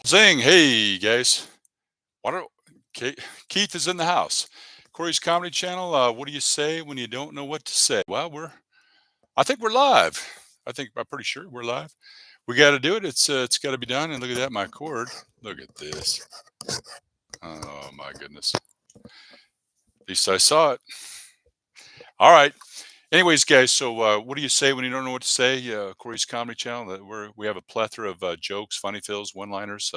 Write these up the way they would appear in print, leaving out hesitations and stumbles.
Zing, hey guys. Why don't Keith is in the house. Corey's comedy channel. What do you say when you don't know what to say? Well, I think we're live. I'm pretty sure we're live. We got to do it. It's got to be done. And look at that, my cord. Look at this. Oh my goodness. At least I saw it. All right. Anyways, guys. So, what do you say when you don't know what to say? Corey's comedy channel. We have a plethora of jokes, funny fills, one-liners.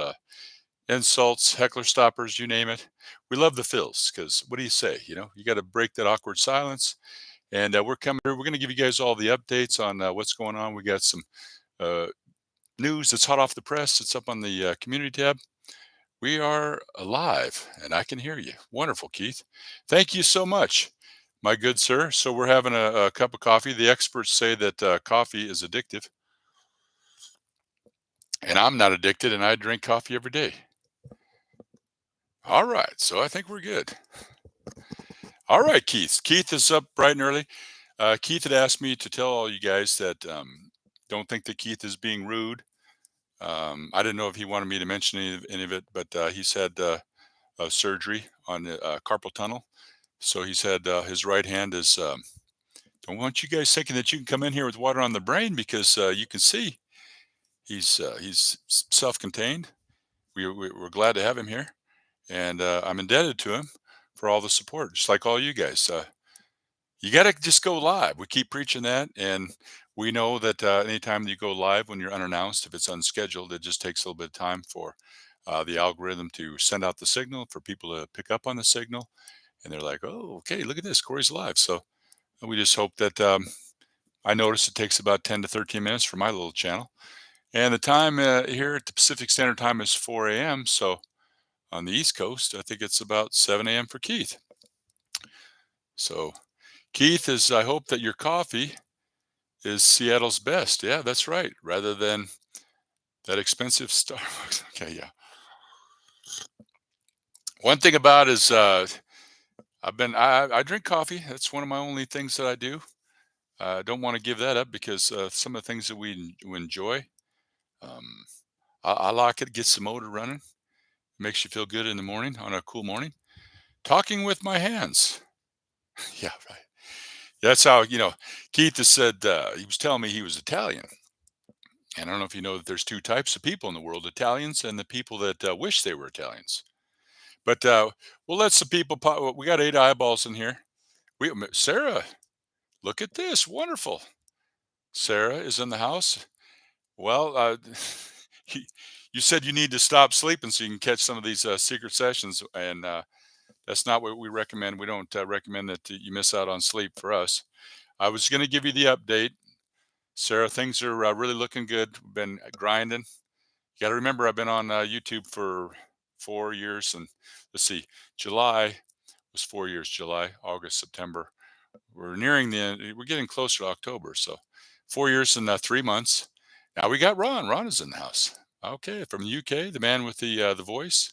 Insults, heckler stoppers, you name it. We love the fills because what do you say? You got to break that awkward silence. And we're coming here. We're going to give you guys all the updates on what's going on. We got some uh, news that's hot off the press. It's up on the community tab. We are alive and I can hear you. Wonderful, Keith. Thank you so much, my good sir. So, we're having a cup of coffee. The experts say that coffee is addictive, and I'm not addicted, and I drink coffee every day. All right. So, I think we're good. All right, Keith. Keith is up bright and early. Keith had asked me to tell all you guys that don't think that Keith is being rude. I didn't know if he wanted me to mention any of it, but he's had surgery on the carpal tunnel. So he's had his right hand is. Don't want you guys thinking that you can come in here with water on the brain because you can see he's self-contained. We're glad to have him here, and I'm indebted to him for all the support, just like all you guys. You got to just go live. We keep preaching that, and we know that anytime that you go live when you're unannounced, if it's unscheduled, it just takes a little bit of time for the algorithm to send out the signal for people to pick up on the signal, and they're like, "Oh, okay, look at this, Corey's live." So we just hope that I notice it takes about 10 to 13 minutes for my little channel, and the time here at the Pacific Standard Time is 4 a.m. So on the East Coast, I think it's about 7 a.m. for Keith. So Keith is. I hope that your coffee is Seattle's best. Yeah, that's right. Rather than that expensive Starbucks. Okay, yeah. One thing about is I drink coffee. That's one of my only things that I do. I don't want to give that up because some of the things that we enjoy, um, I like it. Gets the motor running. Makes you feel good in the morning on a cool morning. Talking with my hands. Yeah, right. That's how Keith has said he was telling me he was Italian. And I don't know if you know that there's two types of people in the world: Italians and the people that wish they were Italians. But we'll let some people pop. We got 8 eyeballs in here. Sarah, look at this. Wonderful. Sarah is in the house. Well, you, you said you need to stop sleeping so you can catch some of these secret sessions. And that's not what we recommend. We don't recommend that you miss out on sleep for us. I was going to give you the update. Sarah, things are really looking good. We've been grinding. You got to remember, I've been on YouTube for 4 years, and let's see, July was 4 years. July, August, September. We're nearing the end. We're getting closer to October, so 4 years and 3 months. Now we got Ron. Ron is in the house. Okay, from the UK, the man with the voice,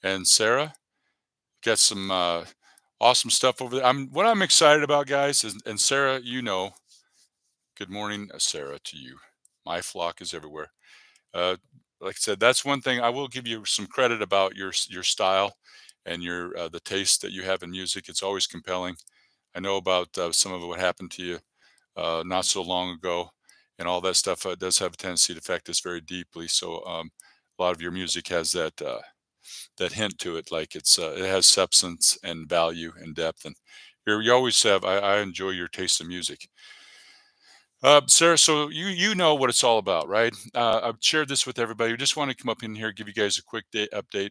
and Sarah got some awesome stuff over there. What I'm excited about, guys, is, and Sarah, good morning, Sarah, to you. My flock is everywhere. Uh, like I said, that's one thing I will give you some credit about your style and your the taste that you have in music. It's always compelling. I know about some of what happened to you not so long ago, and all that stuff does have a tendency to affect us very deeply. So a lot of your music has that hint to it, like it has substance and value and depth, and you always have. I enjoy your taste in music. Sarah, so you know what it's all about, right? I've shared this with everybody. We just want to come up in here, give you guys a quick update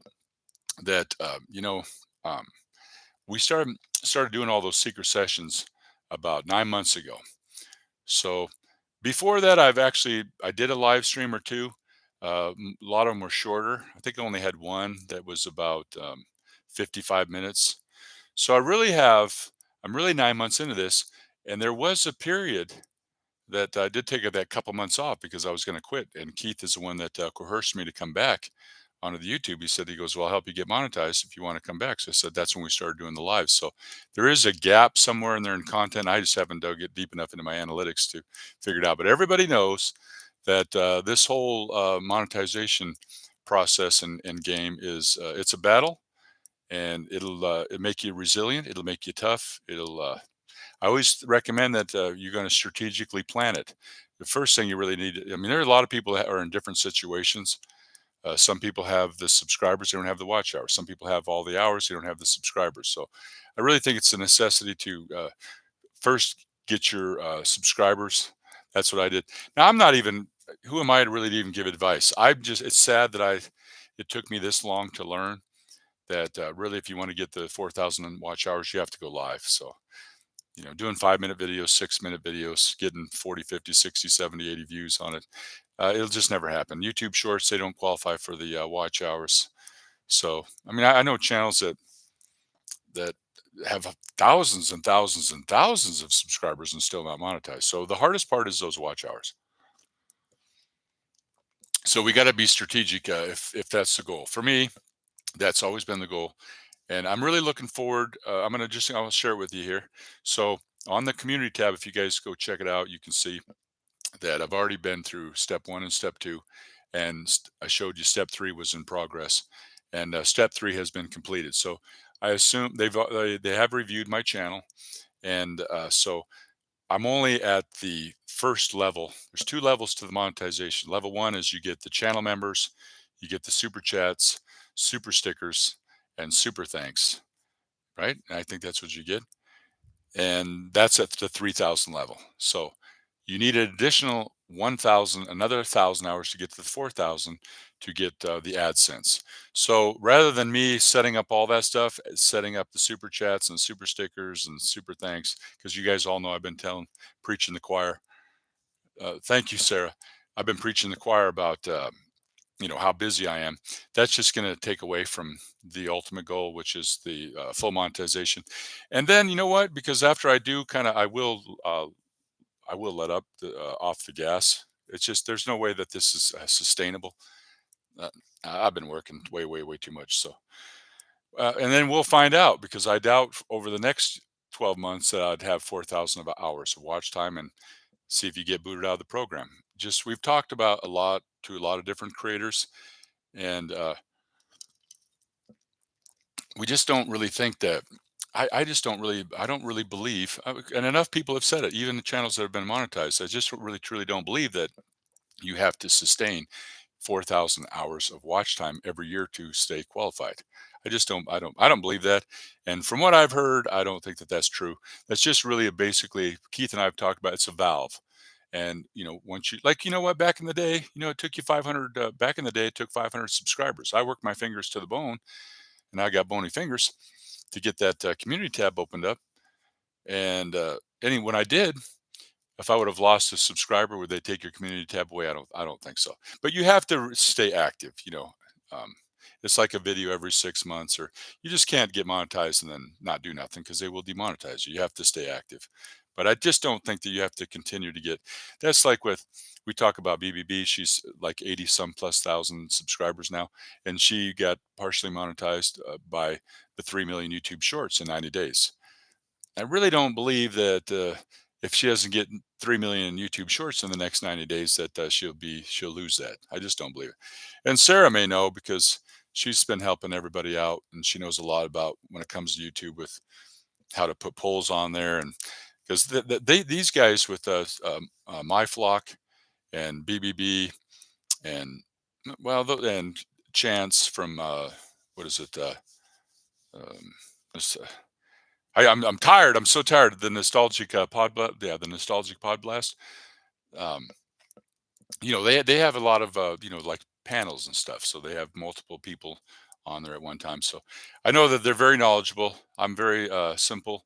that um, we started doing all those secret sessions about 9 months ago. So before that, I did a live stream or two. A lot of them were shorter. I think I only had one that was about 55 minutes. So I'm really 9 months into this, and there was a period that I did take that couple months off because I was going to quit. And Keith is the one that coerced me to come back onto the YouTube. He goes, "Well, I'll help you get monetized if you want to come back." So I said, that's when we started doing the live. So there is a gap somewhere in there in content. I just haven't dug it deep enough into my analytics to figure it out. But everybody knows that this whole monetization process and game is it's a battle, and it'll make you resilient. It'll make you tough. I always recommend that you're going to strategically plan it. The first thing you really need, I mean, there are a lot of people that are in different situations. Some people have the subscribers, they don't have the watch hours. Some people have all the hours, they don't have the subscribers. So I really think it's a necessity to first get your subscribers. That's what I did. Now I'm not even. Who am I to really even give advice? I'm just. It's sad that It took me this long to learn that really, if you want to get the 4,000 watch hours, you have to go live. So doing 5-minute videos, 6-minute videos, getting 40, 50, 60, 70, 80 views on it. It'll just never happen. YouTube Shorts, they don't qualify for the watch hours. So, I mean, I know channels that have thousands and thousands and thousands of subscribers and still not monetized. So the hardest part is those watch hours. So we got to be strategic if that's the goal. For me, that's always been the goal, and I'm really looking forward. I'll share it with you here. So on the community tab, if you guys go check it out, you can see that I've already been through step one and step two, and I showed you step three was in progress, and step three has been completed. So I assume they have reviewed my channel, and so I'm only at the first level. There's two levels to the monetization. Level one is you get the channel members, you get the super chats, super stickers, and super thanks. Right? And I think that's what you get, and that's at the 3,000 level. So you need an additional 1,000, another 1,000 hours to get to the 4,000 to get the AdSense. So rather than me setting up all that stuff, setting up the super chats and super stickers and super thanks, because you guys all know I've been preaching the choir. Thank you, Sarah. I've been preaching the choir about how busy I am. That's just going to take away from the ultimate goal, which is the full monetization. And then you know what? Because after I do, I will let up off the gas. It's just there's no way that this is sustainable. Uh, I've been working way, way, way too much. So, and then we'll find out because I doubt over the next 12 months that I'd have 4,000 of hours of watch time and see if you get booted out of the program. Just we've talked about a lot of different creators, and we just don't really think that. I just don't really, I don't really believe, and enough people have said it, even the channels that have been monetized. I just really, truly don't believe that you have to sustain 4,000 hours of watch time every year to stay qualified. I don't believe that. And from what I've heard, I don't think that that's true. That's just really basically, Keith and I have talked about, it's a valve. And, once like, you know what, back in the day, it took you 500, back in the day, it took 500 subscribers. I worked my fingers to the bone and I got bony fingers to get that community tab opened up. And, when I did, if I would have lost a subscriber, would they take your community tab away? I don't think so. But you have to stay active. Um, it's like a video every 6 months, or you just can't get monetized and then not do nothing because they will demonetize you. You have to stay active. But I just don't think that you have to continue to get. That's like with we talk about BBB. She's like 80 some plus thousand subscribers now, and she got partially monetized by the 3 million YouTube Shorts in 90 days. I really don't believe that if she doesn't get 3 million YouTube Shorts in the next 90 days, that she'll lose that. I just don't believe it. And Sarah may know because she's been helping everybody out, and she knows a lot about when it comes to YouTube with how to put polls on there, and because these guys with MyFlock and BBB and and Chance from what is it? Um, this, I'm tired. I'm so tired. The nostalgic the nostalgic pod blast. Um, they have a lot of like panels and stuff, so they have multiple people on there at one time. So I know that they're very knowledgeable. I'm very simple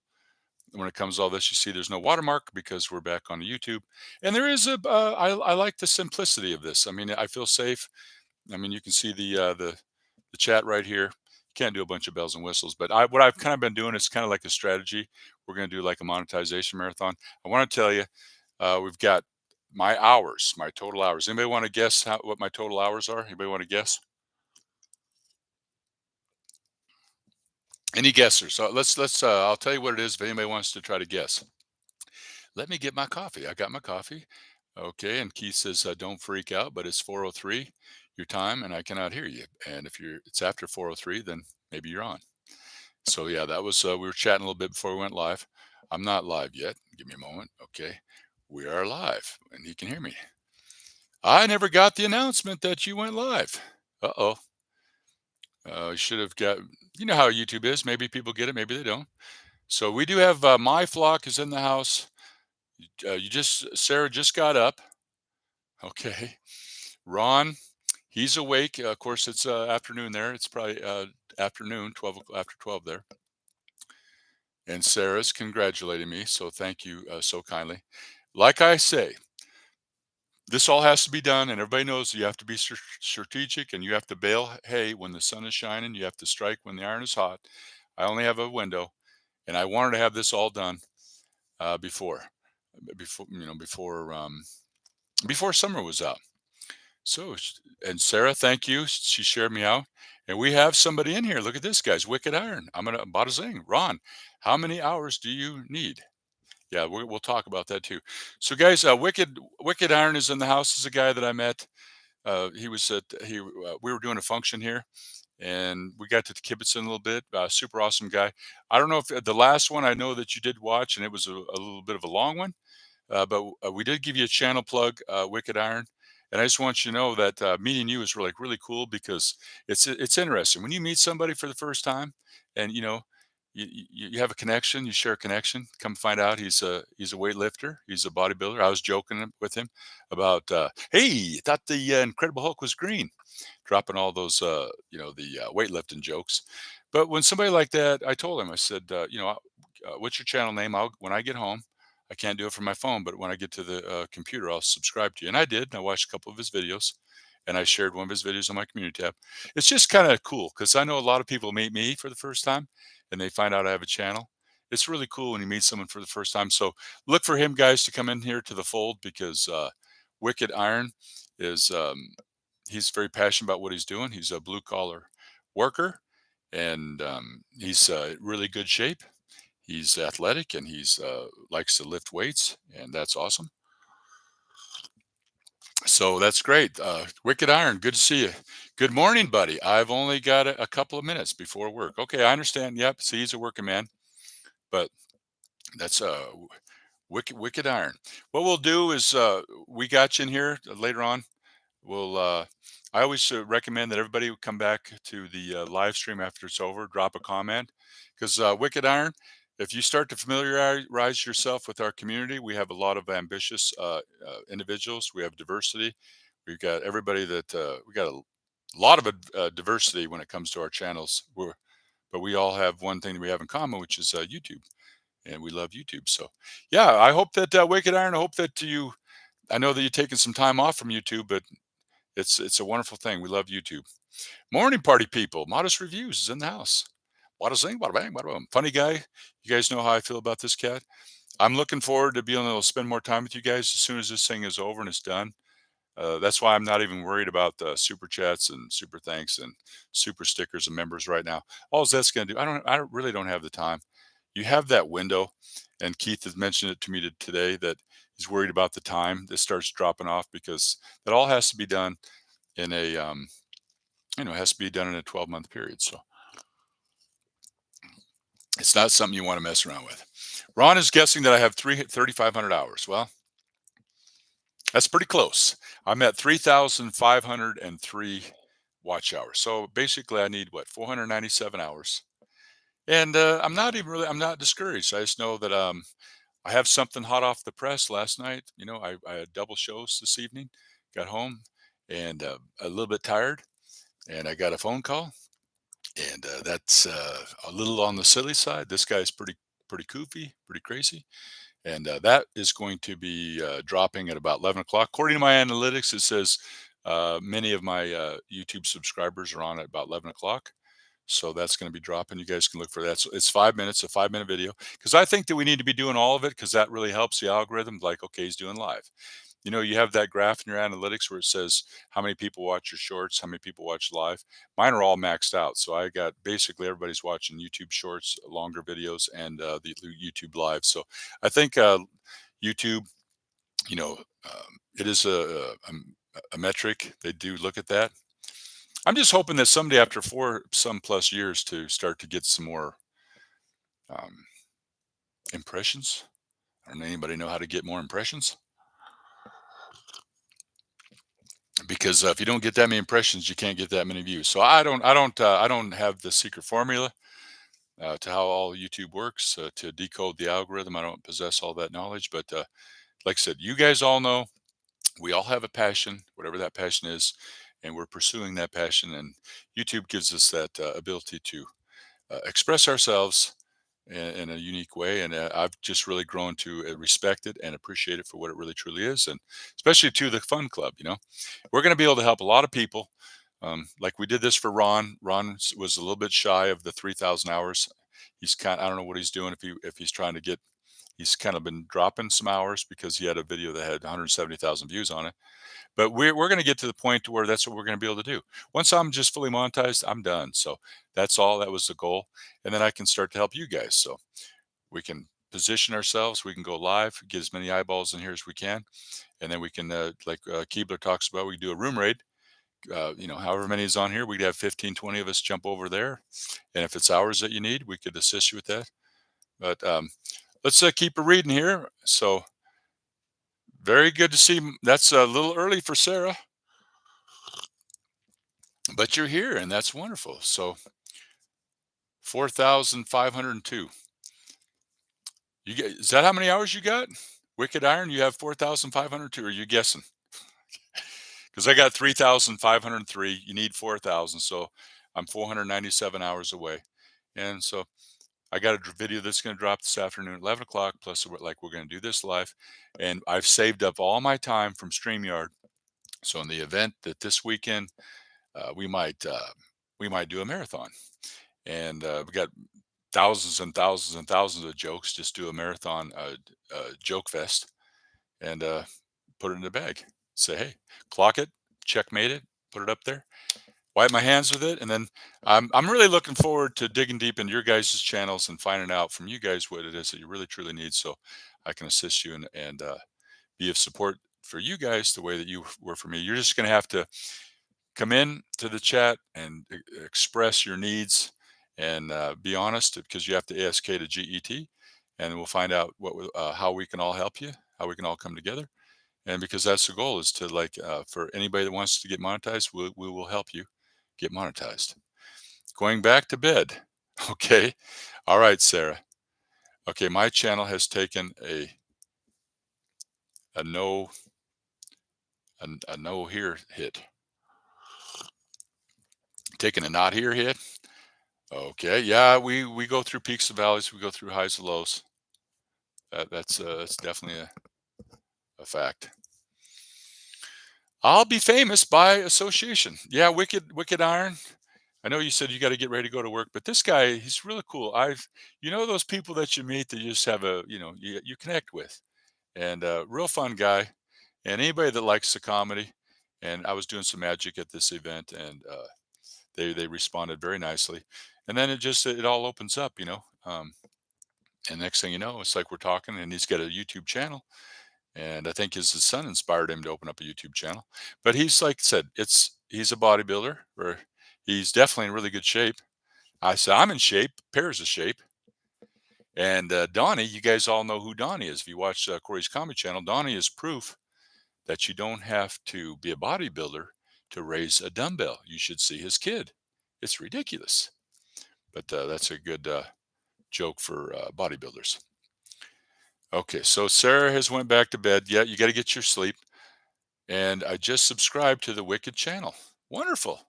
when it comes to all this. You see, there's no watermark because we're back on YouTube, and there is I like the simplicity of this. I mean, I feel safe. I mean, you can see the chat right here. Can't do a bunch of bells and whistles, but what I've kind of been doing is kind of like a strategy. We're going to do like a monetization marathon. I want to tell you, we've got my hours, my total hours. Anybody want to guess what my total hours are? Anybody want to guess? Any guessers? So let's. I'll tell you what it is if anybody wants to try to guess. Let me get my coffee. I got my coffee. Okay, and Keith says don't freak out, but it's 4:03. your time and I cannot hear you. And if it's after 4:03, then maybe you're on. So yeah, that was we were chatting a little bit before we went live. I'm not live yet. Give me a moment. Okay. We are live and he can hear me. I never got the announcement that you went live. Uh-oh. You should have got, you know how YouTube is. Maybe people get it, maybe they don't. So we do have my flock is in the house. Sarah just got up. Okay. Ron, he's awake. Of course, it's afternoon there. It's probably afternoon, 12 after 12 there. And Sarah's congratulating me. So thank you so kindly. Like I say, this all has to be done, and everybody knows you have to be strategic and you have to bale hay when the sun is shining. You have to strike when the iron is hot. I only have a window, and I wanted to have this all done before, before summer was out. So, and Sarah, thank you. She shared me out. And we have somebody in here. Look at this, guys. Wicked Iron. I'm going to, bada zing. Ron, how many hours do you need? Yeah, we'll talk about that too. So, guys, Wicked Iron is in the house. This is a guy that I met. He was at, he, we were doing a function here and we got to kibitz in a little bit. Super awesome guy. I don't know if the last one I know that you did watch, and it was a little bit of a long one. But we did give you a channel plug, Wicked Iron, and I just want you to know that meeting you is really cool because it's interesting when you meet somebody for the first time, and you have a connection, you share a connection. Come find out he's a weightlifter, he's a bodybuilder. I was joking with him about hey, I thought the Incredible Hulk was green, dropping all those the weightlifting jokes. But when somebody like that, I told him, I said, what's your channel name? When I get home. I can't do it from my phone, but when I get to the computer, I'll subscribe to you. And I did. And I watched a couple of his videos, and I shared one of his videos on my community tab. It's just kind of cool because I know a lot of people meet me for the first time, and they find out I have a channel. It's really cool when you meet someone for the first time. So look for him, guys, to come in here to the fold because Wicked Iron is he's very passionate about what he's doing. He's a blue collar worker, and he's really good shape. He's athletic and he's likes to lift weights, and that's awesome. So that's great. Wicked Iron, good to see you. Good morning, buddy. I've only got a couple of minutes before work. Okay, I understand. Yep. See, he's a working man, but that's Wicked Iron. What we'll do is we got you in here later on. We'll. I always recommend that everybody would come back to the live stream after it's over. Drop a comment because Wicked Iron. If you start to familiarize yourself with our community, we have a lot of ambitious individuals. We have diversity. We've got everybody that we got a lot of diversity when it comes to our channels. But we all have one thing that we have in common, which is YouTube, and we love YouTube. So, yeah, I hope that Wicked Iron. I hope that you. I know that you're taking some time off from YouTube, but it's a wonderful thing. We love YouTube. Morning party people. Modest Reviews is in the house. Bada zing, bada bang, bada boom. Funny guy. You guys know how I feel about this cat. I'm looking forward to being able to spend more time with you guys as soon as this thing is over and it's done. That's why I'm not even worried about the super chats and super thanks and super stickers and members right now. All that's going to do, really don't have the time. You have that window, and Keith has mentioned it to me today that he's worried about the time that starts dropping off because that all has to be done in a it has to be done in a 12-month period. So it's not something you want to mess around with. Ron is guessing that I have 3,500 hours. Well, that's pretty close. I'm at 3,503 watch hours. So basically, I need what 497 hours. And I'm not discouraged. I just know that I have something hot off the press last night. I had double shows this evening. Got home and a little bit tired, and I got a phone call, and that's a little on the silly side. This guy's pretty goofy, pretty crazy, and that is going to be dropping at about 11 o'clock. According to my analytics, it says many of my YouTube subscribers are on at about 11 o'clock. So that's going to be dropping. You guys can look for that. So it's 5 minutes, a 5 minute video, because I think that we need to be doing all of it because that really helps the algorithm. Like, okay, he's doing live. You have that graph in your analytics where it says how many people watch your shorts, how many people watch live. Mine are all maxed out. So I got basically everybody's watching YouTube shorts, longer videos, and the YouTube live. So I think YouTube, it is a metric. They do look at that. I'm just hoping that someday after 4 some plus years to start to get some more, um, impressions. I don't know anybody know how to get more impressions? Because, if you don't get that many impressions, you can't get that many views. So I don't have the secret formula, to how all YouTube works, to decode the algorithm. I don't possess all that knowledge, but, like I said, you guys all know we all have a passion, whatever that passion is, and we're pursuing that passion. And YouTube gives us that, ability to, express ourselves in a unique way. And I've just really grown to respect it and appreciate it for what it really truly is, and especially to the fun club. We're going to be able to help a lot of people. Like we did this for Ron. Was a little bit shy of the 3,000 hours. I don't know what he's doing, if he's trying to get. He's kind of been dropping some hours because he had a video that had 170,000 views on it. But we're going to get to the point to where that's what we're going to be able to do. Once I'm just fully monetized, I'm done. So that's all. That was the goal, and then I can start to help you guys. So we can position ourselves. We can go live, get as many eyeballs in here as we can, and then we can, like Keebler talks about, we do a room raid. However many is on here, we'd have 15, 20 of us jump over there, and if it's hours that you need, we could assist you with that. But let's keep a reading here. So very good to see. That's a little early for Sarah, but you're here, and that's wonderful. So 4,502. Is that how many hours you got? Wicked Iron, you have 4,502. Are you guessing? Because I got 3,503. You need 4,000. So I'm 497 hours away. And so I got a video that's going to drop this afternoon at 11 o'clock. Plus, we're going to do this live. And I've saved up all my time from StreamYard. So in the event that this weekend, we might do a marathon. And we got thousands and thousands and thousands of jokes. Just do a marathon joke fest, and put it in the bag. Say, hey, clock it, checkmate it, put it up there, wipe my hands with it, and then I'm really looking forward to digging deep into your guys' channels and finding out from you guys what it is that you really truly need, so I can assist you and be of support for you guys the way that you were for me. You're just going to have to come in to the chat and express your needs, and be honest, because you have to ASK to GET, and we'll find out how we can all help you, how we can all come together. And because that's the goal, is to, like, for anybody that wants to get monetized, we will help you get monetized. Going back to bed. Okay. All right, Sarah. Okay. My channel has taken a no, a no here hit, taking a not here hit. Okay. Yeah. We go through peaks and valleys. We go through highs and lows. That's definitely a fact. I'll be famous by association. Yeah. Wicked Iron. I know you said you got to get ready to go to work, but this guy, he's really cool. Those people that you meet that you just have you connect with, and real fun guy. And anybody that likes the comedy, and I was doing some magic at this event, and they responded very nicely. And then it all opens up. And next thing you know, it's like we're talking, and he's got a YouTube channel, and I think his son inspired him to open up a YouTube channel. But he's, like I said, he's a bodybuilder, or he's definitely in really good shape. I said, I'm in shape. Pear's a shape. And Donnie, you guys all know who Donnie is. If you watch Cory's comedy channel, Donnie is proof that you don't have to be a bodybuilder to raise a dumbbell. You should see his kid. It's ridiculous. But that's a good joke for bodybuilders. Okay, so Sarah has went back to bed. Yeah, you got to get your sleep. And I just subscribed to the Wicked channel. Wonderful.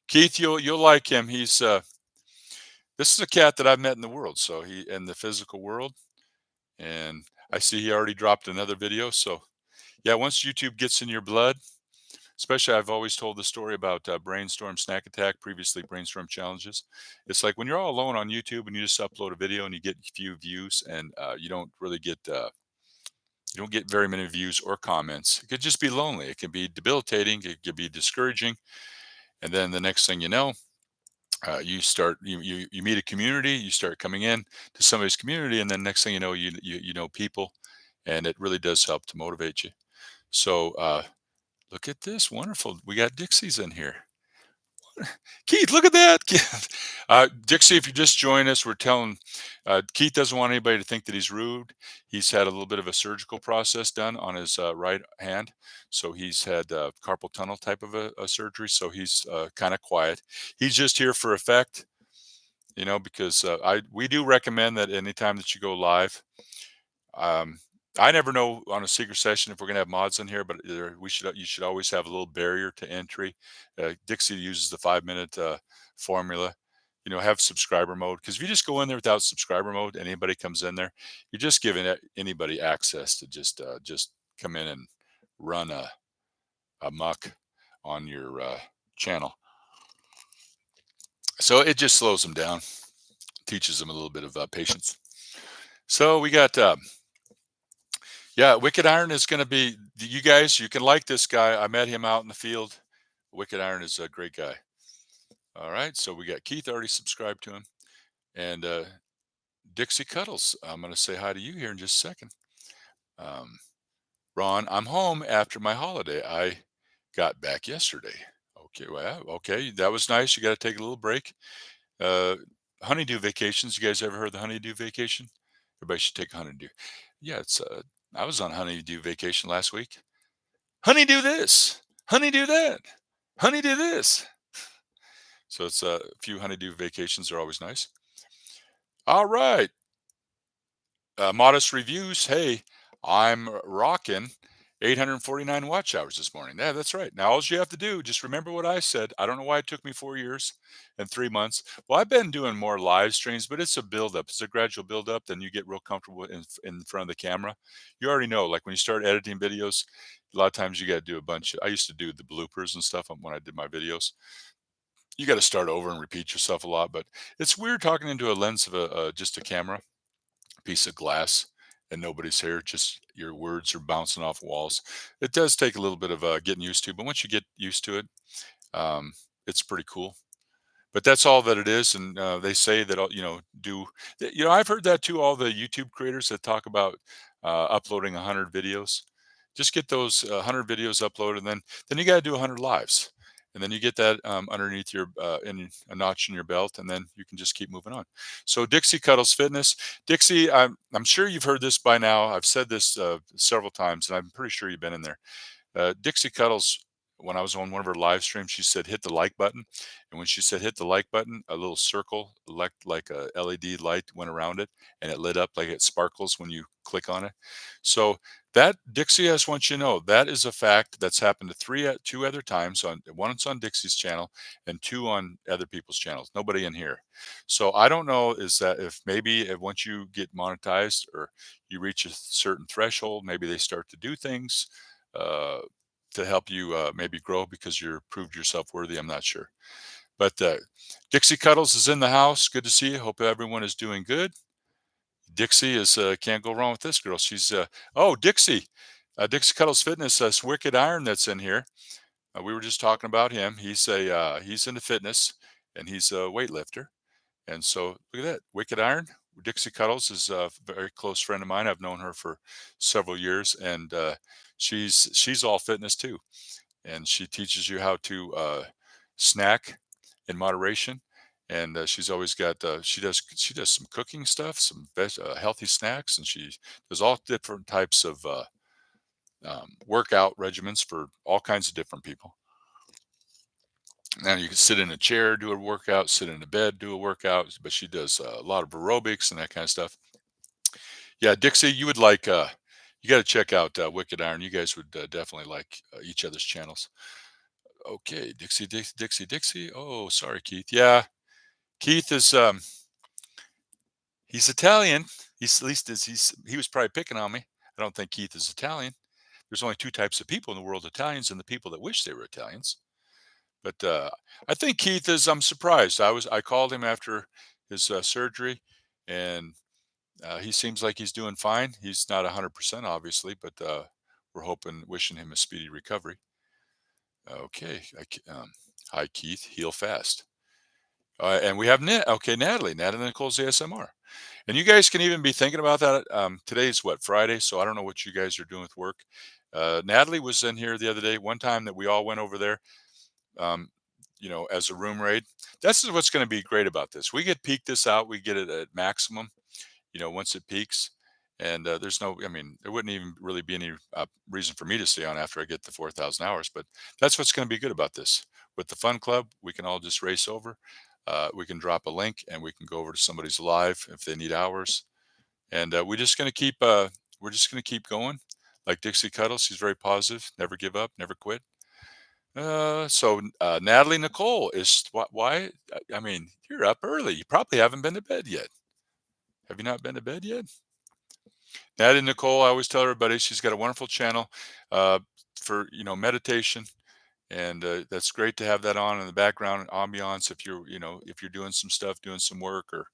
Keith, you'll like him. This is a cat that I've met in the world, so he in the physical world, and I see he already dropped another video. So yeah, once YouTube gets in your blood, especially, I've always told the story about Brainstorm Snack Attack, previously Brainstorm Challenges. It's like when you're all alone on YouTube and you just upload a video and you get few views, and you don't get very many views or comments. It could just be lonely. It can be debilitating. It could be discouraging. And then the next thing you know, you meet a community, you start coming in to somebody's community, and then next thing you know, you know people, and it really does help to motivate you. So look at this, wonderful. We got Dixie's in here. Keith, look at that. Dixie, if you just join us, we're telling Keith doesn't want anybody to think that he's rude. He's had a little bit of a surgical process done on his right hand. So he's had carpal tunnel type of a surgery. So he's kind of quiet. He's just here for effect, because we do recommend that anytime that you go live, um, I never know on a secret session if we're going to have mods in here, but you should always have a little barrier to entry. Dixie uses the 5 minute formula. Have subscriber mode, because if you just go in there without subscriber mode, and anybody comes in there, you're just giving anybody access to just come in and run a muck on your channel. So it just slows them down, teaches them a little bit of patience. So we got yeah, Wicked Iron is going to be, you guys, you can like this guy. I met him out in the field. Wicked Iron is a great guy. All right. So we got Keith already subscribed to him, and Dixie Cuddles. I'm going to say hi to you here in just a second. Um, Ron, I'm home after my holiday. I got back yesterday. Okay. Well, okay. That was nice. You got to take a little break. Uh, Honeydew vacations. You guys ever heard the honeydew vacation? Everybody should take a honeydew. Yeah. I was on honeydew vacation last week. Honey, do this. Honey, do that. Honey, do this. So it's a few honeydew vacations are always nice. All right. Modest reviews. Hey, I'm rocking 849 watch hours this morning. Yeah, that's right. Now, all you have to do, just remember what I said. I don't know why it took me 4 years and 3 months. Well, I've been doing more live streams, but it's a buildup. It's a gradual buildup. Then you get real comfortable in front of the camera. You already know, like when you start editing videos, a lot of times you got to do a bunch. I used to do the bloopers and stuff when I did my videos. You got to start over and repeat yourself a lot, but it's weird talking into a lens of just a camera piece of glass and nobody's here, just your words are bouncing off walls. It does take a little bit of getting used to, but once you get used to it, um, it's pretty cool. But that's all that it is, and they say that I've heard that too. All the YouTube creators that talk about uploading 100 videos, just get those 100 videos uploaded, and then you got to do 100 lives, and then you get that underneath your in a notch in your belt, and then you can just keep moving on. So Dixie Cuddles Fitness, Dixie, I'm sure you've heard this by now. I've said this several times, and I'm pretty sure you've been in there. Dixie Cuddles, when I was on one of her live streams, she said hit the like button, and when she said hit the like button, a little circle like a LED light went around it, and it lit up like it sparkles when you click on it. So that, Dixie, I just want you to know that is a fact that's happened to two other times. On once on Dixie's channel and two on other people's channels. Nobody in here. So I don't know, is that if maybe if once you get monetized or you reach a certain threshold, maybe they start to do things uh, to help you maybe grow because you're proved yourself worthy. I'm not sure. But Dixie Cuddles is in the house. Good to see you. Hope everyone is doing good. Dixie is can't go wrong with this girl. She's Dixie, Dixie Cuddles Fitness. That's Wicked Iron that's in here. We were just talking about him. He's into fitness and he's a weightlifter. And so look at that, Wicked Iron. Dixie Cuddles is a very close friend of mine. I've known her for several years, and she's all fitness too. And she teaches you how to snack in moderation. And she's always got she does some cooking stuff, some healthy snacks, and she does all different types of workout regimens for all kinds of different people. Now you can sit in a chair, do a workout, sit in a bed, do a workout, but she does a lot of aerobics and that kind of stuff. Yeah, Dixie, you got to check out Wicked Iron. You guys would definitely like each other's channels. Okay, Dixie. Oh, sorry, Keith. Yeah, Keith is he's Italian. He's at least he was probably picking on me. I don't think Keith is Italian. There's only two types of people in the world: Italians and the people that wish they were Italians. But I think Keith is. I'm surprised. I called him after his surgery, and he seems like he's doing fine. He's not 100% obviously, but wishing him a speedy recovery. Okay. Hi Keith. Heal fast. And we have Natalie. Natalie Nicole's ASMR. And you guys can even be thinking about that. Today's what, Friday? So I don't know what you guys are doing with work. Natalie was in here the other day. One time that we all went over there. Um, as a room rate. This is what's going to be great about this. We get peak this out. We get it at maximum, once it peaks. And there's no, I mean, there wouldn't even really be any reason for me to stay on after I get the 4,000 hours. But that's what's going to be good about this. With the fun club, we can all just race over. We can drop a link and we can go over to somebody's live if they need hours. And we're just going to keep going. Like Dixie Cuddles, she's very positive, never give up, never quit. Natalie Nicole is why? I mean, you're up early. You probably haven't been to bed yet. Have you not been to bed yet? Natalie Nicole, I always tell everybody she's got a wonderful channel uh, for meditation, and that's great to have that on in the background ambiance if you're doing some stuff, doing some work or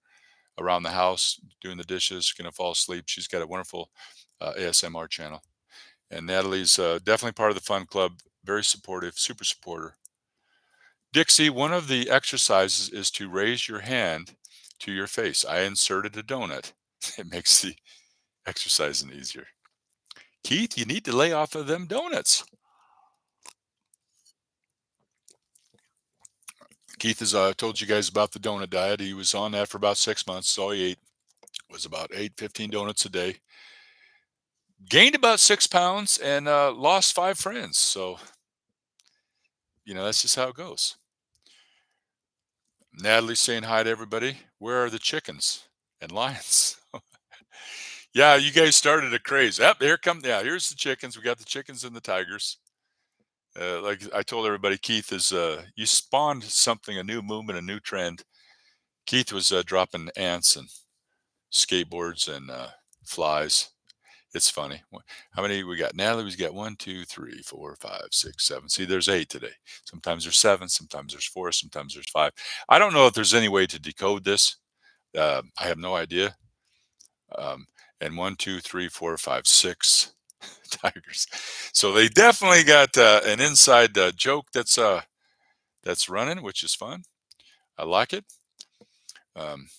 around the house, doing the dishes, gonna fall asleep. She's got a wonderful ASMR channel, and Natalie's definitely part of the fun club. Very supportive, super supporter. Dixie, one of the exercises is to raise your hand to your face. I inserted a donut. It makes the exercising easier. Keith, you need to lay off of them donuts. Keith has told you guys about the donut diet. He was on that for about 6 months. All he ate was about 15 donuts a day. Gained about 6 pounds and lost 5 friends. So, that's just how it goes. Natalie's saying hi to everybody. Where are the chickens and lions? Yeah, you guys started a craze. Yep, here come. Yeah, here's the chickens. We got the chickens and the tigers. Like I told everybody, Keith is. You spawned something, a new movement, a new trend. Keith was dropping ants and skateboards and flies. It's funny. How many we got? Natalie, we've got 1, 2, 3, 4, 5, 6, 7. See, there's 8 today. Sometimes there's 7, sometimes there's 4, sometimes there's 5. I don't know if there's any way to decode this. I have no idea. Um, and 1, 2, 3, 4, 5, 6 tigers. So they definitely got an inside joke that's running, which is fun. I like it. Um,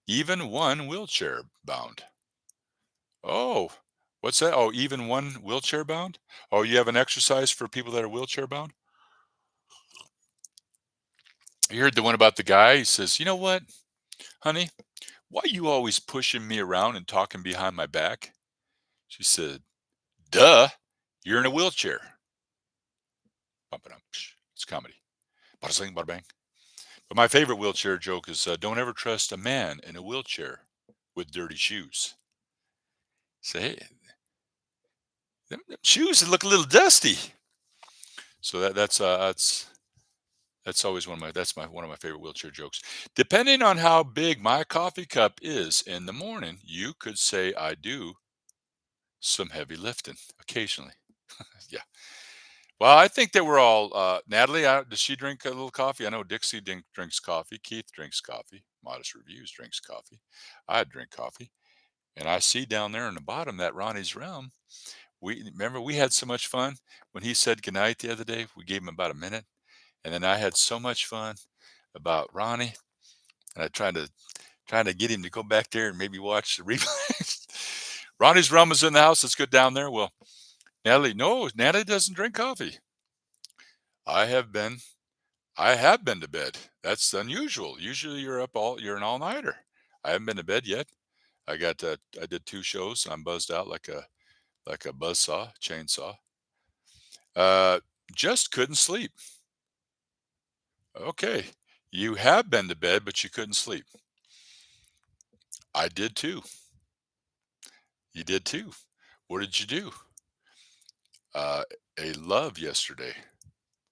even one wheelchair bound. Oh, what's that? Oh, even one wheelchair bound? Oh, you have an exercise for people that are wheelchair bound? You heard the one about the guy. He says, "You know what, honey? Why you always pushing me around and talking behind my back?" She said, "Duh, you're in a wheelchair." Bump it up. It's comedy. Bada sing, bada bang. But my favorite wheelchair joke is don't ever trust a man in a wheelchair with dirty shoes. Say, hey, them shoes look a little dusty. So that's always one of my favorite wheelchair jokes. Depending on how big my coffee cup is in the morning, you could say I do some heavy lifting occasionally. Yeah. Well, I think that we're all Natalie. Does she drink a little coffee? I know Dixie drinks coffee. Keith drinks coffee. Modest Reviews drinks coffee. I drink coffee, and I see down there in the bottom that Ronnie's Realm. We remember we had so much fun when he said goodnight the other day. We gave him about a minute, and then I had so much fun about Ronnie, and I trying to get him to go back there and maybe watch the replay. Ronnie's Rum is in the house. Let's go down there. Well, Natalie, no, Natalie doesn't drink coffee. I have been, I have been to bed. That's unusual. Usually you're an all nighter. I haven't been to bed yet. I did 2 shows. I'm buzzed out like a buzzsaw, chainsaw. Uh, just couldn't sleep. Okay, you have been to bed, but you couldn't sleep. I did too. You did too. What did you do? Uh, a love yesterday.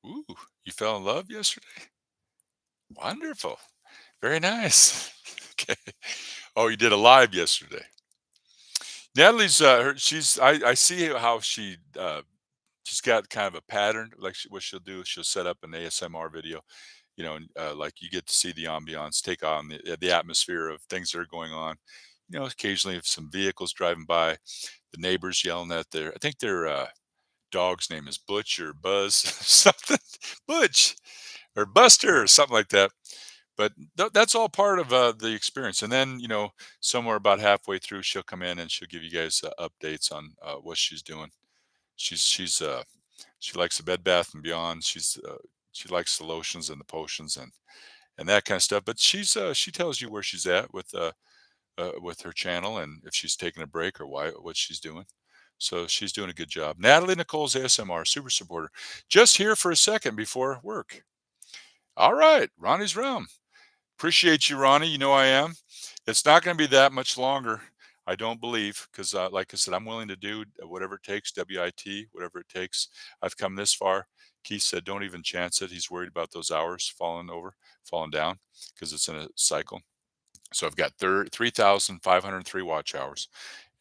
Ooh, you fell in love yesterday? Wonderful. Very nice. Okay. Oh, you did a live yesterday. Natalie's I see how she's got kind of a pattern. Like what she'll do is she'll set up an ASMR video, and like you get to see the ambiance, take on the atmosphere of things that are going on. Occasionally if some vehicles driving by, the neighbors yelling at I think their dog's name is Butch or Buzz, something, Butch or Buster or something like that. But that's all part of the experience. And then, somewhere about halfway through, she'll come in and she'll give you guys updates on what she's doing. She likes the Bed Bath and Beyond. She's She likes the lotions and the potions and that kind of stuff. But she tells you where she's at with her channel and if she's taking a break or what she's doing. So she's doing a good job. Natalie Nicole's ASMR super supporter. Just here for a second before work. All right, Ronnie's Realm. Appreciate you, Ronnie. You know I am. It's not going to be that much longer, I don't believe, because like I said, I'm willing to do whatever it takes, WIT, whatever it takes. I've come this far. Keith said, don't even chance it. He's worried about those hours falling down, because it's in a cycle. So I've got 3,503 watch hours,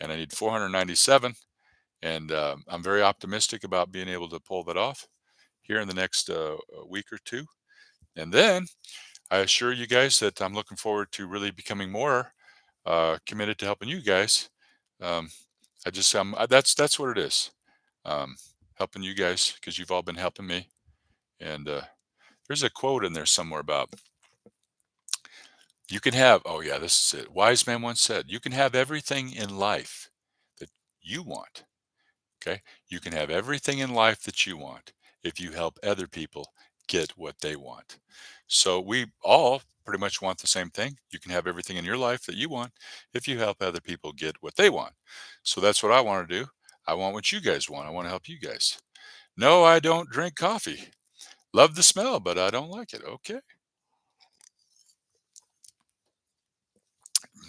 and I need 497. And I'm very optimistic about being able to pull that off here in the next week or two. And then I assure you guys that I'm looking forward to really becoming more committed to helping you guys. Um, that's what it is. Um, Helping you guys because you've all been helping me. And there's a quote in there somewhere about you can have. Oh yeah, this is it. Wise man once said, "You can have everything in life that you want. Okay, you can have everything in life that you want if you help other people get what they want." So we all pretty much want the same thing. You can have everything in your life that you want if you help other people get what they want. So that's what I want to do. I want what you guys want. I want to help you guys. No, I don't drink coffee. Love the smell, but I don't like it. Okay.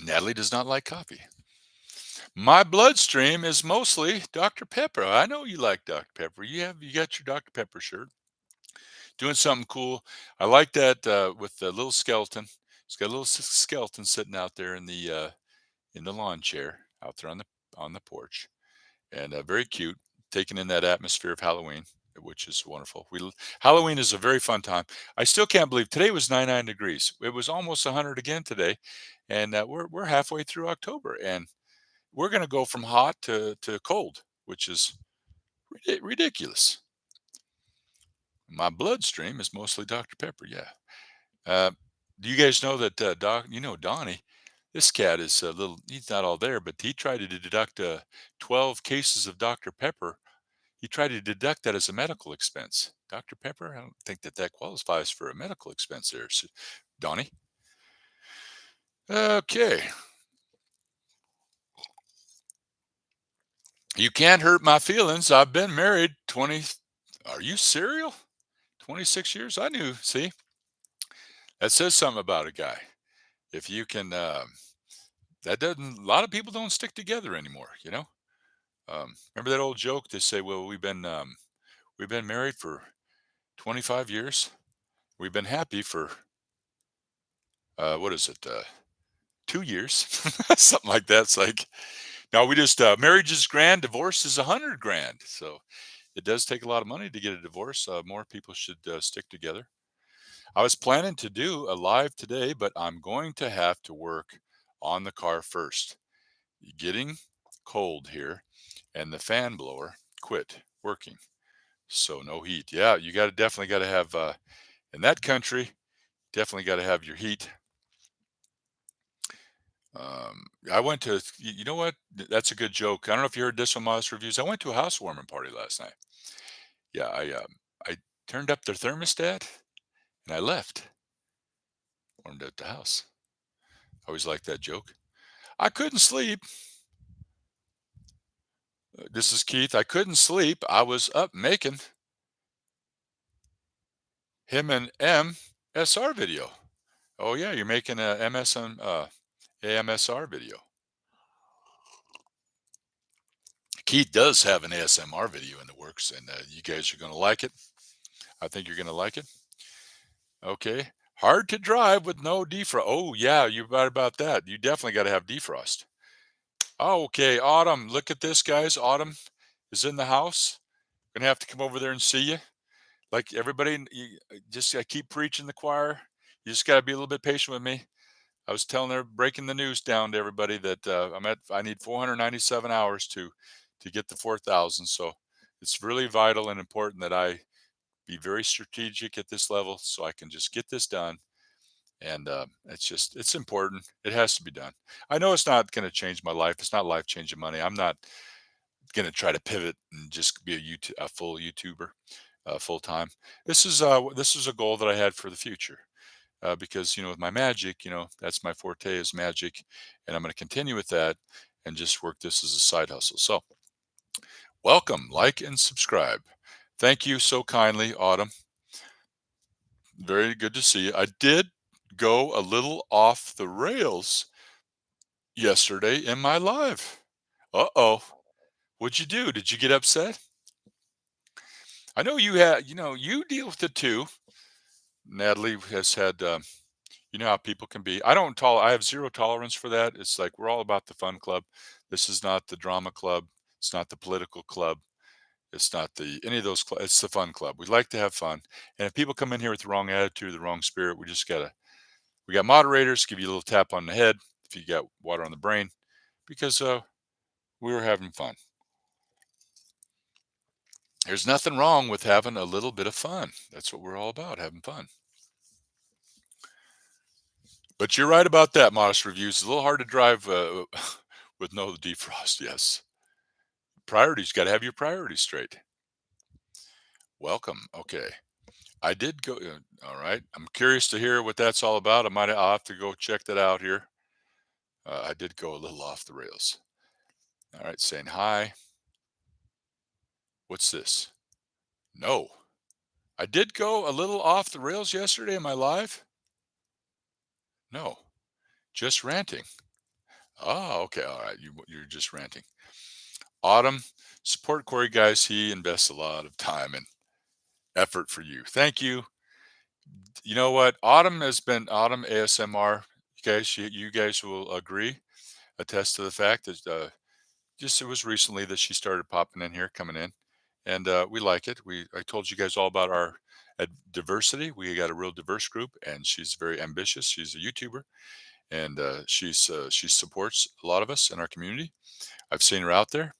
Natalie does not like coffee. My bloodstream is mostly Dr. Pepper. I know you like Dr. Pepper. You got your Dr. Pepper shirt. Doing something cool. I like that with the little skeleton. It's got a little skeleton sitting out there in the lawn chair out there on the porch, and very cute, taking in that atmosphere of Halloween, which is wonderful. Halloween is a very fun time. I still can't believe today was 99 degrees. It was almost 100 again today, and we're halfway through October, and we're going to go from hot to cold, which is ridiculous. My bloodstream is mostly Dr. Pepper. Yeah. Uh, do you guys know that Donnie? This cat is a little. He's not all there, but he tried to deduct 12 cases of Dr. Pepper. He tried to deduct that as a medical expense. Dr. Pepper, I don't think that qualifies for a medical expense there. So, Donnie. Okay. You can't hurt my feelings. I've been married 20. Are you serial? 26 years? I knew. See, that says something about a guy. If you can, that doesn't. A lot of people don't stick together anymore. Remember that old joke? They say, "Well, we've been married for 25 years. We've been happy for what is it? 2 years, something like that." It's like, no, we just marriage is grand, divorce is 100 grand. So it does take a lot of money to get a divorce. More people should stick together. I was planning to do a live today, but I'm going to have to work on the car first. Getting cold here, and the fan blower quit working. So no heat. Yeah, you definitely got to have in that country. Definitely got to have your heat. I went to you know what? That's a good joke. I don't know if you heard this on Modest Reviews. I went to a housewarming party last night. Yeah, I turned up the thermostat and I left. Warmed up the house. I always like that joke. I couldn't sleep. This is Keith. I couldn't sleep. I was up making him an MSR video. Oh yeah, you're making a AMSR video. Keith does have an ASMR video in the works, and you guys are going to like it. I think you're going to like it. Okay. Hard to drive with no defrost. Oh yeah, you're right about that. You definitely got to have defrost. Oh, okay, Autumn. Look at this, guys. Autumn is in the house. Gonna have to come over there and see you. Like everybody, I keep preaching the choir. You just got to be a little bit patient with me. I was telling her, breaking the news down to everybody that I need 497 hours to get the 4,000. So it's really vital and important that I be very strategic at this level so I can just get this done. And it's important. It has to be done. I know it's not going to change my life. It's not life changing money. I'm not going to try to pivot and just be a full YouTuber. full time. This is a goal that I had for the future because with my magic, that's my forte is magic, and I'm going to continue with that and just work this as a side hustle. So welcome, like and subscribe. Thank you so kindly, Autumn. Very good to see you. I did go a little off the rails yesterday in my live. Uh-oh. What'd you do? Did you get upset? I know you had, you deal with it too. Natalie has had, you know how people can be. I have zero tolerance for that. It's like we're all about the fun club. This is not the drama club. It's not the political club. It's not any of those. It's the fun club. We like to have fun. And if people come in here with the wrong attitude, the wrong spirit, we got moderators, give you a little tap on the head if you got water on the brain, because we were having fun. There's nothing wrong with having a little bit of fun. That's what we're all about, having fun. But you're right about that, modest reviews. It's a little hard to drive with no defrost. Yes. Priorities, got to have your priorities straight. Welcome. Okay. I did go. All right. I'm curious to hear what that's all about. I'll have to go check that out here. I did go a little off the rails. All right. Saying hi. What's this? No. I did go a little off the rails yesterday in my live. No. Just ranting. Oh, okay. All right. You're just ranting. Autumn, support Cory, guys. He invests a lot of time and effort for you. Thank you. You know what? Autumn has been Autumn ASMR. You guys will agree, attest to the fact that just it was recently that she started popping in here, coming in, and we like it. I told you guys all about our diversity. We got a real diverse group, and she's very ambitious. She's a YouTuber, and she supports a lot of us in our community. I've seen her out there,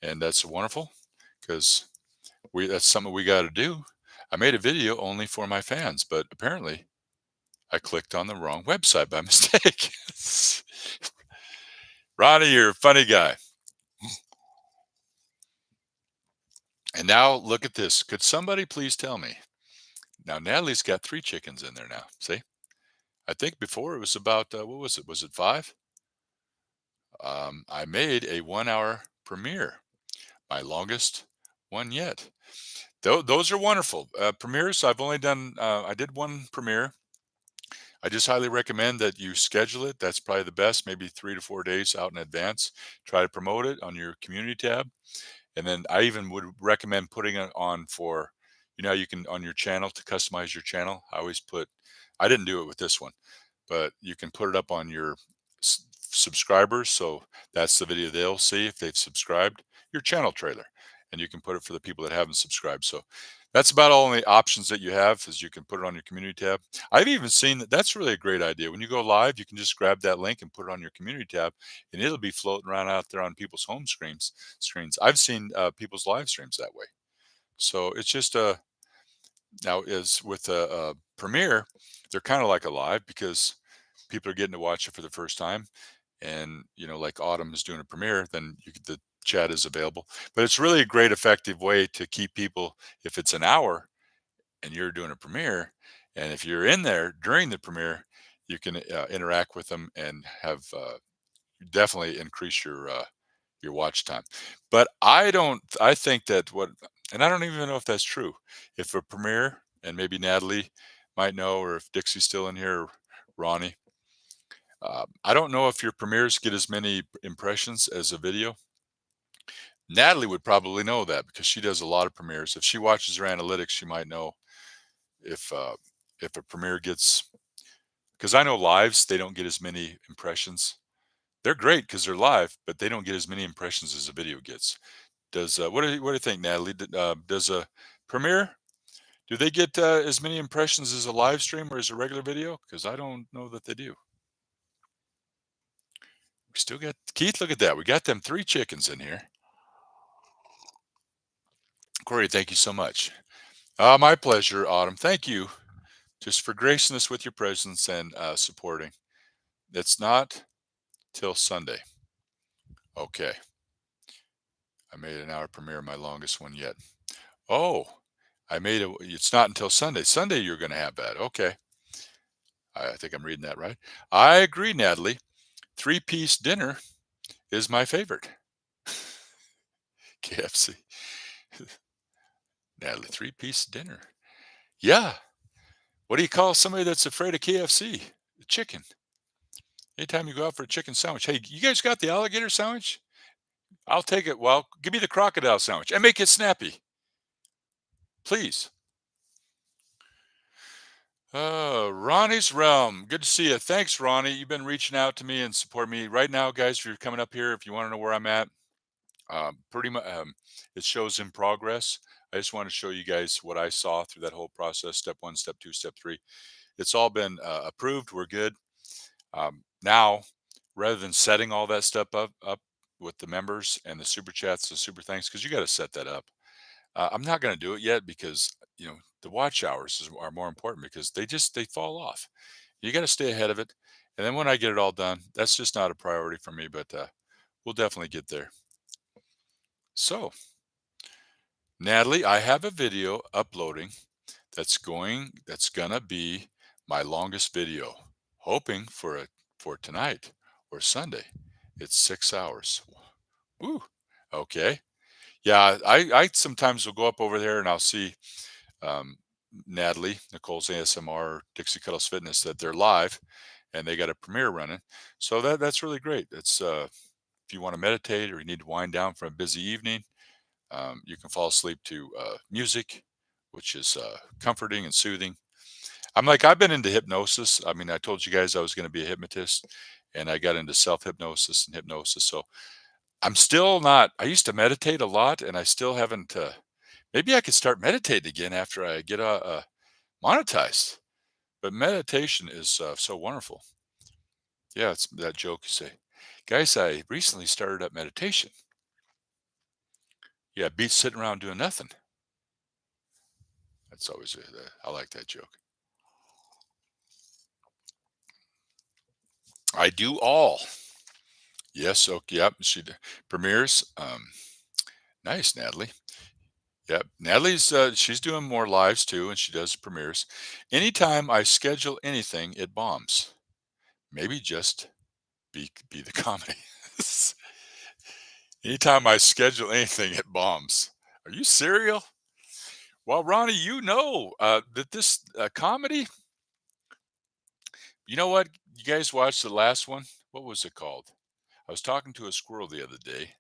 and that's wonderful because we that's something we got to do. I made a video only for my fans, but apparently I clicked on the wrong website by mistake. Ronnie, you're a funny guy. And now look at this. Could somebody please tell me? Now Natalie's got 3 chickens in there now. See, I think before it was about what was it? Was it 5? I made a 1 hour premiere, my longest one yet. Those are wonderful premieres. I've only done. I did one premiere. I just highly recommend that you schedule it. That's probably the best. Maybe 3 to 4 days out in advance. Try to promote it on your community tab. And then I even would recommend putting it on for, how you can on your channel to customize your channel. I didn't do it with this one, but you can put it up on your subscribers. So that's the video they'll see if they've subscribed, your channel trailer. And you can put it for the people that haven't subscribed. So that's about all the options that you have is you can put it on your community tab. I've even seen that's really a great idea. When you go live, you can just grab that link and put it on your community tab, and it'll be floating around out there on people's home screens. I've seen people's live streams that way. So it's just now is with a premiere, they're kind of like a live because people are getting to watch it for the first time. And like Autumn is doing a premiere, then the chat is available. But it's really a great effective way to keep people, if it's an hour and you're doing a premiere, and if you're in there during the premiere, you can interact with them and have definitely increase your watch time. But I think that and I don't even know if that's true. If a premiere, and maybe Natalie might know, or if Dixie's still in here, or Ronnie, I don't know if your premieres get as many impressions as a video. Natalie would probably know that because she does a lot of premieres. If she watches her analytics, she might know if uh, if a premiere gets, because I know lives they don't get as many impressions. They're great because they're live, but they don't get as many impressions as a video gets. Does what do you think, Natalie? Does a premiere, do they get as many impressions as a live stream or as a regular video? Because I don't know that they do. We still got Keith. Look at that. We got them 3 chickens in here. Corey, thank you so much. My pleasure, Autumn. Thank you just for gracing us with your presence and supporting. It's not till Sunday. Okay. I made an hour premiere, my longest one yet. Oh, I made it. It's not until Sunday. Sunday you're going to have that. Okay. I think I'm reading that right. I agree, Natalie. Three-piece dinner is my favorite. KFC. Natalie, three-piece dinner. Yeah. What do you call somebody that's afraid of KFC? Chicken. Anytime you go out for a chicken sandwich, hey, you guys got the alligator sandwich? I'll take it. Well, give me the crocodile sandwich and make it snappy, please. Ronnie's Realm. Good to see you. Thanks, Ronnie. You've been reaching out to me and support me. Right now, guys, if you're coming up here, if you want to know where I'm at, pretty much it shows in progress. I just want to show you guys what I saw through that whole process. Step one, step two, step three. It's all been approved. We're good. Now, rather than setting all that stuff up with the members and the super chats, the super thanks, because you got to set that up. I'm not going to do it yet because the watch hours are more important because they fall off. You got to stay ahead of it, and then when I get it all done, that's just not a priority for me. But we'll definitely get there. So, Natalie, I have a video uploading that's gonna be my longest video, hoping for tonight or Sunday. It's 6 hours. Woo. Okay. Yeah, I sometimes will go up over there and I'll see um, Natalie, Nicole's ASMR, Dixie Cuddles Fitness, that they're live and they got a premiere running. So that's really great. It's if you want to meditate or you need to wind down from a busy evening, you can fall asleep to music, which is comforting and soothing. I've been into hypnosis. I mean, I told you guys I was going to be a hypnotist, and I got into self hypnosis and hypnosis. So I'm still not. I used to meditate a lot, and I still haven't. Maybe I could start meditating again after I get monetized. But meditation is so wonderful. Yeah, it's that joke you say, guys. I recently started up meditation. Yeah, beats sitting around doing nothing. That's always I like that joke. I do all. Yes. Okay. Yep. Premieres. Nice, Natalie. Yep. Natalie's she's doing more lives too, and she does premieres. Anytime I schedule anything, it bombs. Maybe just be the comedy. Anytime I schedule anything, it bombs. Are you serial? Well, Ronnie, that this comedy. You know what? You guys watched the last one. What was it called? I was talking to a squirrel the other day.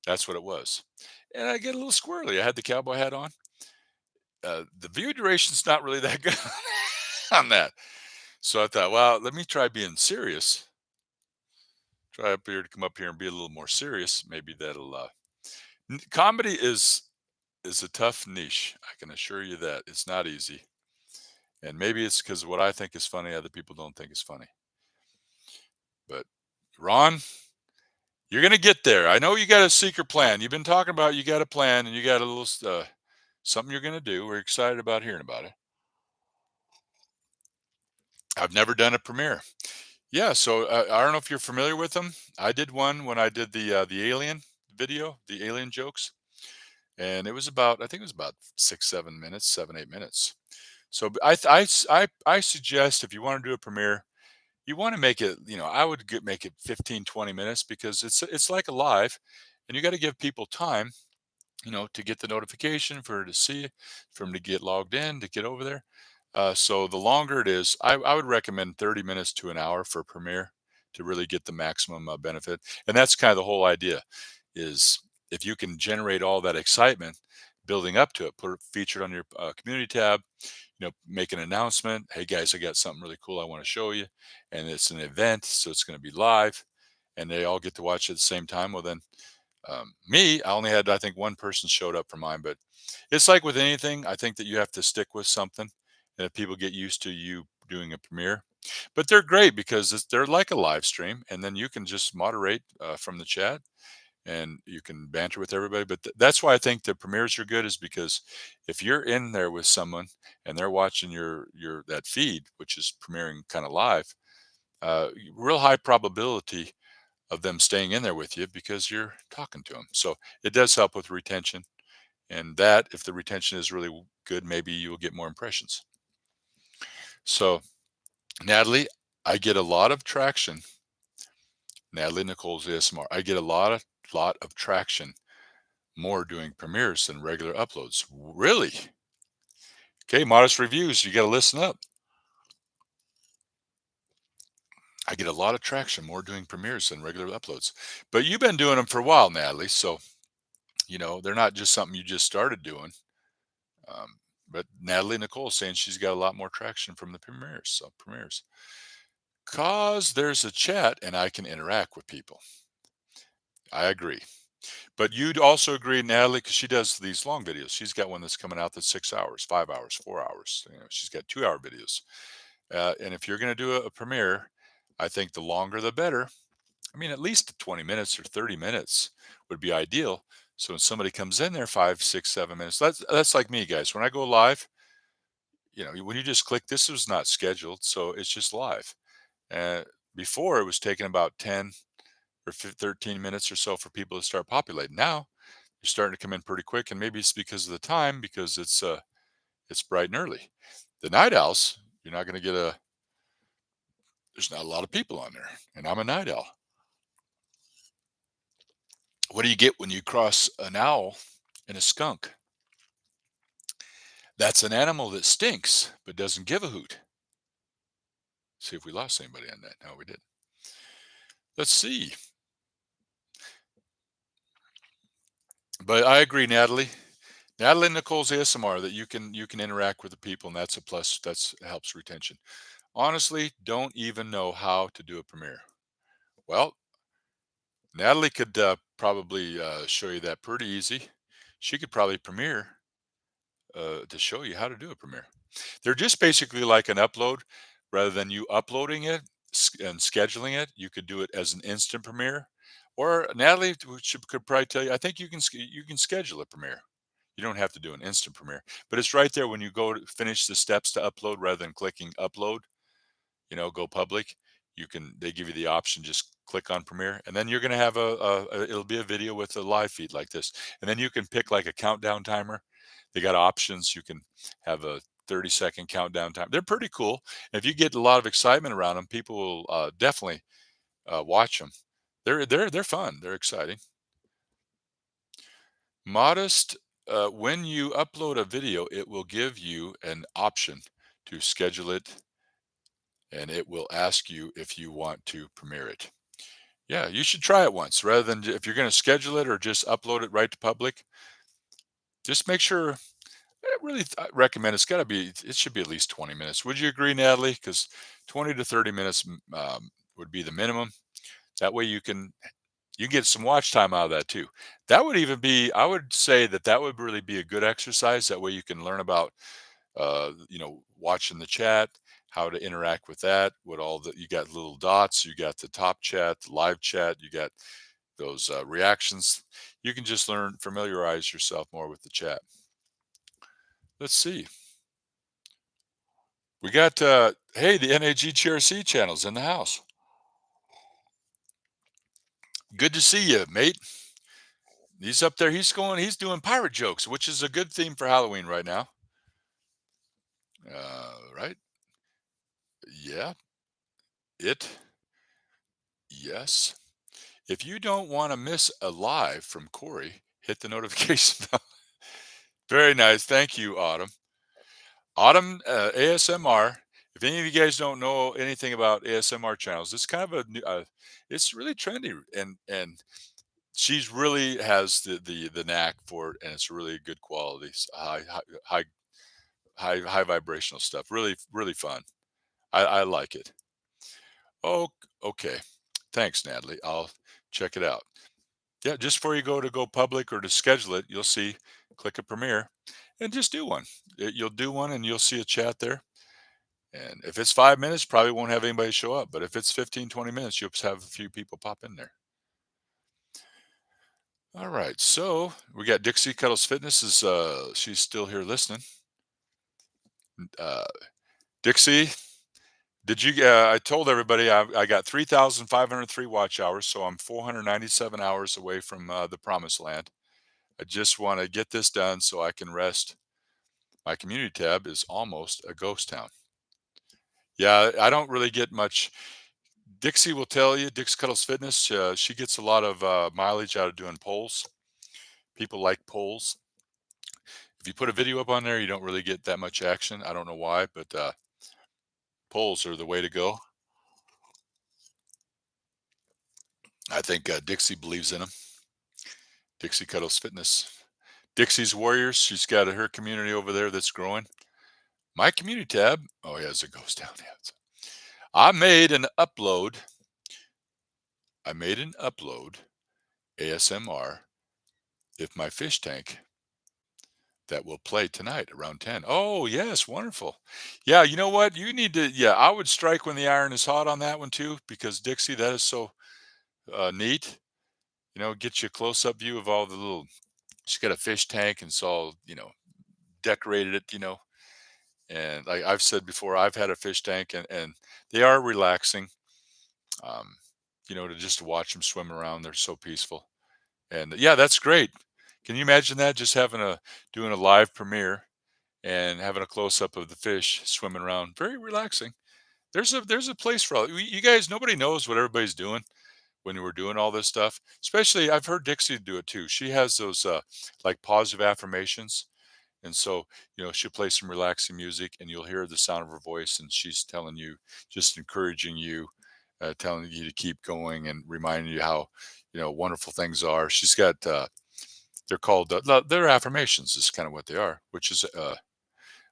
That's what it was. And I get a little squirrely. I had the cowboy hat on. The view duration's not really that good on that. So I thought, well, let me try being serious. Try up here to come up here and be a little more serious. Maybe that'll. Comedy is a tough niche. I can assure you that it's not easy. And maybe it's because what I think is funny, other people don't think is funny. But Ron, you're gonna get there. I know you got a secret plan. You've been talking about you got a plan and you got a little something you're gonna do. We're excited about hearing about it. I've never done a premiere. Yeah, so I don't know if you're familiar with them. I did one when I did the alien video, the alien jokes, and it was about I think it was about 6 7 minutes, 7 8 minutes. So I suggest if you want to do a premiere, you want to make it I would make it 15 20 minutes because it's like a live, and you got to give people time to get the notification for her to see it, for them to get logged in, to get over there. So the longer it is, I would recommend 30 minutes to an hour for a premiere to really get the maximum benefit. And that's kind of the whole idea is if you can generate all that excitement building up to it, put it featured on your community tab, make an announcement. Hey guys, I got something really cool I want to show you. And it's an event, so it's going to be live and they all get to watch it at the same time. Well, then I only had, I think, one person showed up for mine, but it's like with anything. I think that you have to stick with something, and if people get used to you doing a premiere, but they're great because they're like a live stream, and then you can just moderate from the chat, and you can banter with everybody. But that's why I think the premieres are good, is because if you're in there with someone and they're watching your that feed, which is premiering kind of live, real high probability of them staying in there with you because you're talking to them. So it does help with retention And that, if the retention is really good, maybe you will get more impressions. So, Natalie, I get a lot of traction. Natalie Nicole's ASMR. I get a lot of traction more doing premieres than regular uploads. Really? Okay, modest reviews. You got to listen up. I get a lot of traction more doing premieres than regular uploads. But you've been doing them for a while, Natalie. So, they're not just something you just started doing. But Natalie Nicole saying she's got a lot more traction from the premieres. So, premieres. Cause there's a chat and I can interact with people. I agree. But you'd also agree, Natalie, because she does these long videos. She's got one that's coming out that's 6 hours, 5 hours, 4 hours. She's got 2 hour videos. And if you're going to do a premiere, I think the longer the better. I mean, at least 20 minutes or 30 minutes would be ideal. So when somebody comes in there 5, 6, 7 minutes, that's like me, guys. When I go live, when you just click, this was not scheduled, so it's just live. Uh, Before it was taking about 10 or 13 minutes or so for people to start populating. Now you're starting to come in pretty quick, and maybe it's because of the time, because it's bright and early. The night owls, you're not going to get a. There's not a lot of people on there, and I'm a night owl. What do you get when you cross an owl and a skunk? That's an animal that stinks but doesn't give a hoot. See if we lost anybody on that. No, we did. Let's see. But I agree, Natalie. Natalie and Nicole's ASMR, that you can interact with the people, and that's a plus. That's helps retention. Honestly, don't even know how to do a premiere. Well, Natalie could probably show you that pretty easy. She could probably premiere to show you how to do a premiere. They're just basically like an upload. Rather than you uploading it and scheduling it, you could do it as an instant premiere. Or Natalie could probably tell you. I think you can schedule a premiere. You don't have to do an instant premiere, but it's right there when you go to finish the steps to upload. Rather than clicking upload, go public, they give you the option, just click on premiere, and then you're going to have it'll be a video with a live feed like this, and then you can pick like a countdown timer. They got options. You can have a 30-second countdown time. They're pretty cool. If you get a lot of excitement around them, people will definitely watch them. They're fun. They're exciting. Modest. When you upload a video, it will give you an option to schedule it, and it will ask you if you want to premiere it. Yeah, you should try it once, rather than if you're going to schedule it or just upload it right to public. Just make sure. I really recommend it should be at least 20 minutes. Would you agree, Natalie? Because 20 to 30 minutes would be the minimum. That way you get some watch time out of that too. That would even be, I would say that would really be a good exercise. That way you can learn about watching the chat, how to interact with that. What all the You got little dots, you got the top chat, the live chat, you got those reactions. You can just familiarize yourself more with the chat. Let's see. We got hey, the NAGTRC channel's in the house. Good to see you, mate. He's up there. He's doing pirate jokes, which is a good theme for Halloween right now. Right? Yeah. It. Yes. If you don't want to miss a live from Cory, hit the notification bell. Very nice. Thank you, Autumn. Autumn ASMR. If any of you guys don't know anything about ASMR channels, it's kind of it's really trendy, and she's really has the knack for it, and it's really good quality, high high vibrational stuff. Really really fun. I like it. Oh, okay. Thanks, Natalie. I'll check it out. Yeah, just before you go public or to schedule it, you'll see, click a premiere and just do one. You'll do one and you'll see a chat there. And if it's 5 minutes, probably won't have anybody show up. But if it's 15, 20 minutes, you'll have a few people pop in there. All right. So we got Dixie Cuddles Fitness she's still here listening. Uh, Dixie, I told everybody I got 3,503 watch hours. So I'm 497 hours away from the promised land. I just want to get this done so I can rest. My community tab is almost a ghost town. Yeah, I don't really get much. Dixie will tell you, Dix Cuddles Fitness, she gets a lot of mileage out of doing polls. People like polls. If you put a video up on there, you don't really get that much action. I don't know why, but polls are the way to go. I think Dixie believes in them. Dixie Cuddles Fitness. Dixie's Warriors. She's got her community over there that's growing. My community tab. Oh yeah, it's a ghost town. Yeah, I made an upload. I made an upload ASMR if my fish tank that will play tonight around 10. Oh, yes, wonderful. Yeah, you know what? You need to, yeah, I would strike when the iron is hot on that one too, because Dixie, that is so neat. You know, get you a close up view of all the little, she's got a fish tank and it's all, decorated it, And like I've said before, I've had a fish tank and they are relaxing, um, to just watch them swim around. They're so peaceful. And yeah, that's great. Can you imagine that? Just doing a live premiere and having a close up of the fish swimming around. Very relaxing. There's a place for all you guys. Nobody knows what everybody's doing when we're doing all this stuff. Especially, I've heard Dixie do it too. She has those like positive affirmations, and so she'll play some relaxing music, and you'll hear the sound of her voice, and she's telling you, just encouraging you, telling you to keep going, and reminding you how wonderful things are. She's got they're called they're affirmations. Is kind of what they are, which is a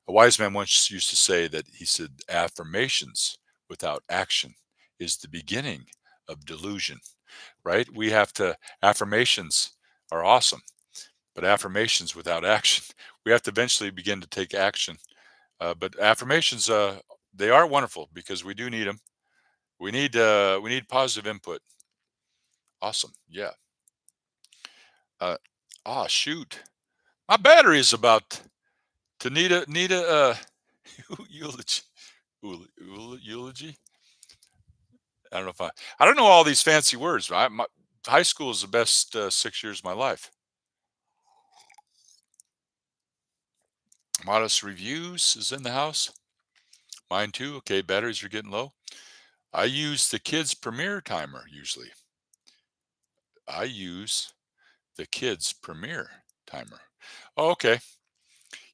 wise man once used to say that he said, affirmations without action is the beginning of delusion, right? Affirmations are awesome, but affirmations without action, we have to eventually begin to take action. But affirmations, they are wonderful because we do need them. We need positive input. Awesome. Yeah. Shoot. My battery is about to need a eulogy. Eulogy. I don't know if I don't know all these fancy words. High school is the best 6 years of my life. Modest reviews is in the house. Mine too. Okay, batteries are getting low. I use the kids premiere timer usually. I use the kids premiere timer. Oh, okay.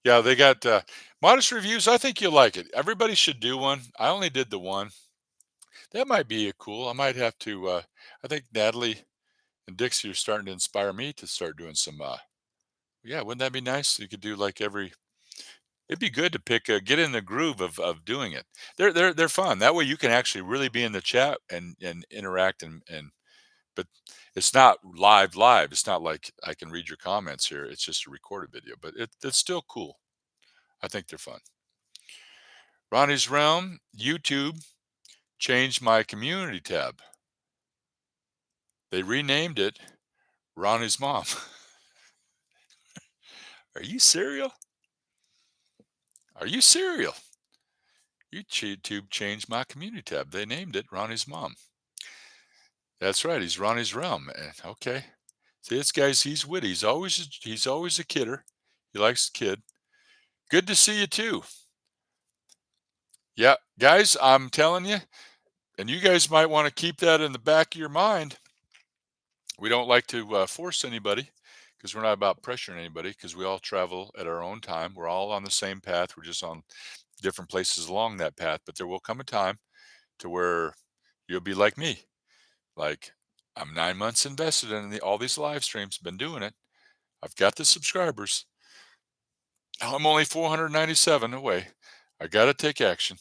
Yeah, they got modest reviews. I think you'll like it. Everybody should do one. I only did the one. That might be cool. I might have to. I think Natalie and Dixie are starting to inspire me to start doing some. Yeah, wouldn't that be nice? You could do like every. It'd be good to get in the groove of doing it. They're fun. That way you can actually really be in the chat and interact and but it's not live. It's not like I can read your comments here. It's just a recorded video, but it's still cool. I think they're fun. Ronnie's Realm, YouTube changed my community tab. They renamed it Ronnie's Mom. Are you serial? Are you serial? YouTube changed my community tab. They named it Ronnie's Mom. That's right. He's Ronnie's Realm. Okay. See, this guy's he's witty. He's always a kidder. He likes the kid. Good to see you too. Yeah, guys, I'm telling you, and you guys might want to keep that in the back of your mind. We don't like to force anybody because we're not about pressuring anybody because we all travel at our own time. We're all on the same path. We're just on different places along that path. But there will come a time to where you'll be like me. Like, I'm 9 months invested in all these live streams, been doing it. I've got the subscribers. I'm only 497 away. I got to take action.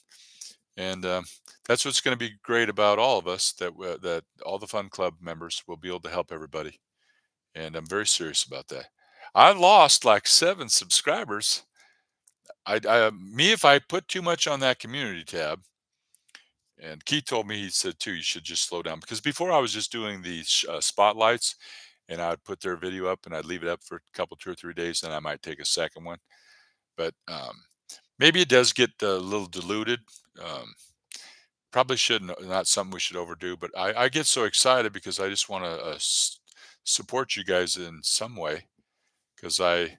And that's what's going to be great about all of us that all the fun club members will be able to help everybody. And I'm very serious about that. I lost like 7 subscribers. If I put too much on that community tab, and Keith told me, he said too, you should just slow down because before I was just doing these spotlights, and I'd put their video up and I'd leave it up for a couple, 2 or 3 days, then I might take a second one. But maybe it does get a little diluted. Um, Probably shouldn't, not something we should overdo. But I get so excited because I just want to support you guys in some way. because I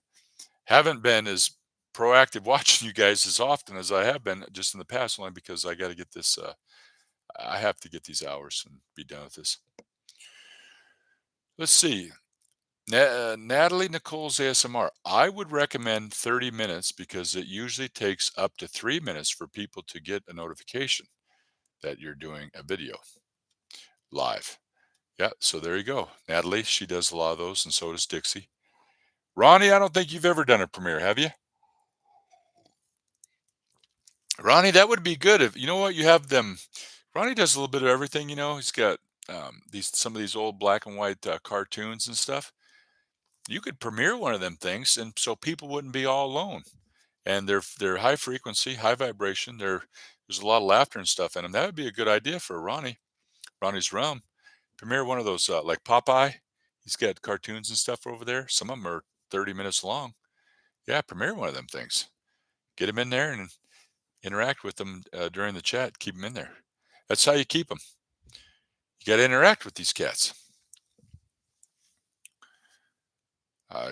haven't been as proactive watching you guys as often as I have been just in the past, only because I got to get this. I have to get these hours and be done with this. Let's see. Natalie Nicole's ASMR. I would recommend 30 minutes because it usually takes up to 3 minutes for people to get a notification that you're doing a video live. Yeah, so there you go. Natalie, she does a lot of those, and so does Dixie. Ronnie, I don't think you've ever done a premiere, have you? Ronnie, that would be good if you know what you have them. Ronnie does a little bit of everything. He's got these some of these old black and white cartoons and stuff. You could premiere one of them things, and so people wouldn't be all alone. And they're high frequency, high vibration. There's a lot of laughter and stuff in them. That would be a good idea for Ronnie. Ronnie's Realm. Premiere one of those like Popeye. He's got cartoons and stuff over there. Some of them are 30 minutes long. Yeah, premiere one of them things. Get them in there and interact with them during the chat. Keep them in there. That's how you keep them. You got to interact with these cats.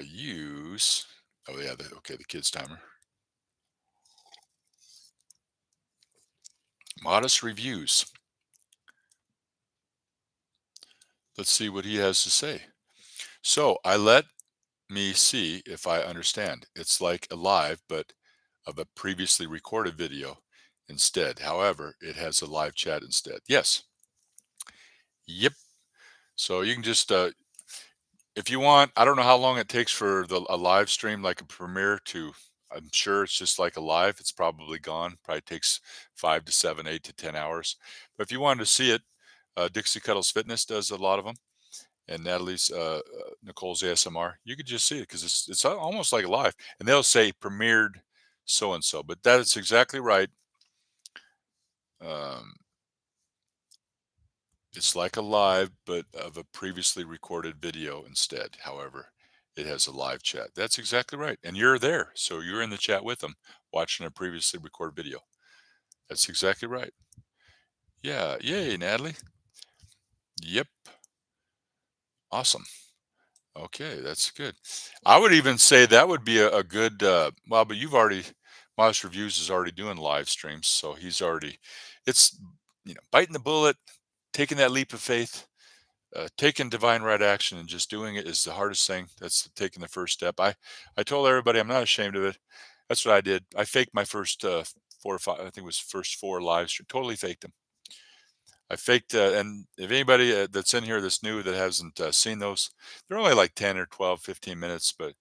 Use. Oh yeah. Okay. The kids timer. Modest reviews. Let's see what he has to say. So let me see if I understand. It's like a live, but of a previously recorded video instead. However, it has a live chat instead. Yes. Yep. So you can just, if you want, I don't know how long it takes for a live stream like a premiere to. I'm sure it's just like a live. It's probably gone. Probably takes 5 to 7, 8 to 10 hours. But if you wanted to see it, Dixie Cuddles Fitness does a lot of them, and Natalie's Nicole's ASMR. You could just see it because it's almost like live, and they'll say premiered so and so. But that is exactly right. Um, it's like a live, but of a previously recorded video instead. However, it has a live chat. That's exactly right, and you're there, so you're in the chat with them, watching a previously recorded video. That's exactly right. Yeah, yay, Natalie. Yep, awesome. Okay, that's good. I would even say that would be a good, well, but you've already, Modest Reviews is already doing live streams. So he's already, it's, biting the bullet, taking that leap of faith, taking divine right action and just doing it is the hardest thing. That's taking the first step. I told everybody I'm not ashamed of it. That's what I did. I faked my first 4 or 5, I think it was first 4 live stream, totally faked them. I faked, and if anybody that's in here that's new that hasn't seen those, they're only like 10 or 12, 15 minutes, but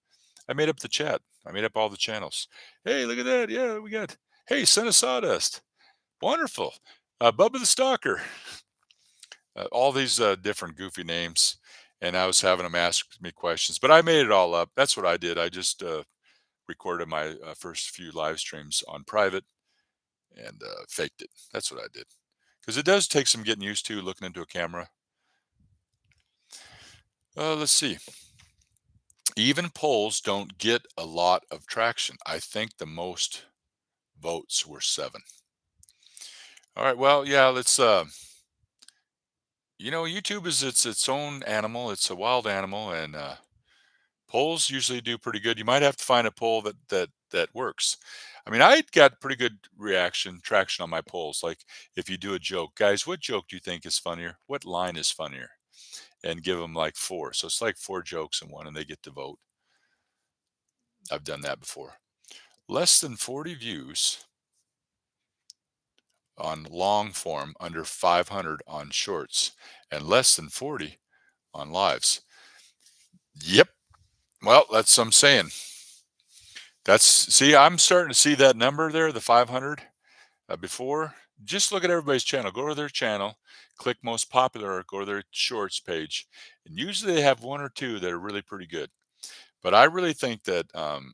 I made up the chat. I made up all the channels. Hey, look at that. Yeah, we got, hey, Son of Sawdust. Wonderful. Bubba the Stalker. All these different goofy names. And I was having them ask me questions, but I made it all up. That's what I did. I just recorded my first few live streams on private and faked it. That's what I did. Because it does take some getting used to looking into a camera. Let's see. Even polls don't get a lot of traction. I think the most votes were 7. All right. Well, yeah. Let's. YouTube is its own animal. It's a wild animal, and polls usually do pretty good. You might have to find a poll that works. I mean, I got pretty good traction on my polls. Like if you do a joke, guys, what joke do you think is funnier? What line is funnier? And give them like 4. So it's like 4 jokes in one, and they get to vote. I've done that before. Less than 40 views on long form, under 500 on shorts, and less than 40 on lives. Yep. Well, that's what I'm saying. See, I'm starting to see that number there, the 500 before. Just look at everybody's channel. Go to their channel, click most popular, or go to their shorts page. And usually they have 1 or 2 that are really pretty good. But I really think that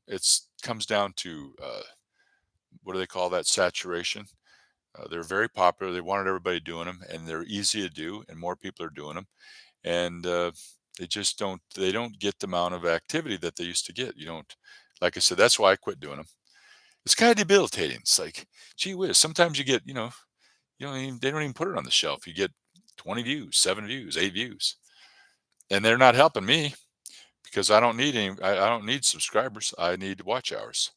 it's comes down to what do they call that? Saturation. They're very popular. They wanted everybody doing them, and they're easy to do, and more people are doing them. And they just don't. They don't get the amount of activity that they used to get. You don't. Like I said, that's why I quit doing them. It's kind of debilitating. It's like, gee whiz. Sometimes you get, they don't even put it on the shelf. You get 20 views, 7 views, 8 views, and they're not helping me. because I don't need I don't need subscribers. I need watch hours.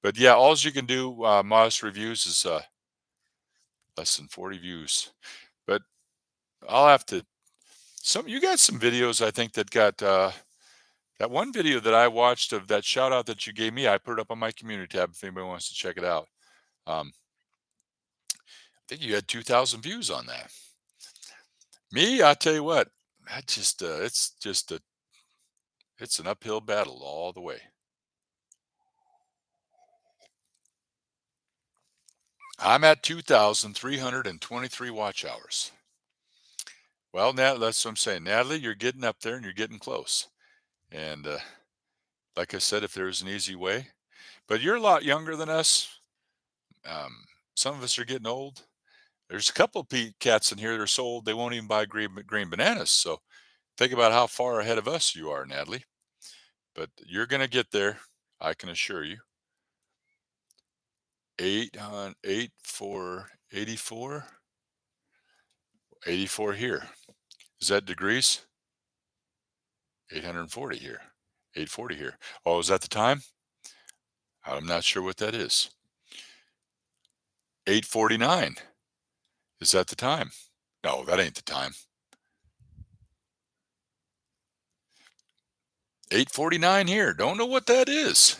But yeah, all you can do, modest reviews is less than 40 views. But I'll have to some you got some videos I think that got that one video that I watched of that shout out that you gave me. I put it up on my community tab if anybody wants to check it out. I think you had 2,000 views on that. Me, I tell you what, I just it's an uphill battle all the way. I'm at 2,323 watch hours. Well, now that's what I'm saying. Natalie, you're getting up there and you're getting close. And like I said, if there was an easy way, but you're a lot younger than us. Um, some of us are getting old. There's a couple of cats in here that are so old they won't even buy green bananas. So think about how far ahead of us you are, Natalie. But you're going to get there. I can assure you. 800, 84, 84, 84 here. Is that degrees? 840 here. 840 here. Oh, is that the time? I'm not sure what that is. 8:49. Is that the time? No, that ain't the time. 8:49 here. Don't know what that is.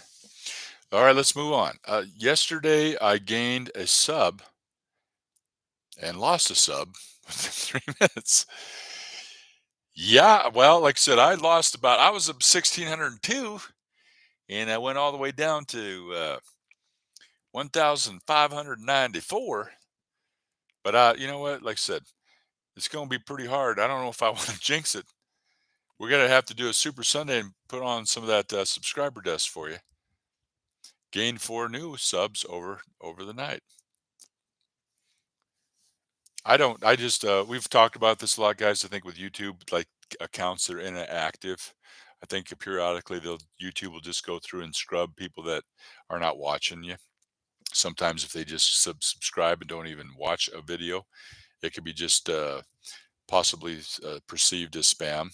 All right, let's move on. Yesterday, I gained a sub and lost a sub within 3 minutes. Yeah, well, like I said, I was up 1,602 and I went all the way down to 1,594. But you know what? Like I said, it's going to be pretty hard. I don't know if I want to jinx it. We're going to have to do a Super Sunday and put on some of that subscriber dust for you. Gained 4 new subs over the night. I don't. I just we've talked about this a lot, guys. I think with YouTube, like accounts that are inactive, I think periodically YouTube will just go through and scrub people that are not watching you. Sometimes if they just subscribe and don't even watch a video, it could be just possibly perceived as spam.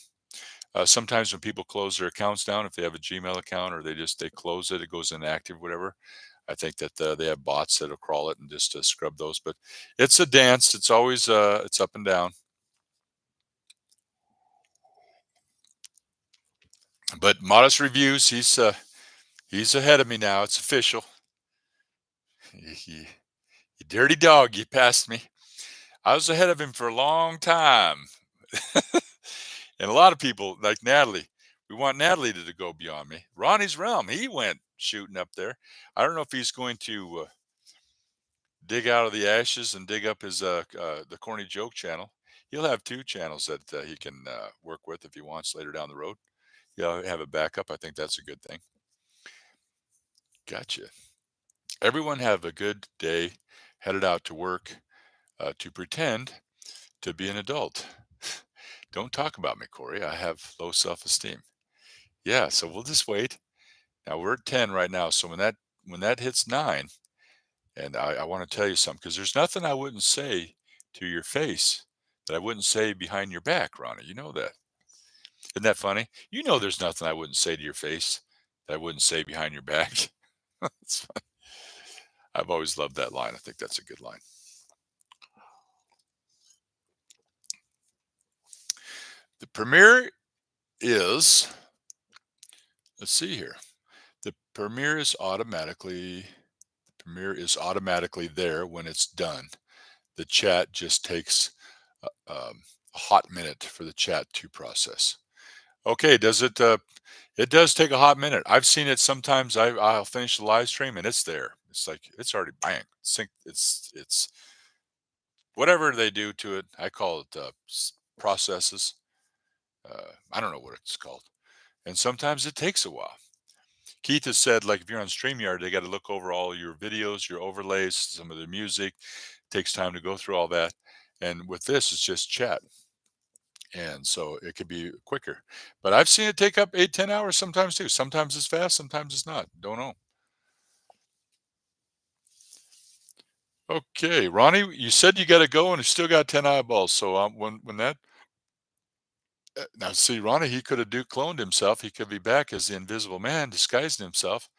Sometimes when people close their accounts down, if they have a Gmail account or they close it, it goes inactive, whatever. I think that they have bots that'll crawl it and just scrub those. But it's a dance. It's always it's up and down. But modest reviews. He's ahead of me now. It's official. You dirty dog. You passed me. I was ahead of him for a long time. And a lot of people like Natalie. We want Natalie to go beyond me. Ronnie's realm. He went shooting up there. I don't know if he's going to dig out of the ashes and dig up his the corny joke channel. He'll have 2 channels that he can work with if he wants later down the road. He'll have a backup. I think that's a good thing. Gotcha. Everyone have a good day. Headed out to work to pretend to be an adult. Don't talk about me, Cory. I have low self-esteem. Yeah, so we'll just wait. Now we're at 10 right now. So when that hits 9, and I want to tell you something because there's nothing I wouldn't say to your face that I wouldn't say behind your back, Ronnie. You know that. Isn't that funny? You know there's nothing I wouldn't say to your face that I wouldn't say behind your back. It's fun. I've always loved that line. I think that's a good line. The premiere is, let's see here. The premiere is automatically there when it's done. The chat just takes a hot minute for the chat to process. Okay, does it? It does take a hot minute. I've seen it sometimes. I'll finish the live stream and it's there. It's like it's already bang. It's whatever they do to it. I call it processes. I don't know what it's called. And sometimes it takes a while. Keith has said, like, if you're on StreamYard, they got to look over all your videos, your overlays, some of the music. It takes time to go through all that. And with this, it's just chat. And so it could be quicker. But I've seen it take up 8, 10 hours sometimes too. Sometimes it's fast, sometimes it's not. Don't know. Okay, Ronnie, you said you got to go and you still got 10 eyeballs. So when that Now, see, Ronnie, he could have do cloned himself. He could be back as the Invisible Man, disguising himself,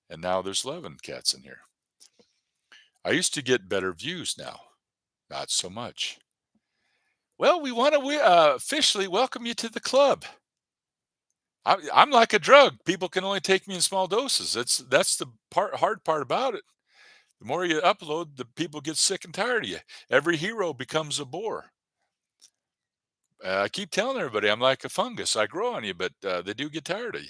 and now there's 11 cats in here. I used to get better views now, not so much. Well, we want to officially welcome you to the club. I'm like a drug. People can only take me in small doses. That's the hard part about it. The more you upload, the people get sick and tired of you. Every hero becomes a bore. I keep telling everybody I'm like a fungus. I grow on you, but they do get tired of you.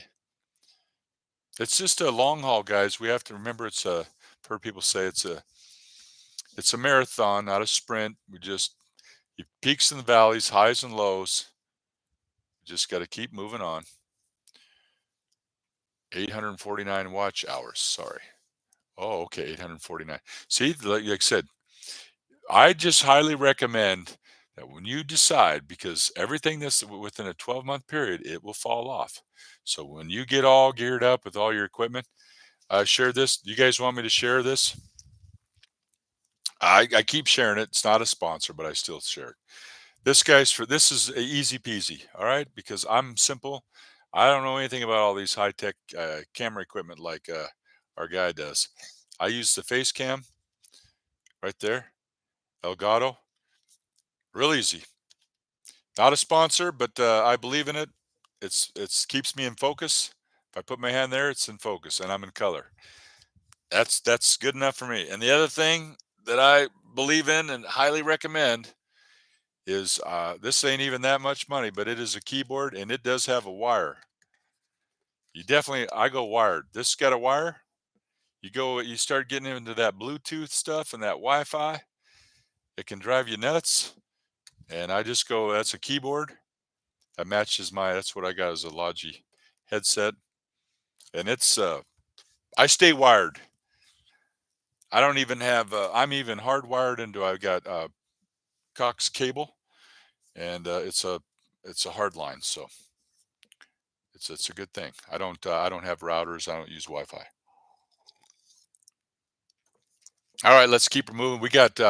It's just a long haul, guys. We have to remember I've heard people say it's a marathon, not a sprint. You peaks and valleys, highs and lows. Just got to keep moving on. 849 watch hours. Sorry. Oh, okay, 849. See, like I said, I just highly recommend that when you decide, because everything that's within a 12-month period, it will fall off. So when you get all geared up with all your equipment, share this. You guys want me to share this? I keep sharing it. It's not a sponsor, but I still share it. This is easy peasy. All right, because I'm simple. I don't know anything about all these high tech camera equipment like our guy does. I use the face cam right there, Elgato. Real easy. Not a sponsor, but I believe in it. It's keeps me in focus. If I put my hand there, it's in focus, and I'm in color. That's good enough for me. And the other thing that I believe in and highly recommend is this ain't even that much money, but it is a keyboard and it does have a wire. I go wired. This got a wire. You start getting into that Bluetooth stuff and that Wi-Fi. It can drive you nuts. And I just go, that's a keyboard that matches that's what I got as a Logi headset. And I stay wired. I don't even have, I'm even hardwired I've got Cox cable and it's a hard line. So it's a good thing. I don't have routers. I don't use Wi-Fi. All right, let's keep it moving. We got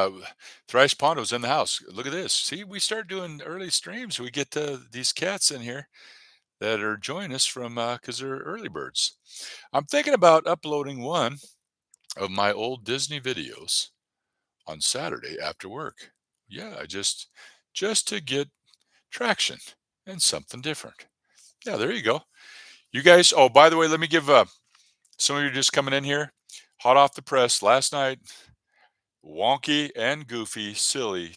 Thrice Pondo's in the house. Look at this. See, we start doing early streams. We get these cats in here that are joining us from because they're early birds. I'm thinking about uploading one of my old Disney videos on Saturday after work. Yeah, just to get traction and something different. Yeah, there you go. You guys. Oh, by the way, let me give some of you just coming in here, hot off the press. Last night, wonky and goofy, silly,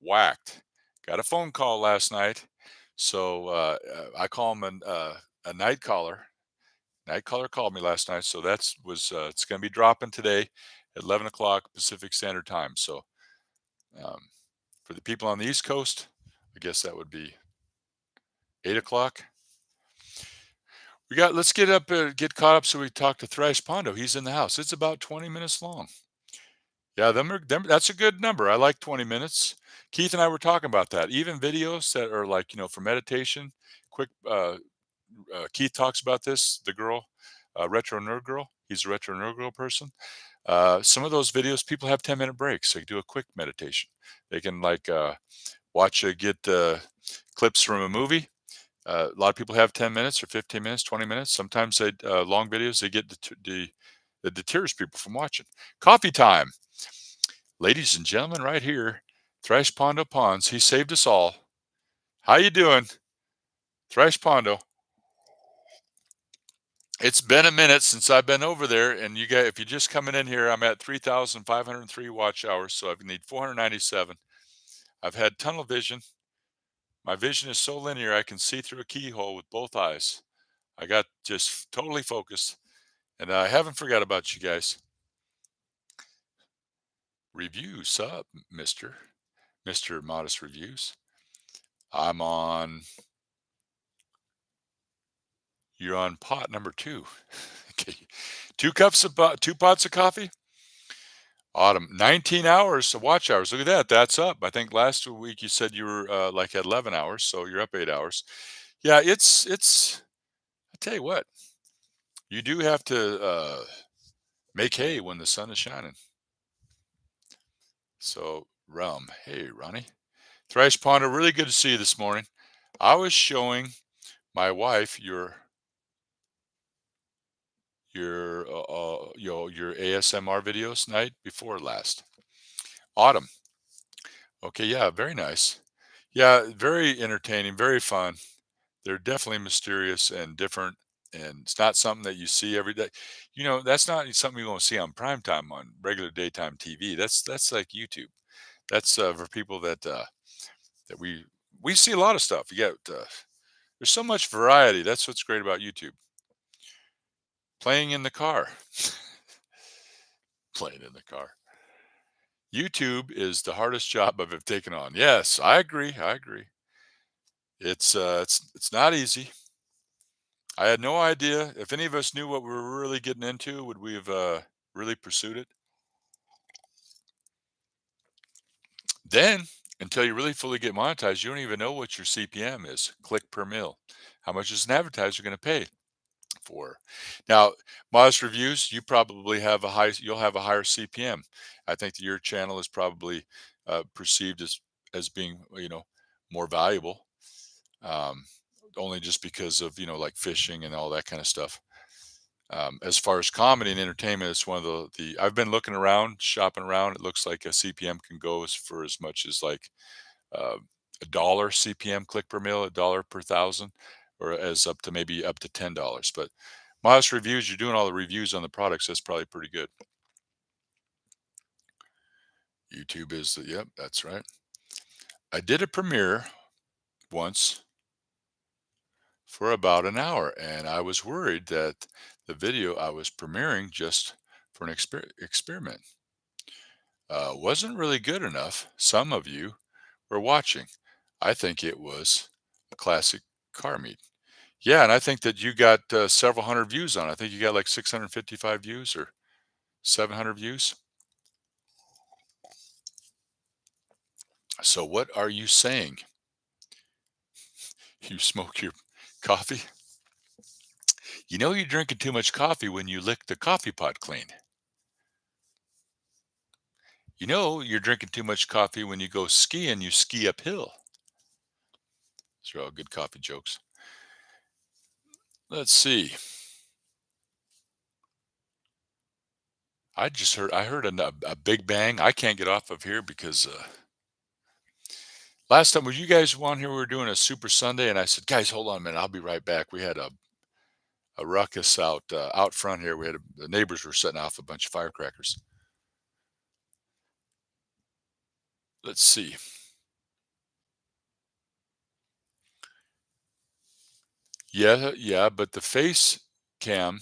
whacked. Got a phone call last night, so I call him a night caller. Night caller called me last night, so it's going to be dropping today at 11 o'clock Pacific Standard Time. So um, for the people on the East Coast, I guess that would be 8 o'clock. Let's get caught up so we talk to Thrice Pondo. He's in the house. It's about 20 minutes long. Yeah, that's a good number. I like 20 minutes. Keith and I were talking about that. Even videos that are like, for meditation, quick Keith talks about this, the girl, retro nerd girl. He's a retro nerd girl person. Some of those videos, people have 10-minute breaks. They do a quick meditation. They can get clips from a movie. A lot of people have 10 minutes or 15 minutes, 20 minutes. Sometimes long videos, that deters people from watching. Coffee time. Ladies and gentlemen, right here, Thrash Pondo Ponds. He saved us all. How you doing, Thrash Pondo? It's been a minute since I've been over there, and you guys, if you're just coming in here, I'm at 3,503 watch hours, so I need 497. I've had tunnel vision. My vision is so linear, I can see through a keyhole with both eyes. I got just totally focused, and I haven't forgot about you guys. Review sub, Mr. Modest Reviews. You're on pot number 2. Okay. 2 pots of coffee. Autumn, 19 hours of watch hours. Look at that. That's up. I think last week you said you were like at 11 hours, so you're up 8 hours. Yeah, I tell you what, you do have to make hay when the sun is shining. So, hey, Ronnie. Thrash Ponder, really good to see you this morning. I was showing my wife your ASMR videos night before last. Autumn. Okay, yeah, very nice. Yeah, very entertaining, very fun. They're definitely mysterious and different, and it's not something that you see every day. That's not something you're gonna see on prime time on regular daytime TV. That's like YouTube. That's for people that we see a lot of stuff. You get there's so much variety. That's what's great about YouTube. Playing in the car. Playing in the car. YouTube is the hardest job I've ever taken on. Yes, I agree. I agree. It's not easy. I had no idea. If any of us knew what we were really getting into, would we have really pursued it? Then, until you really fully get monetized, you don't even know what your CPM is, click per mil. How much is an advertiser going to pay for? Now, modest reviews, you'll have a higher CPM. I think that your channel is probably perceived as being more valuable, um, only just because of like fishing and all that kind of stuff. As far as comedy and entertainment, it's one of the I've been looking around, shopping around. It looks like a CPM can go for as much as like uh, a dollar CPM click per mil, a dollar per thousand, or as up to maybe up to $10. But modest reviews, you're doing all the reviews on the products. That's probably pretty good. YouTube is yep, that's right. I did a premiere once for about an hour, and I was worried that the video I was premiering just for an experiment wasn't really good enough. Some of you were watching. I think it was a classic car meet. Yeah, and I think that you got several hundred views on it. I think you got like 655 views or 700 views. So, what are you saying? You smoke your coffee? You know you're drinking too much coffee when you lick the coffee pot clean. You know you're drinking too much coffee when you go skiing, you ski uphill. These are all good coffee jokes. Let's see. I heard a big bang. I can't get off of here because last time was you guys on here, we were doing a Super Sunday, and I said, guys, hold on a minute, I'll be right back. We had a ruckus out front here. The neighbors were setting off a bunch of firecrackers. Let's see. Yeah, yeah, but the face cam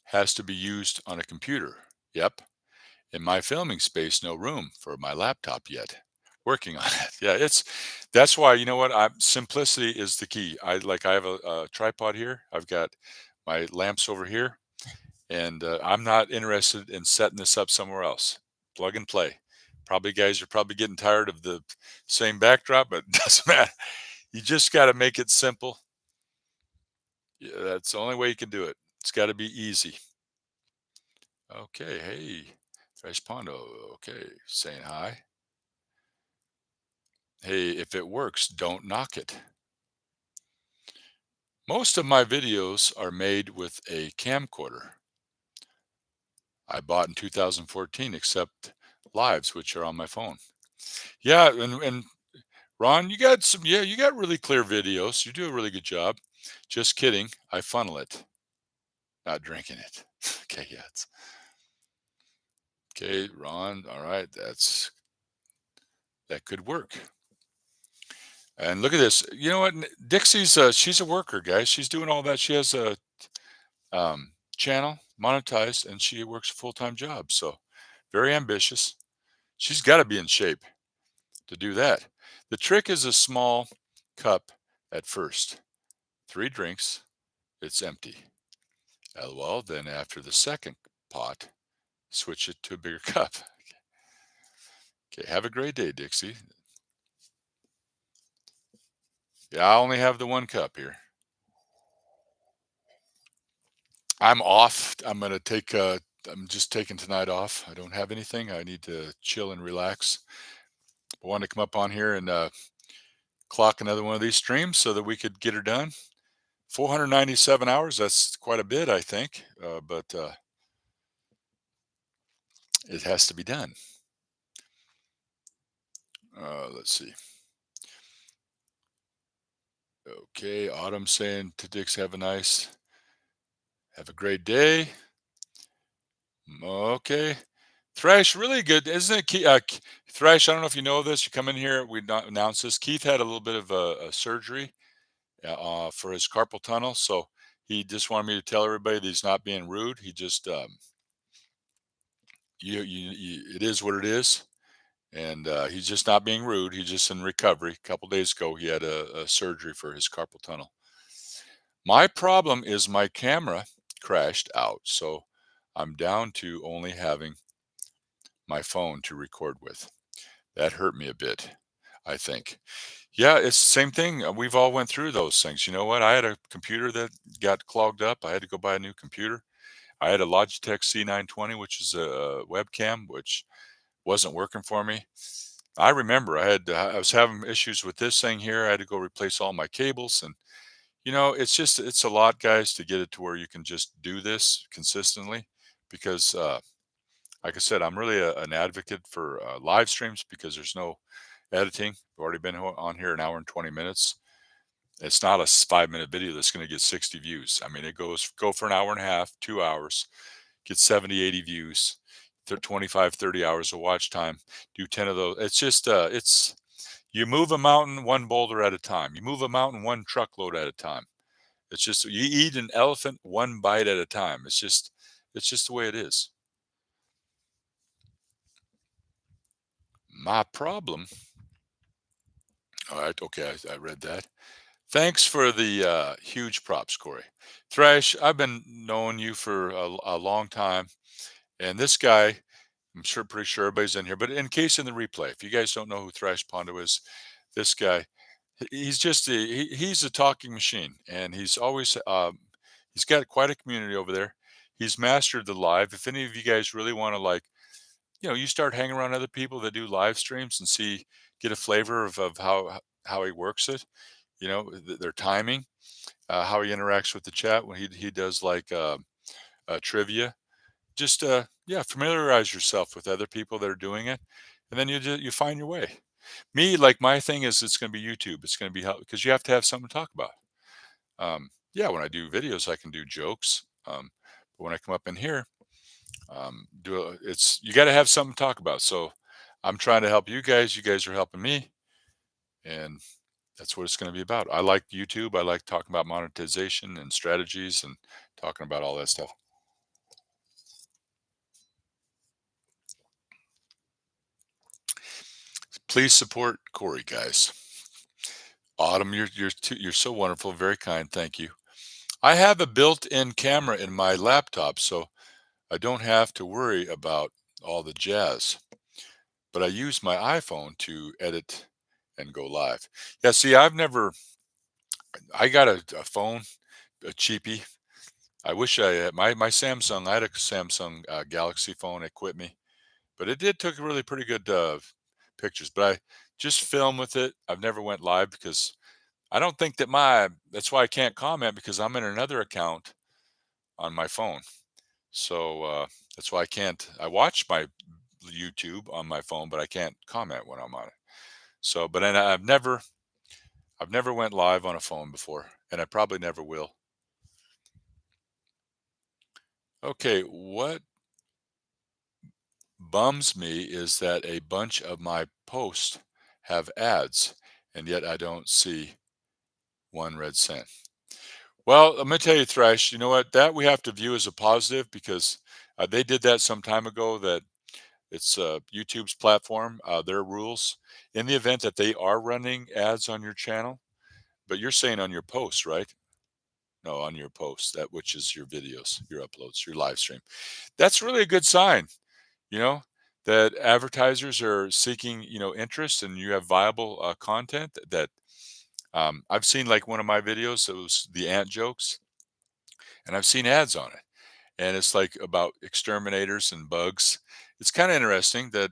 has to be used on a computer. Yep. In my filming space, no room for my laptop yet. Working on it. Yeah, that's why you know what? Simplicity is the key. I have a tripod here. I've got my lamps over here, and I'm not interested in setting this up somewhere else. Plug and play. Probably guys are probably getting tired of the same backdrop, but it doesn't matter. You just got to make it simple. Yeah, that's the only way you can do it. It's got to be easy. Okay, hey, Fresh Pondo. Okay, saying hi. Hey, if it works, don't knock it. Most of my videos are made with a camcorder I bought in 2014, except lives, which are on my phone. Yeah, and Ron, you got really clear videos. You do a really good job. Just kidding. I funnel it, not drinking it. Okay, yeah. Okay, Ron. All right, that could work. And look at this. You know what? Dixie's she's a worker, guys. She's doing all that. She has a channel monetized, and she works a full time job. So very ambitious. She's got to be in shape to do that. The trick is a small cup at first. 3 drinks, it's empty. LOL. Then after the second pot, switch it to a bigger cup. Okay, have a great day, Dixie. Yeah, I only have the one cup here. I'm off. I'm just taking tonight off. I don't have anything. I need to chill and relax. I wanted to come up on here and clock another one of these streams so that we could get her done. 497 hours, that's quite a bit, I think, but it has to be done. Let's see. Okay, Autumn saying to Dix, have a great day. Okay. Thrash, really good, isn't it? Thrash, I don't know if you know this. You come in here, we not announce this. Keith had a little bit of a surgery for his carpal tunnel, so he just wanted me to tell everybody that he's not being rude. He just, it is what it is, and he's just not being rude. He's just in recovery. A couple days ago, he had a surgery for his carpal tunnel. My problem is my camera crashed out, so I'm down to only having my phone to record with. That hurt me a bit, I think. Yeah, it's the same thing. We've all went through those things. You know what? I had a computer that got clogged up. I had to go buy a new computer. I had a Logitech C920, which is a webcam, which wasn't working for me. I remember I was having issues with this thing here. I had to go replace all my cables, and it's a lot, guys, to get it to where you can just do this consistently. Because, like I said, I'm really an advocate for live streams because there's no editing. We've already been on here an hour and 20 minutes. It's not a 5-minute video that's going to get 60 views. I mean, go for an hour and a half, 2 hours, get 70, 80 views, 25, 30 hours of watch time, do 10 of those. It's just, you move a mountain one boulder at a time. You move a mountain one truckload at a time. It's just, you eat an elephant one bite at a time. It's just the way it is. My problem. All right. Okay. I read that. Thanks for the huge props, Corey. Thrash, I've been knowing you for a long time. And this guy, I'm sure, pretty sure everybody's in here, but in case in the replay, if you guys don't know who Thrash Pondo is, this guy, he's a talking machine, and he's got quite a community over there. He's mastered the live. If any of you guys really want to, like, you start hanging around other people that do live streams and get a flavor of how he works it, their timing, how he interacts with the chat when he does like trivia. Just yeah, familiarize yourself with other people that are doing it, and then you find your way. Me, like, my thing is it's going to be YouTube. It's going to be how, because you have to have something to talk about. Yeah, when I do videos, I can do jokes. But when I come up in here, it's you got to have something to talk about. So I'm trying to help you guys. You guys are helping me, and that's what it's going to be about. I like YouTube. I like talking about monetization and strategies and talking about all that stuff. Please support Corey, guys. Autumn, you're so wonderful, very kind. Thank you. I have a built-in camera in my laptop, so I don't have to worry about all the jazz. But I use my iPhone to edit and go live. Yeah, see, I got a phone, a cheapie. I wish I had my Samsung. I had a Samsung Galaxy phone. It quit me, but it did took really pretty good pictures. But I just film with it. I've never went live because I don't think that that's why I can't comment, because I'm in another account on my phone. So that's why I watch my YouTube on my phone, but I can't comment when I'm on it. So, but then I've never went live on a phone before, and I probably never will. Okay, what bums me is that a bunch of my posts have ads, and yet I don't see one red cent. Well, I'm gonna tell you, Thrash. You know what? That we have to view as a positive, because they did that some time ago. That it's YouTube's platform, their rules. In the event that they are running ads on your channel, but you're saying on your posts, right? No, on your posts, that which is your videos, your uploads, your live stream. That's really a good sign, you know, that advertisers are seeking, interest, and you have viable content that I've seen, like one of my videos, it was the ant jokes, and I've seen ads on it. And it's like about exterminators and bugs. It's kind of interesting that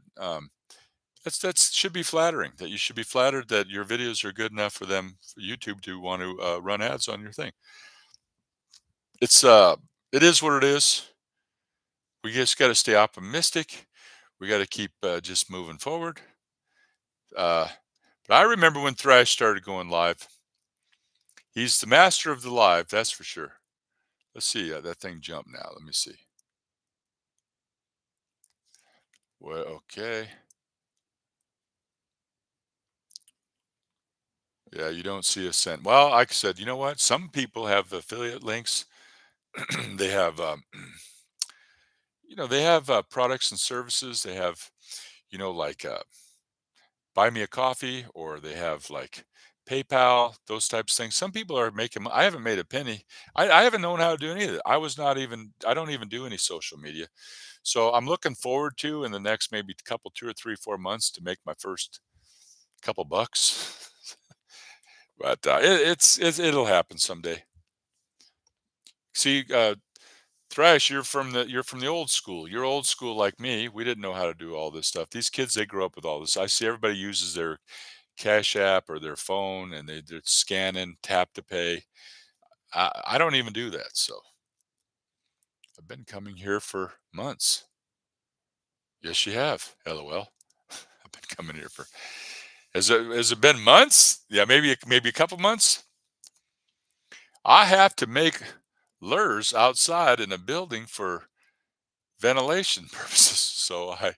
That's should be flattering. That you should be flattered that your videos are good enough for them, for YouTube to want to run ads on your thing. It's it is what it is. We just got to stay optimistic. We got to keep just moving forward. Uh, but I remember when Thrash started going live. He's the master of the live, that's for sure. Let's see. That thing jumped now. Let me see. Well, okay. Yeah, you don't see a cent. Well, like I said, you know what? Some people have affiliate links. They have, they have products and services. They have, like buy me a coffee, or they have like PayPal, those types of things. Some people are making, I haven't made a penny. I haven't known how to do any of it. I don't even do any social media. So I'm looking forward to in the next maybe couple, 2 or 3, 4 months to make my first couple bucks. But it'll happen someday. See, Thrash, you're from the old school. You're old school like me. We didn't know how to do all this stuff. These kids, they grow up with all this. I see everybody uses their Cash App or their phone, and they're scanning, tap to pay. I don't even do that. So I've been coming here for months. Yes, you have. LOL. I've been coming here for. Has it been months? Yeah, maybe a couple months. I have to make lures outside in a building for ventilation purposes. So I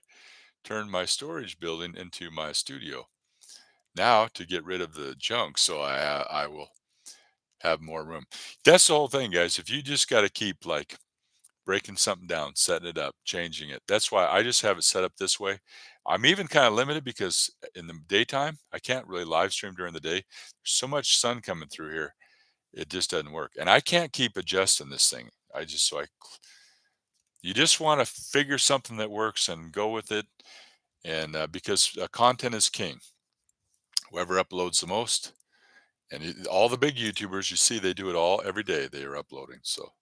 turned my storage building into my studio now to get rid of the junk. So I will have more room. That's the whole thing, guys. If you just got to keep like breaking something down, setting it up, changing it. That's why I just have it set up this way. I'm even kind of limited because in the daytime, I can't really live stream during the day. There's so much sun coming through here. It just doesn't work. And I can't keep adjusting this thing. You just want to figure something that works and go with it. And because content is king, whoever uploads the most, and all the big YouTubers you see, they do it all every day. They are uploading. So,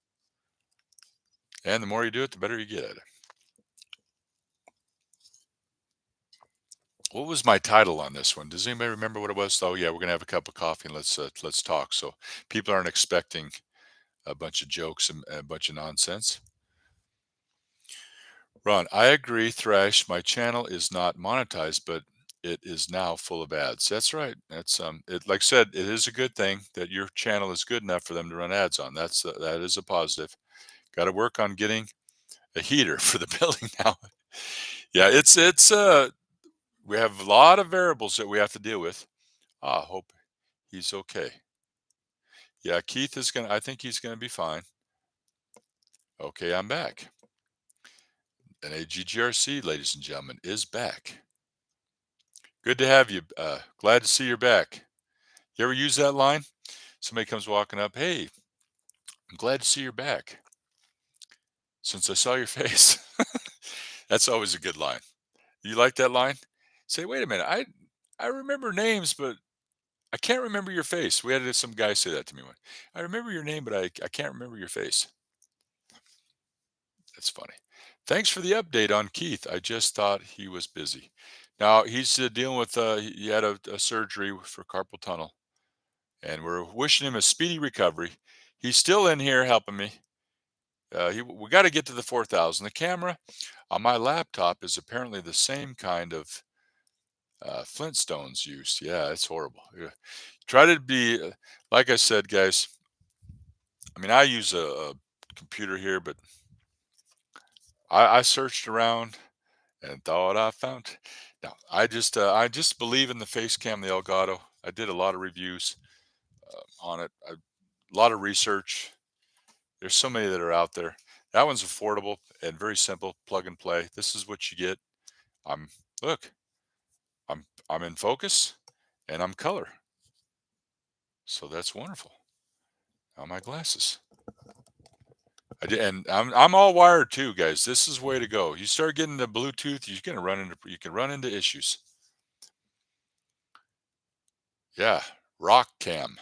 and the more you do it, the better you get at it. What was my title on this one? Does anybody remember what it was? Oh yeah, we're gonna have a cup of coffee and let's talk. So people aren't expecting a bunch of jokes and a bunch of nonsense. Ron, I agree, Thrash. My channel is not monetized, but it is now full of ads. That's right. That's it. Like I said, it is a good thing that your channel is good enough for them to run ads on. That is a positive. Got to work on getting a heater for the building now. Yeah, it's we have a lot of variables that we have to deal with. Hope he's okay. Yeah, Keith is gonna. I think he's gonna be fine. Okay, I'm back. And AGGRC, ladies and gentlemen, is back. Good to have you. Glad to see you're back. You ever use that line? Somebody comes walking up. Hey, I'm glad to see you're back. Since I saw your face. That's always a good line. You like that line? Say, wait a minute. I remember names, but I can't remember your face. We had some guy say that to me one. I remember your name, but I can't remember your face. That's funny. Thanks for the update on Keith. I just thought he was busy. Now he's dealing with he had a surgery for carpal tunnel, and we're wishing him a speedy recovery. He's still in here helping me. We got to get to the 4,000. The camera on my laptop is apparently the same kind of Flintstones used. Yeah, it's horrible. Yeah. Try to be like I said, guys. I mean, I use a computer here, but I searched around and thought I found. No, I just believe in the face cam, the Elgato. I did a lot of reviews on it, a lot of research. There's so many that are out there. That one's affordable and very simple, plug and play. This is what you get. I'm look, I'm in focus and I'm color. So that's wonderful. Now my glasses. And I'm all wired too, guys. This is the way to go. You start getting the Bluetooth, you can run into issues. Yeah, rock cam.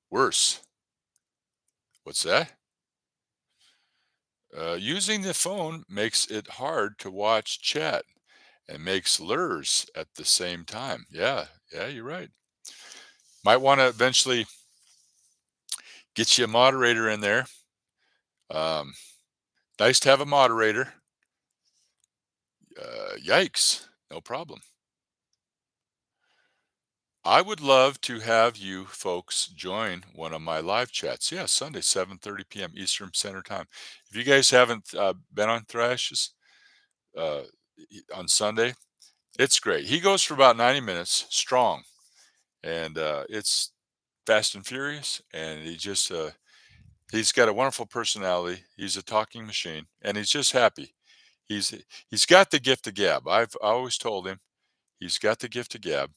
Worse. What's that? Using the phone makes it hard to watch chat and makes lures at the same time. Yeah, yeah, you're right. Might want to eventually get you a moderator in there. Um, Nice to have a moderator. Yikes, no problem. I would love to have you folks join one of my live chats. Yeah, Sunday, 7:30 p.m. Eastern Standard Time. If you guys haven't been on Thrash's uh, on Sunday, it's great. He goes for about 90 minutes strong, and it's fast and furious. And he's got a wonderful personality. He's a talking machine, and he's just happy. He's he's got the gift of gab. I always told him he's got the gift of gab,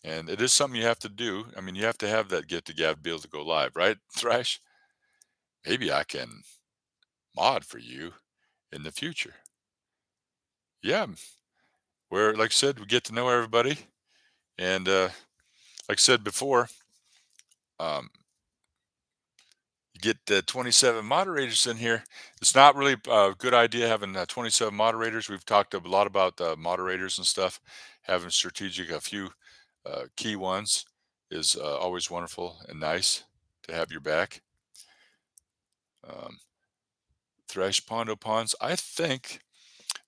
and it is something you have to do. I mean, you have to have that gift of gab to be able to go live, right? Thrash. Maybe I can mod for you in the future. Yeah, where like I said, we get to know everybody, and like I said before, um, you get 27 moderators in here. It's not really a good idea having 27 moderators. We've talked a lot about moderators and stuff. Having strategic, a few key ones is always wonderful and nice to have your back. Um, Thresh Pondo Ponds, I think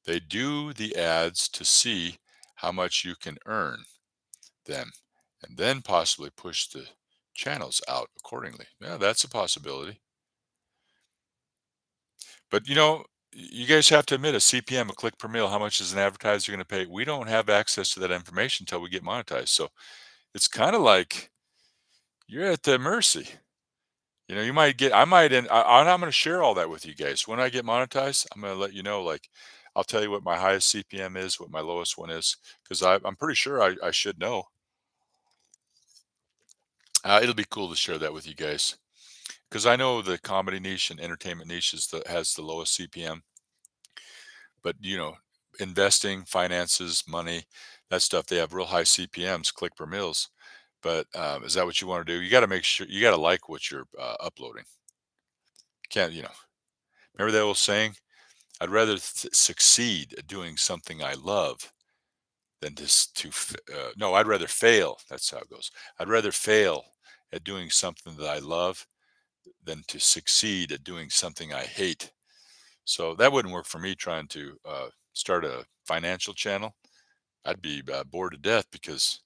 they do the ads to see how much you can earn them and then possibly push the channels out accordingly. Yeah, that's a possibility. But you guys have to admit a CPM, a click per mille, how much is an advertiser going to pay? We don't have access to that information until we get monetized. So it's kind of like you're at the mercy. You might get, I might, and I'm going to share all that with you guys. When I get monetized, I'm going to let you know, like, I'll tell you what my highest CPM is, what my lowest one is, because I'm pretty sure I should know. It'll be cool to share that with you guys because I know the comedy niche and entertainment niche has the lowest CPM. But investing, finances, money, that stuff, they have real high CPMs, click per mills. But is that what you want to do? You got to make sure you got to like what you're uploading. Can't remember that old saying? I'd rather succeed at doing something I love than no, I'd rather fail. That's how it goes. I'd rather fail at doing something that I love than to succeed at doing something I hate. So that wouldn't work for me trying to start a financial channel. I'd be bored to death because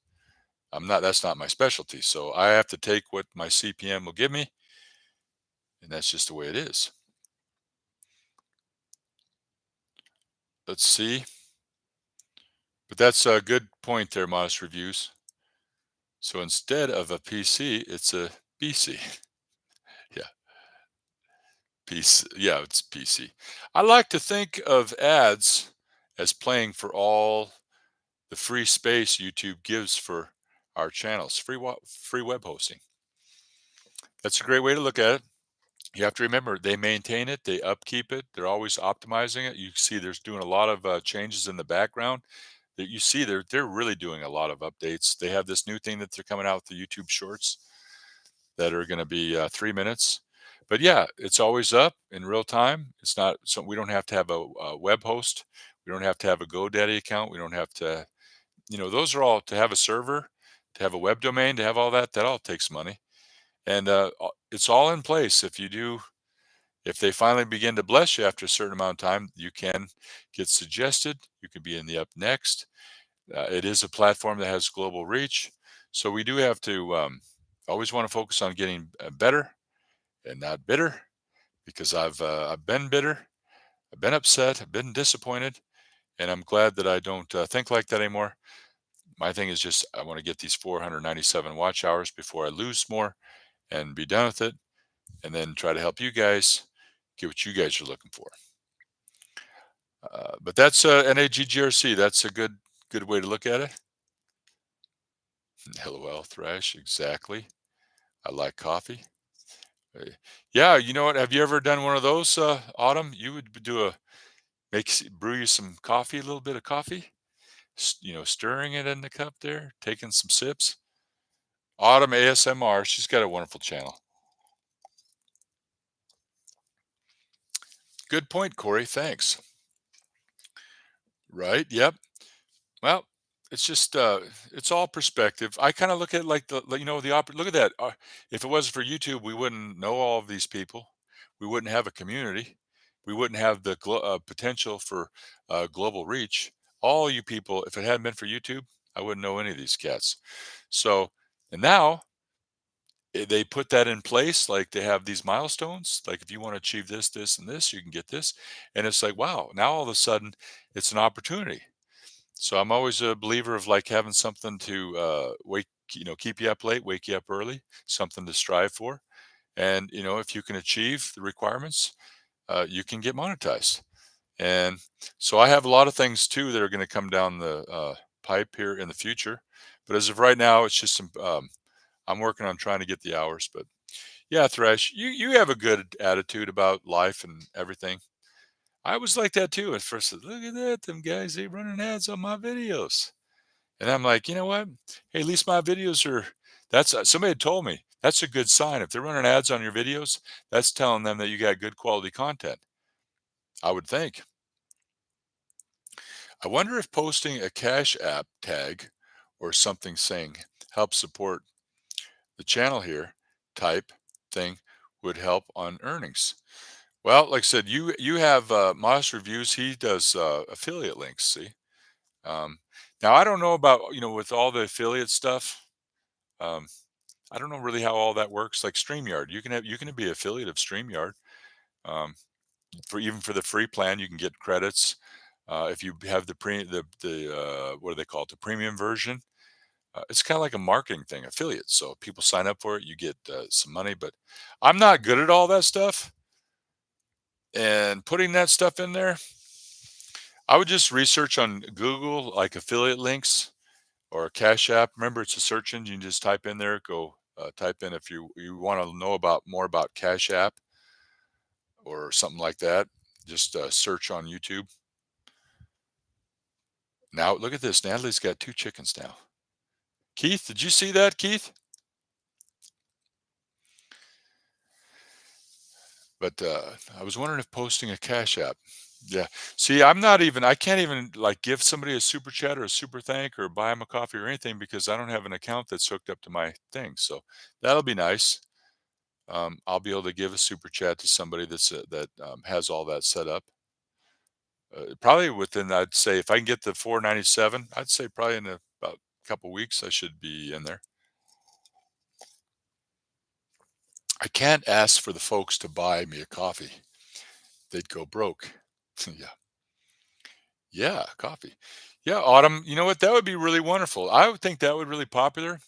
that's not my specialty. So I have to take what my CPM will give me, and that's just the way it is. Let's see. But that's a good point there, modest reviews. So instead of a PC, it's a BC. Yeah, PC. Yeah, it's PC. I like to think of ads as playing for all the free space YouTube gives for our channels, free web hosting. That's a great way to look at it. You have to remember they maintain it, they upkeep it, they're always optimizing it. You see, there's doing a lot of changes in the background. That you see, they're really doing a lot of updates. They have this new thing that they're coming out with the YouTube Shorts that are going to be 3 minutes. But yeah, it's always up in real time. It's not so we don't have to have a web host. We don't have to have a GoDaddy account. We don't have to, those are all to have a server, to have a web domain, to have all that. That all takes money, and it's all in place. If they finally begin to bless you after a certain amount of time, you can get suggested. You can be in the up next. It is a platform that has global reach. So we do have to always want to focus on getting better and not bitter because I've been bitter, I've been upset, I've been disappointed, and I'm glad that I don't think like that anymore. My thing is just I want to get these 497 watch hours before I lose more and be done with it, and then try to help you guys get what you guys are looking for. But that's NAGGRC. That's a good way to look at it. LOL, Thrash, exactly. I like coffee. Uh, Yeah, you know what? Have you ever done one of those, Autumn? You would do brew you some coffee, a little bit of coffee, stirring it in the cup there, taking some sips. Autumn ASMR, she's got a wonderful channel. Good point, Cory. Thanks. Right. Yep. Well, it's just it's all perspective. I kind of look at like look at that. If it wasn't for YouTube, we wouldn't know all of these people. We wouldn't have a community. We wouldn't have the potential for global reach. All you people, if it hadn't been for YouTube, I wouldn't know any of these cats. So, and now they put that in place. Like they have these milestones. Like if you want to achieve this, this, and this, you can get this. And it's like, wow, now all of a sudden it's an opportunity. So I'm always a believer of like having something to keep you up late, wake you up early, something to strive for. And, if you can achieve the requirements, you can get monetized. And so I have a lot of things too that are going to come down the pipe here in the future. But as of right now, it's just I'm working on trying to get the hours. But yeah, Thresh, you have a good attitude about life and everything. I was like that too at first. Look at that, them guys, they running ads on my videos. And I'm like, you know what? Hey, at least my videos are. That's somebody had told me that's a good sign. If they're running ads on your videos, that's telling them that you got good quality content. I would think. I wonder if posting a Cash App tag or something saying help support the channel here type thing would help on earnings. Well, like I said, you have Modest Reviews. He does affiliate links. See, um, now I don't know about with all the affiliate stuff. Um, I don't know really how all that works. Like StreamYard, you can be affiliate of StreamYard. Um, for even for the free plan, you can get credits. If you have the what do they call it? The premium version. It's kind of like a marketing thing, affiliate. So people sign up for it, you get some money. But I'm not good at all that stuff, and putting that stuff in there, I would just research on Google like affiliate links or a Cash App. Remember, it's a search engine. You just type in there, go type in if you want to know about more about Cash App or something like that. Just search on YouTube. Now look at this. Natalie's got two chickens now. Keith, did you see that, Keith? But I was wondering if posting a Cash App. Yeah. See, I can't even like give somebody a super chat or a super thank or buy them a coffee or anything because I don't have an account that's hooked up to my thing. So that'll be nice. I'll be able to give a super chat to somebody that has all that set up. Probably within, I'd say, if I can get the 497, I'd say probably in about a couple weeks I should be in there. I can't ask for the folks to buy me a coffee; they'd go broke. Yeah, yeah, coffee. Yeah, Autumn. You know what? That would be really wonderful. I would think that would really popular.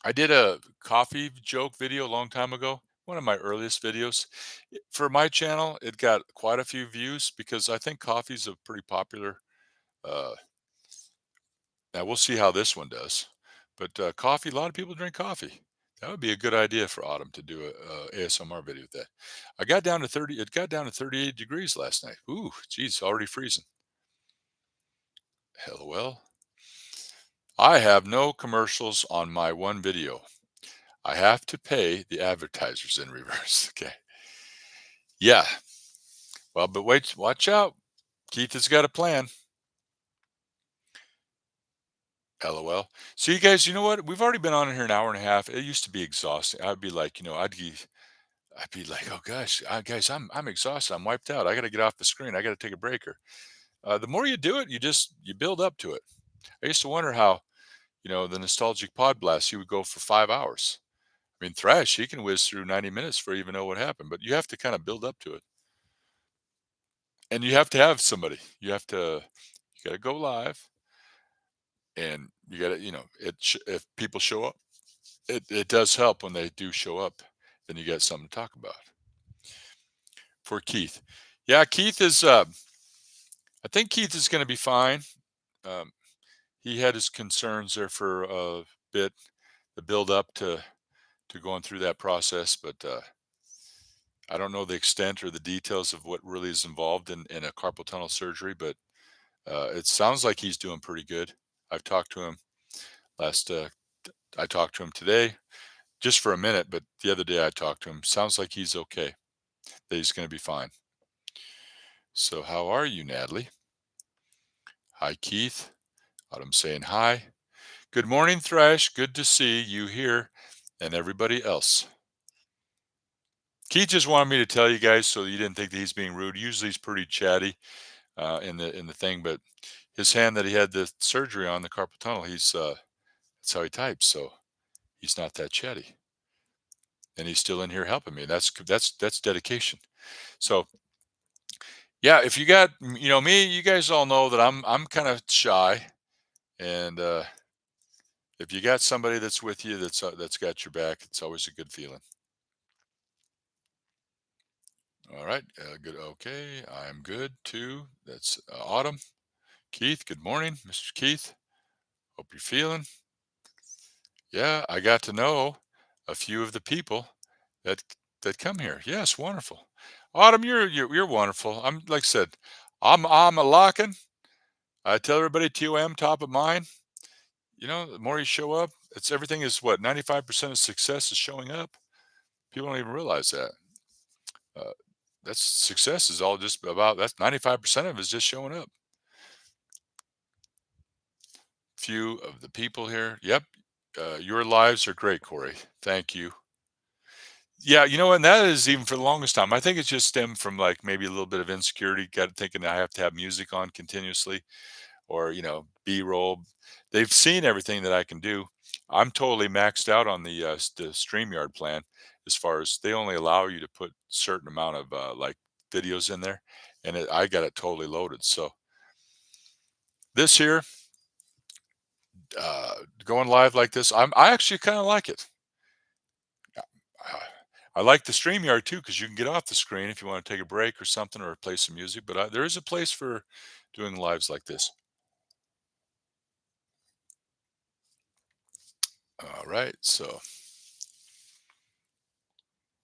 I did a coffee joke video a long time ago, one of my earliest videos. For my channel, it got quite a few views because I think coffee's a pretty popular. Uh, Now we'll see how this one does. But coffee, a lot of people drink coffee. That would be a good idea for Autumn to do a ASMR video with that. I got down to 30. It got down to 38 degrees last night. Ooh, geez, already freezing. LOL. I have no commercials on my one video. I have to pay the advertisers in reverse. Okay. Yeah. Well, but wait, watch out. Keith has got a plan. LOL. So you guys, you know what? We've already been on here an hour and a half. It used to be exhausting. I'd be like, I'd be like, oh gosh, guys, I'm exhausted. I'm wiped out. I got to get off the screen. I got to take a breaker. The more you do it, you build up to it. I used to wonder how the nostalgic pod blast. You would go for 5 hours. I mean, Thrash, he can whiz through 90 minutes before you even know what happened. But you have to kind of build up to it, and you have to have somebody. You got to go live, and you got to if people show up, it does help when they do show up. Then you got something to talk about. For Keith, yeah, Keith is. I think Keith is going to be fine. Um, he had his concerns there for a bit, the build up to going through that process, but I don't know the extent or the details of what really is involved in a carpal tunnel surgery. But it sounds like he's doing pretty good. I've talked to him last. I talked to him today, just for a minute, but the other day I talked to him. Sounds like he's okay. That he's going to be fine. So how are you, Natalie? Hi, Keith. Autumn saying hi. Good morning, Thrash. Good to see you here and everybody else. Keith just wanted me to tell you guys so you didn't think that he's being rude. Usually he's pretty chatty in the thing, but his hand that he had the surgery on, the carpal tunnel, that's how he types. So he's not that chatty, and he's still in here helping me. That's dedication. So yeah, if you got me, you guys all know that I'm kind of shy, and if you got somebody that's with you that's got your back, it's always a good feeling. All right, good. Okay, I'm good too. That's Autumn. Keith, good morning, Mr. Keith. Hope you're feeling. Yeah, I got to know a few of the people that that come here. Yes, wonderful. Autumn, you're wonderful. I'm like I said, I'm a locking. I tell everybody TOM top of mind. The more you show up, it's everything is what 95% of success is showing up. People don't even realize that. Uh, that's success is all just about that's 95% of it is just showing up. Few of the people here. Yep. Your lives are great, Corey. Thank you. Yeah, and that is even for the longest time. I think it's just stemmed from like maybe a little bit of insecurity, got thinking I have to have music on continuously or, B roll. They've seen everything that I can do. I'm totally maxed out on the StreamYard plan as far as they only allow you to put certain amount of like videos in there, and I got it totally loaded. So this here, uh, going live like this, I actually kind of like it. Uh, I like the StreamYard too because you can get off the screen if you want to take a break or something or play some music. But there is a place for doing lives like this. All right, so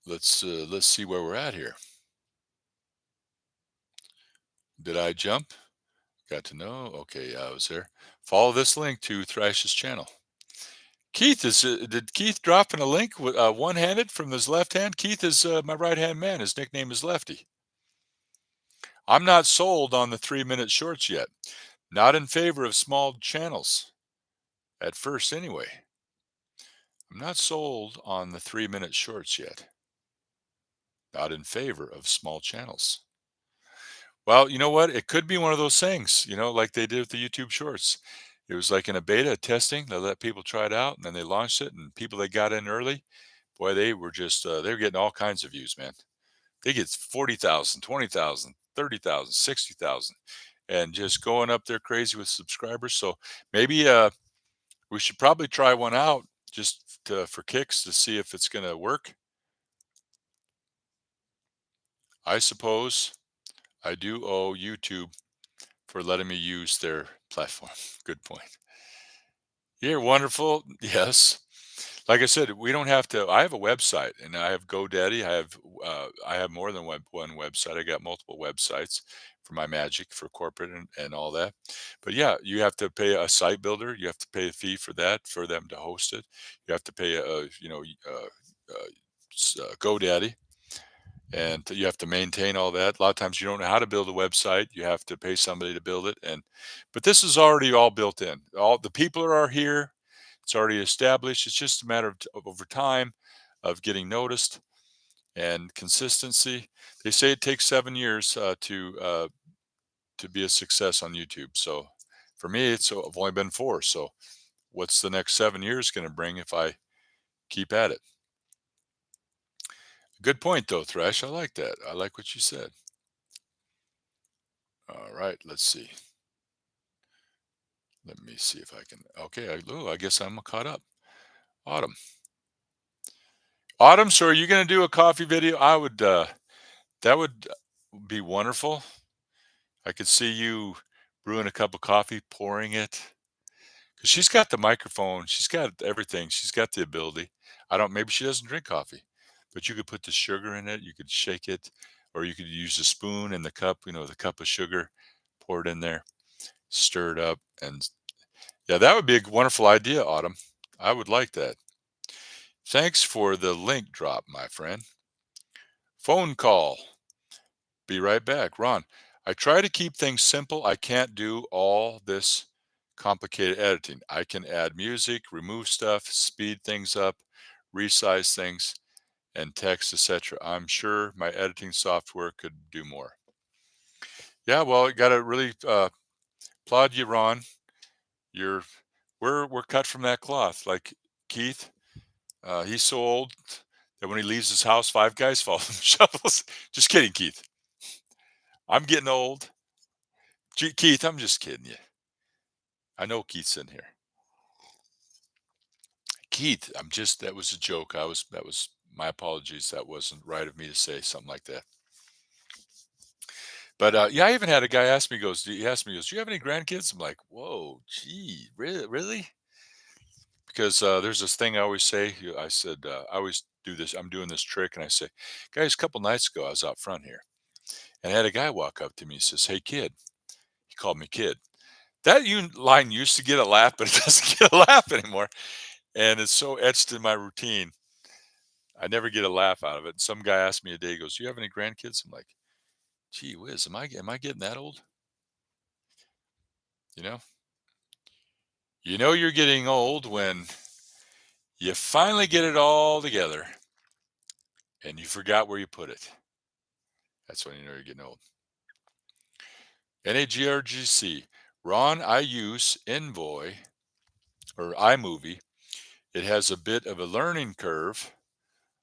let's see where we're at here. Did I jump? Got to know. Okay, yeah, I was there. Follow this link to Thrash's channel. Keith did Keith drop in a link one-handed from his left hand? Keith is my right-hand man. His nickname is Lefty. I'm not sold on the 3-minute shorts yet. Not in favor of small channels at first, anyway. I'm not sold on the 3-minute shorts yet. Not in favor of small channels. Well, you know what? It could be one of those things, like they did with the YouTube Shorts. It was like in a beta testing. They let people try it out, and then they launched it. And people that got in early, boy, they were just they were getting all kinds of views, man. They get 40,000, 20,000, 30,000, 60,000, and just going up there crazy with subscribers. So maybe we should probably try one out just for kicks to see if it's going to work. I suppose I do owe YouTube for letting me use their platform. Good point. You're wonderful. Yes. Like I said, we don't have to. I have a website, and I have GoDaddy. I have more than one website. I got multiple websites for my magic for corporate and all that. But yeah, you have to pay a site builder. You have to pay a fee for that for them to host it. You have to pay GoDaddy, and you have to maintain all that. A lot of times you don't know how to build a website. You have to pay somebody to build it. But this is already all built in. All the people are here. It's already established. It's just a matter of over time of getting noticed and consistency. They say it takes 7 years to be a success on YouTube. So for me, I've only been 4. So what's the next 7 years going to bring if I keep at it? Good point, though, Thresh. I like that. I like what you said. All right, let's see. Let me see if I can. Okay, I guess I'm caught up. Autumn. Autumn, so are you going to do a coffee video? That would be wonderful. I could see you brewing a cup of coffee, pouring it. Because she's got the microphone, she's got everything. She's got the ability. Maybe she doesn't drink coffee, but you could put the sugar in it, you could shake it, or you could use a spoon in the cup, the cup of sugar, pour it in there, stir it up. And yeah, that would be a wonderful idea, Autumn. I would like that. Thanks for the link drop, my friend. Phone call. Be right back. Ron. I try to keep things simple. I can't do all this complicated editing. I can add music, remove stuff, speed things up, resize things, and text, etc. I'm sure my editing software could do more. Yeah, well, you got to really applaud you, Ron. You're we're cut from that cloth. Like Keith, he's so old that when he leaves his house, five guys follow him, shovels. Just kidding, Keith. I'm getting old. Keith, I'm just kidding you. I know Keith's in here. Keith, I'm just that was a joke. That was my apologies. That wasn't right of me to say something like that. But yeah, I even had a guy ask me, he asked me, do you have any grandkids? I'm like, whoa, gee, really, really? Because there's this thing I always say. I said, I always do this. I'm doing this trick, and I say, guys, a couple nights ago, I was out front here, and I had a guy walk up to me. He says, "Hey, kid." He called me kid. That line used to get a laugh, but it doesn't get a laugh anymore, and it's so etched in my routine. I never get a laugh out of it. Some guy asked me a day, he goes, "Do you have any grandkids?" I'm like, "Gee whiz, am I getting that old?" You know, you know you're getting old when you finally get it all together and you forgot where you put it. That's when you know you're getting old. NAGRGC. Ron, I use Envoy or iMovie. It has a bit of a learning curve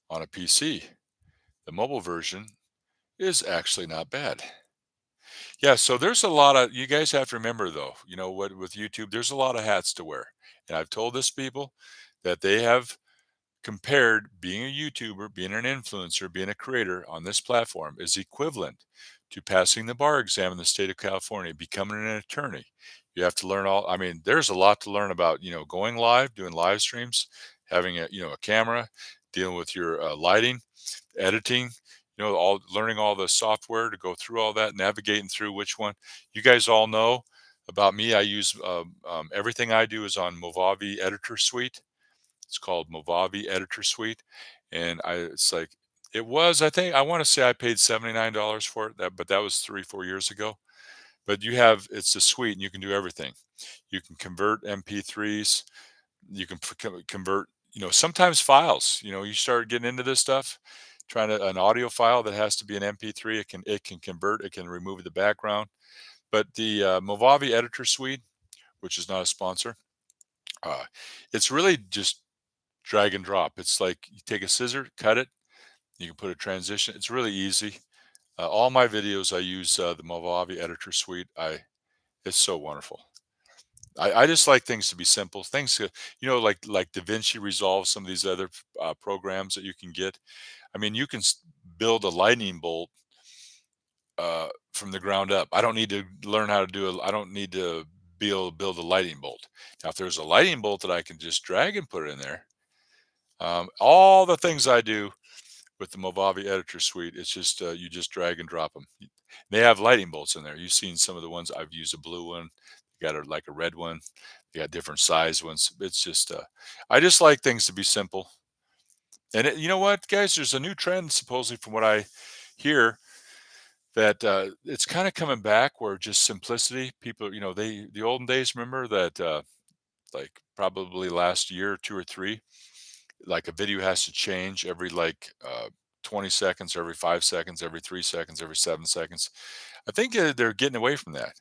on a PC. The mobile version is actually not bad. Yeah, so there's a lot of you guys have to remember though, you know what with YouTube, there's a lot of hats to wear. And I've told this people that they have compared being a YouTuber, being an influencer, being a creator on this platform is equivalent to passing the bar exam in the state of California, becoming an attorney. You have to learn I mean, there's a lot to learn about, going live, doing live streams, having a camera, dealing with your lighting, editing, all learning all the software to go through all that, navigating through which one. You guys all know about me. I use everything I do is on Movavi Editor Suite. It's called Movavi Editor Suite, and it's like it was. I think I want to say I paid $79 for it, but that was 3 4 years ago. But it's a suite, and you can do everything. You can convert MP3s. You can convert. Sometimes files. You start getting into this stuff, trying to an audio file that has to be an MP3. It can convert. It can remove the background. But the Movavi Editor Suite, which is not a sponsor, uh, it's really just drag and drop. It's like you take a scissor, cut it, you can put a transition. It's really easy. All my videos, I use the Movavi Editor Suite. It's so wonderful. I just like things to be simple. Like DaVinci Resolve, some of these other programs that you can get. I mean, you can build a lightning bolt from the ground up. I don't need to learn how to do it. I don't need to build a lightning bolt. Now, if there's a lightning bolt that I can just drag and put it in there, all the things I do with the Movavi Editor Suite, it's just you just drag and drop them. They have lighting bolts in there. You've seen some of the ones. I've used a blue one. Got like a red one. They got different size ones. It's just I just like things to be simple. And you know what, guys? There's a new trend, supposedly, from what I hear, that it's kind of coming back where just simplicity. People, the olden days. Remember that, like probably last year, 2 or 3. Like a video has to change every 20 seconds, every 5 seconds, every 3 seconds, every 7 seconds. I think they're getting away from that.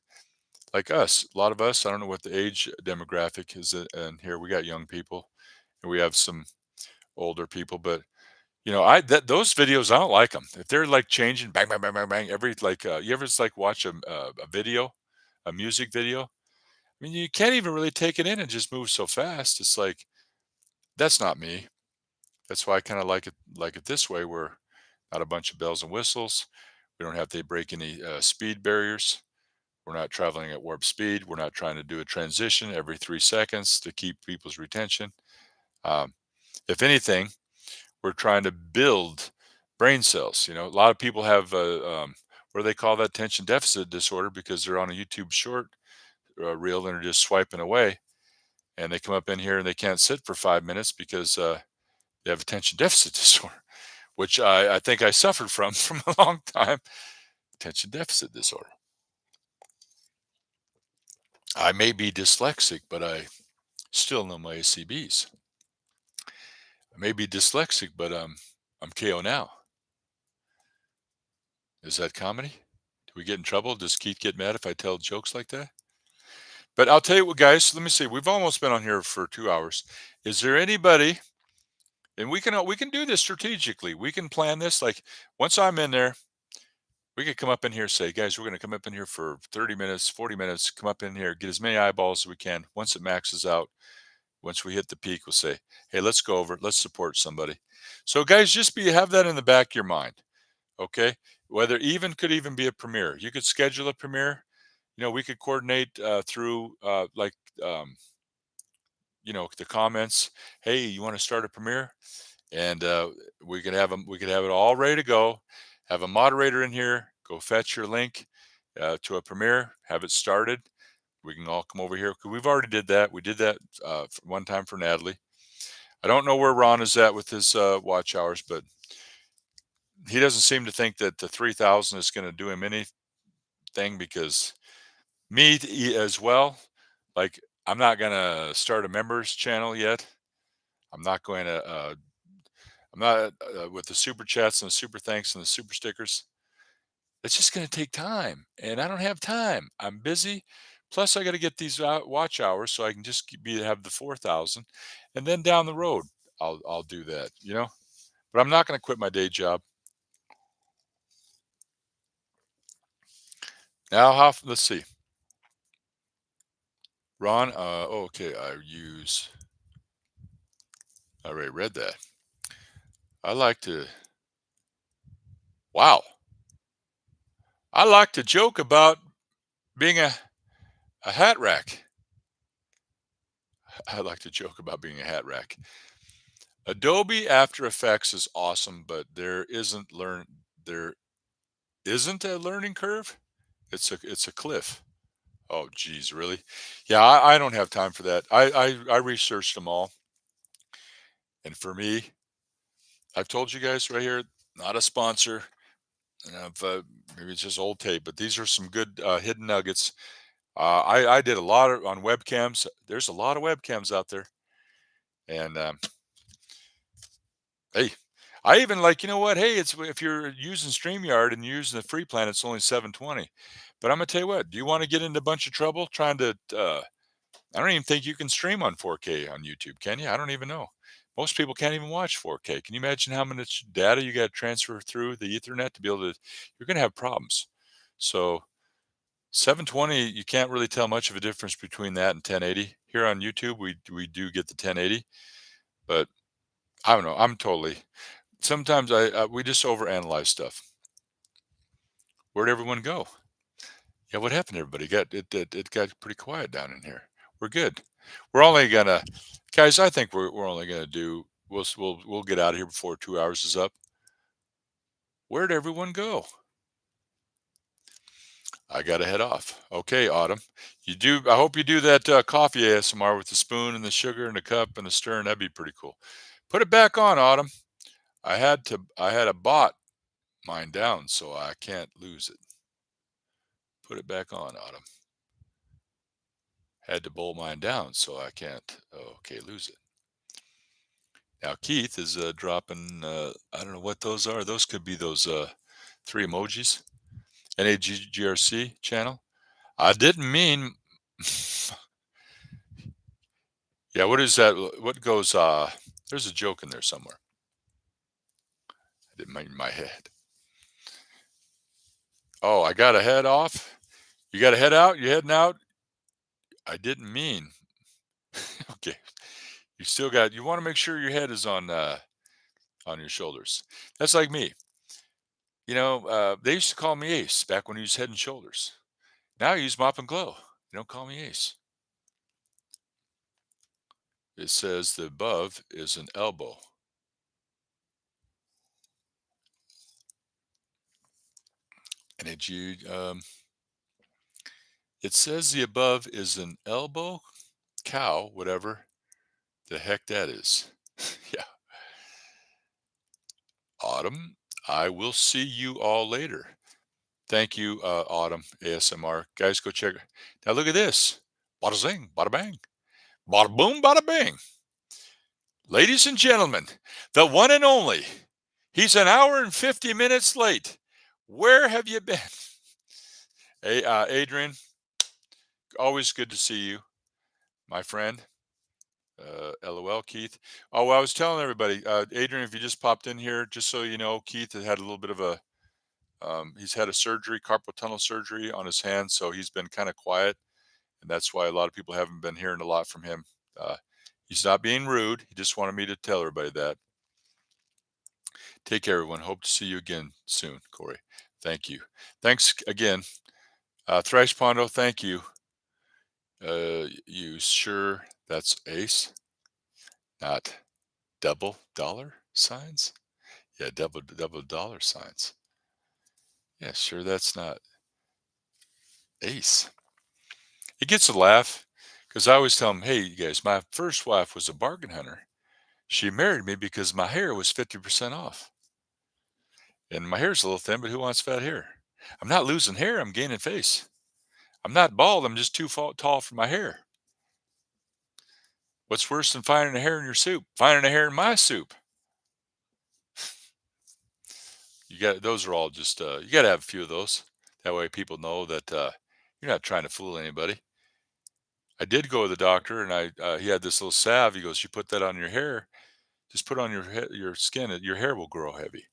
Like us, a lot of us, I don't know what the age demographic is, and here we got young people and we have some older people, but those videos, I don't like them. If they're like changing bang, bang, bang, bang, bang, every you ever just like watch a video, a music video? I mean, you can't even really take it in and just move so fast. It's like, that's not me. That's why I kind of like it this way, where not a bunch of bells and whistles. We don't have to break any speed barriers. We're not traveling at warp speed. We're not trying to do a transition every 3 seconds to keep people's retention. Um, if anything, we're trying to build brain cells. A lot of people have what do they call that? Attention deficit disorder, because they're on a YouTube short reel and are just swiping away, and they come up in here and they can't sit for 5 minutes because they have attention deficit disorder, which I think I suffered from a long time. Attention deficit disorder. I may be dyslexic, but I still know my ACBs. I may be dyslexic, but I'm KO now. Is that comedy? Do we get in trouble? Does Keith get mad if I tell jokes like that? But I'll tell you what, guys. Let me see. We've almost been on here for 2 hours. Is there anybody? And we can do this strategically. We can plan this. Like once I'm in there, we could come up in here, say, guys, we're going to come up in here for 30 minutes, 40 minutes. Come up in here, get as many eyeballs as we can. Once it maxes out, once we hit the peak, we'll say, hey, let's go over it. Let's support somebody. So, guys, just have that in the back of your mind. Okay. Whether even could even be a premiere. You could schedule a premiere. We could coordinate through um, the comments. Hey, you want to start a premiere? And we could have it all ready to go. Have a moderator in here. Go fetch your link to a premiere. Have it started. We can all come over here. 'Cause we've already did that. We did that one time for Natalie. I don't know where Ron is at with his watch hours, but he doesn't seem to think that the 3,000 is going to do him anything because as well. Like I'm not going to start a members channel yet. I'm not going to. I'm not with the super chats and the super thanks and the super stickers. It's just going to take time, and I don't have time. I'm busy. Plus, I got to get these watch hours so I can just have the 4,000, and then down the road, I'll do that. But I'm not going to quit my day job now. Let's see, Ron. Okay, I already read that. I like to. Wow, I like to joke about being a hat rack. I like to joke about being a hat rack. Adobe After Effects is awesome, but there isn't a learning curve. It's a cliff. Oh geez, really? Yeah, I don't have time for that. I researched them all, and for me, I've told you guys right here, not a sponsor. Maybe it's just old tape, but these are some good hidden nuggets. I did a lot on webcams. There's a lot of webcams out there, and hey, I even like, you know what? Hey, it's if you're using StreamYard and you're using the free plan, it's only 720. But I'm gonna tell you what, do you want to get into a bunch of trouble trying to I don't even think you can stream on 4K on YouTube, can you? I don't even know. Most people can't even watch 4K. Can you imagine how much data you got to transfer through the Ethernet to be able to? You're going to have problems. So 720, you can't really tell much of a difference between that and 1080. Here on YouTube, we do get the 1080, but I don't know. I'm totally sometimes we just overanalyze stuff. Where'd everyone go? Yeah, what happened? Everybody it got pretty quiet down in here. We're good. We're only gonna, guys. I think we're only gonna do. We'll get out of here before 2 hours is up. Where'd everyone go? I gotta head off. Okay, Autumn. You do. I hope you do that coffee ASMR with the spoon and the sugar and the cup and the stir, and that'd be pretty cool. Put it back on, Autumn. I had to. I had a bot mine down, so I can't lose it. Put it back on, Autumn. Had to bowl mine down, so I can't. Okay, lose it. Now Keith is dropping. I don't know what those are. Those could be those three emojis. NAGGRC channel. I didn't mean. Yeah, what is that? What goes? There's a joke in there somewhere. I didn't mean my head. Oh, I got to head off. You got to head out. You're heading out. I didn't mean. Okay. You still got. You want to make sure your head is on your shoulders. That's like me. They used to call me Ace back when he was Head and Shoulders. Now I use Mop and Glow. They don't call me Ace. It says the above is an elbow. And it says the above is an elbow cow, whatever the heck that is. Yeah. Autumn, I will see you all later. Thank you, Autumn ASMR. Guys, go check. Now look at this. Bada zing, bada bang, bada boom, bada bing. Ladies and gentlemen, the one and only. He's an hour and 50 minutes late. Where have you been? Hey, Adrian, always good to see you, my friend. LOL, Keith. Oh, well, I was telling everybody, Adrian, if you just popped in here, just so you know, Keith has had a little bit of a, he's had a surgery, carpal tunnel surgery on his hand, so he's been kind of quiet, and that's why a lot of people haven't been hearing a lot from him. Uh, he's not being rude. He just wanted me to tell everybody that. Take care, everyone. Hope to see you again soon, Corey. Thank you. Thanks again. Thrash Pondo, thank you. You sure that's ace, not double dollar signs? Yeah, double dollar signs. Yeah, sure that's not ace. He gets a laugh because I always tell him, hey, you guys, my first wife was a bargain hunter. She married me because my hair was 50% off. And my hair's a little thin, but who wants fat hair? I'm not losing hair, I'm gaining face. I'm not bald, I'm just too tall for my hair. What's worse than finding a hair in your soup? Finding a hair in my soup. You got those are all just you got to have a few of those. That way people know that you're not trying to fool anybody. I did go to the doctor and he had this little salve. He goes, "You put that on your hair, just put it on your skin, your hair will grow heavy."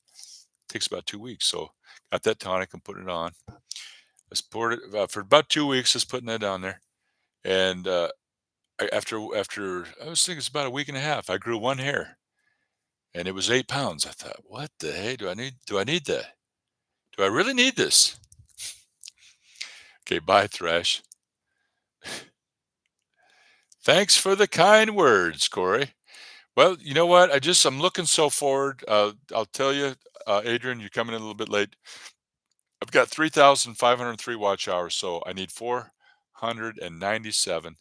Takes about 2 weeks. So got that tonic and putting it on. I poured it for about 2 weeks, just putting that down there. And after I was thinking it's about a week and a half, I grew one hair, and it was 8 pounds. I thought, what the hey? Do I need that? Do I really need this? Okay, bye, Thresh. Thanks for the kind words, Corey. Well, you know what? I'm looking so forward. I'll tell you, Adrian, you're coming in a little bit late. I've got 3,503 watch hours, so I need 497.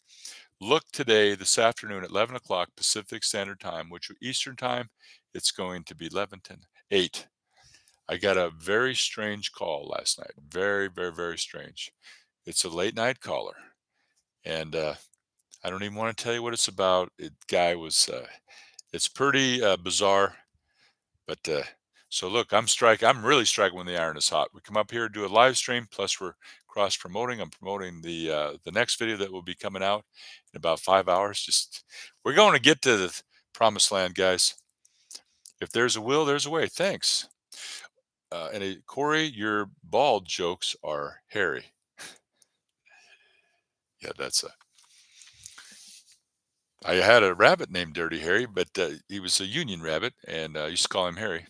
Look today, this afternoon at 11 o'clock Pacific Standard Time, which Eastern Time, it's going to be 8. I got a very strange call last night. Very, very, very strange. It's a late night caller. And I don't even want to tell you what it's about. Guy was, it's pretty bizarre. But so look, I'm really striking when the iron is hot. We come up here, do a live stream, plus we're cross promoting. I'm promoting the next video that will be coming out in about 5 hours. Just we're going to get to the promised land, guys. If there's a will, there's a way. Thanks. Corey, your bald jokes are hairy. Yeah, I had a rabbit named Dirty Harry, but he was a union rabbit, and I used to call him Harry.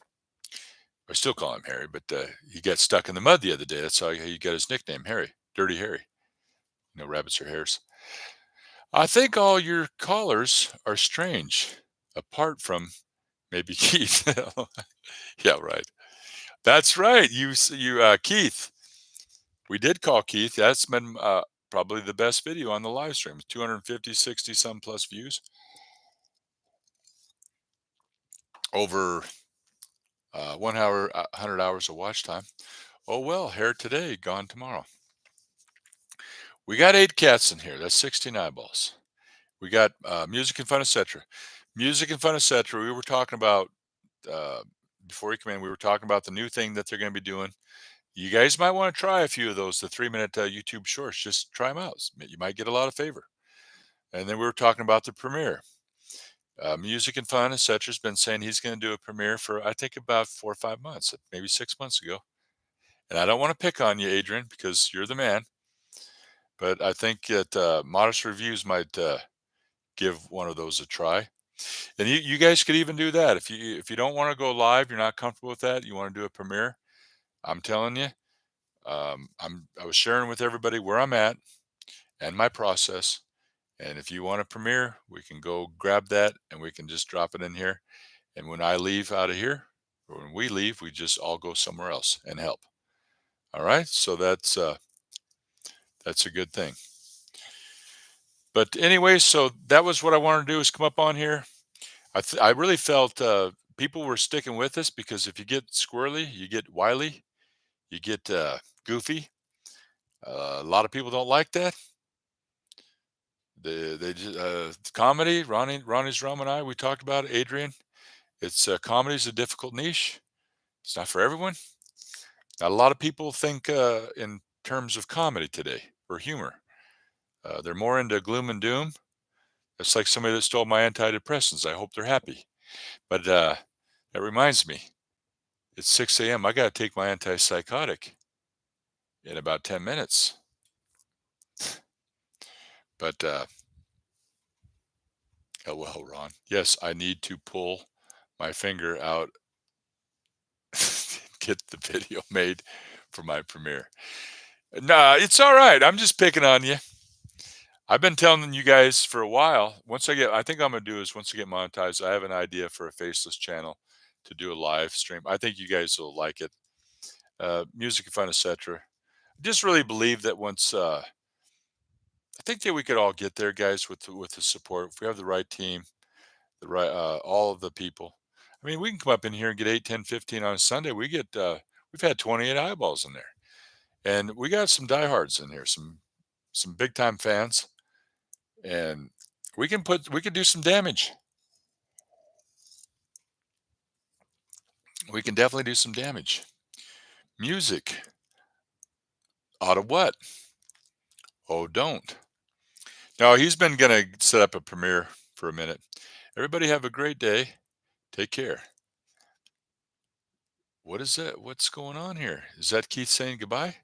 I still call him Harry, but he got stuck in the mud the other day. That's how he got his nickname, Harry, Dirty Harry. Rabbits are hares. I think all your callers are strange, apart from maybe Keith. Yeah, right. That's right. Keith. We did call Keith. That's been probably the best video on the live stream. 250, 60 some plus views. Over 1 hour, 100 hours of watch time. Oh, well, hair today, gone tomorrow. We got 8 cats in here. That's 16 eyeballs. We got music and fun, etc. Music and fun, etc. We were talking about, uh, before you come in, we were talking about the new thing that they're going to be doing. You guys might want to try a few of those, the 3-minute YouTube shorts. Just try them out. You might get a lot of favor. And then we were talking about the premiere. Music and fun, etc. has been saying he's going to do a premiere for, I think, about 4 or 5 months, maybe 6 months ago. And I don't want to pick on you, Adrian, because you're the man. But I think that Modest Reviews might give one of those a try. And you guys could even do that. If you don't want to go live, you're not comfortable with that, you want to do a premiere, I'm telling you, I was sharing with everybody where I'm at and my process. And if you want a premiere, we can go grab that and we can just drop it in here. And when I leave out of here, or when we leave, we just all go somewhere else and help. All right. So that's a good thing. But anyway, so that was what I wanted to do, is come up on here. I really felt people were sticking with us, because if you get squirrely, you get wily, you get goofy. A lot of people don't like that. They just comedy. Ronnie's Rum and I, we talked about it. Adrian. It's comedy is a difficult niche. It's not for everyone. Not a lot of people think in terms of comedy today or humor. They're more into gloom and doom. It's like somebody that stole my antidepressants. I hope they're happy. But that reminds me, it's 6 a.m. I got to take my antipsychotic in about 10 minutes. But oh well, Ron. Yes, I need to pull my finger out, get the video made for my premiere. Nah, it's all right. I'm just picking on you. I've been telling you guys for a while. I think I'm gonna do is once I get monetized, I have an idea for a faceless channel to do a live stream. I think you guys will like it. Music and fun, etc. Just really believe that once I think that we could all get there, guys, with the support. If we have the right team, the right all of the people. I mean, we can come up in here and get 8, 10, 15 on a Sunday. We've had 28 eyeballs in there, and we got some diehards in here, some big time fans, and we can do some damage. We can definitely do some damage. Music. Out of what? Oh, don't. No, he's been gonna set up a premiere for a minute. Everybody have a great day. Take care. What is that? What's going on here? Is that Keith saying goodbye?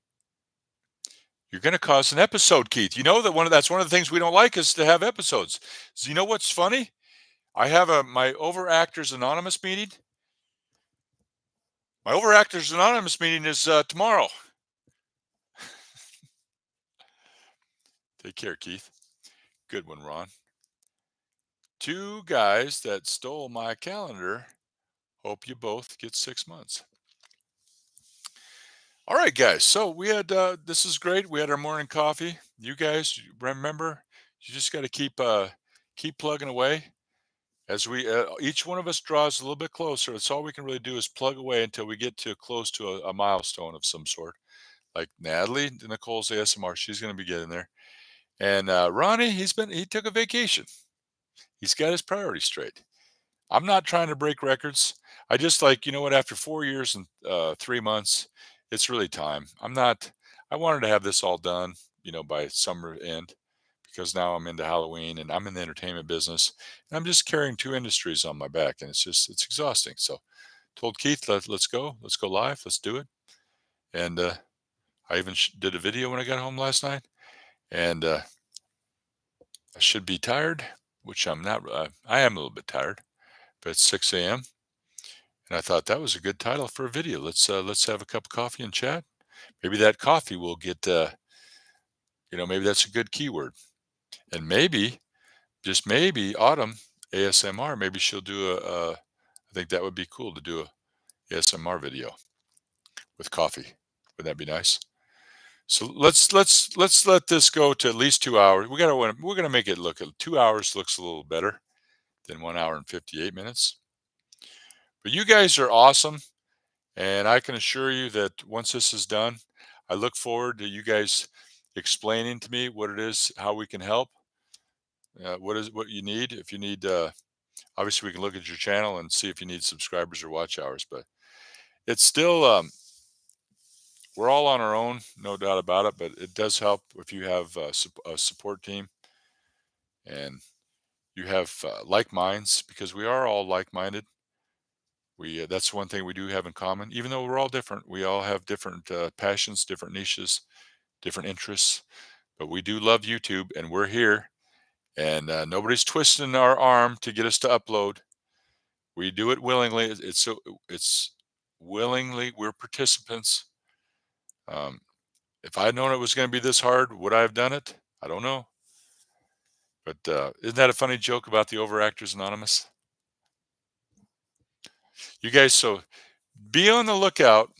You're going to cause an episode, Keith. You know that that's one of the things we don't like is to have episodes. So you know what's funny? I have my Overactors Anonymous meeting. My Overactors Anonymous meeting is tomorrow. Take care, Keith. Good one, Ron. Two guys that stole my calendar. Hope you both get 6 months. All right, guys. So we had this is great. We had our morning coffee. You guys remember, you just got to keep plugging away. As we each one of us draws a little bit closer, that's all we can really do is plug away until we get to close to a milestone of some sort. Like Natalie, Nicole's ASMR, she's going to be getting there. And Ronnie, he took a vacation. He's got his priorities straight. I'm not trying to break records. I just like, you know what, after 4 years and 3 months, it's really time. I wanted to have this all done, by summer end because now I'm into Halloween and I'm in the entertainment business and I'm just carrying two industries on my back and it's exhausting. So told Keith, let's go live. Let's do it. And I even did a video when I got home last night and I should be tired, which I'm not. I am a little bit tired, but it's 6 a.m. And I thought that was a good title for a video. Let's have a cup of coffee and chat. Maybe that coffee will get maybe that's a good keyword. And maybe, just maybe, Autumn ASMR, maybe she'll do I think that would be cool to do a ASMR video with coffee. Wouldn't that be nice? So let's let this go to at least 2 hours. We're gonna make it look 2 hours looks a little better than 1 hour and 58 minutes. But you guys are awesome. And I can assure you that once this is done, I look forward to you guys explaining to me what it is, how we can help, what you need. If you need, obviously, we can look at your channel and see if you need subscribers or watch hours. But it's still, we're all on our own, no doubt about it. But it does help if you have a support team and you have like minds because we are all like minded. That's one thing we do have in common. Even though we're all different, we all have different passions, different niches, different interests. But we do love YouTube, and we're here. And nobody's twisting our arm to get us to upload. We do it willingly. It's willingly. We're participants. Um, if I had known it was going to be this hard, would I have done it? I don't know. But isn't that a funny joke about the Overactors Anonymous? You guys, so be on the lookout.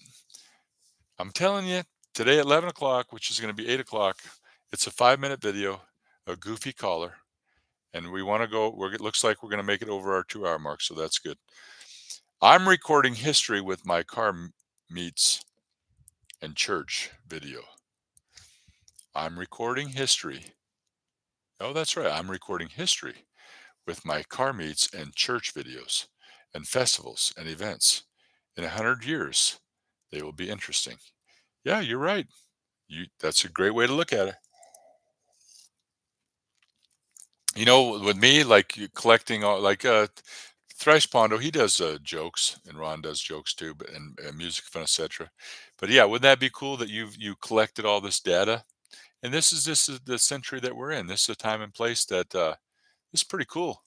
I'm telling you, today at 11 o'clock, which is going to be 8 o'clock, it's a 5-minute video, a goofy caller. And we want to go, it looks like we're going to make it over our 2 hour mark. So that's good. I'm recording history with my car meets and church video. I'm recording history Oh, that's right. I'm recording history with my car meets and church videos and festivals and events. In 100 years, they will be interesting. Yeah, you're right. That's a great way to look at it. With me, like you collecting all like Thrice Pondo, he does jokes, and Ron does jokes too, but and music fun, etc. But yeah, wouldn't that be cool that you collected all this data? And this is the century that we're in. This is a time and place that is pretty cool.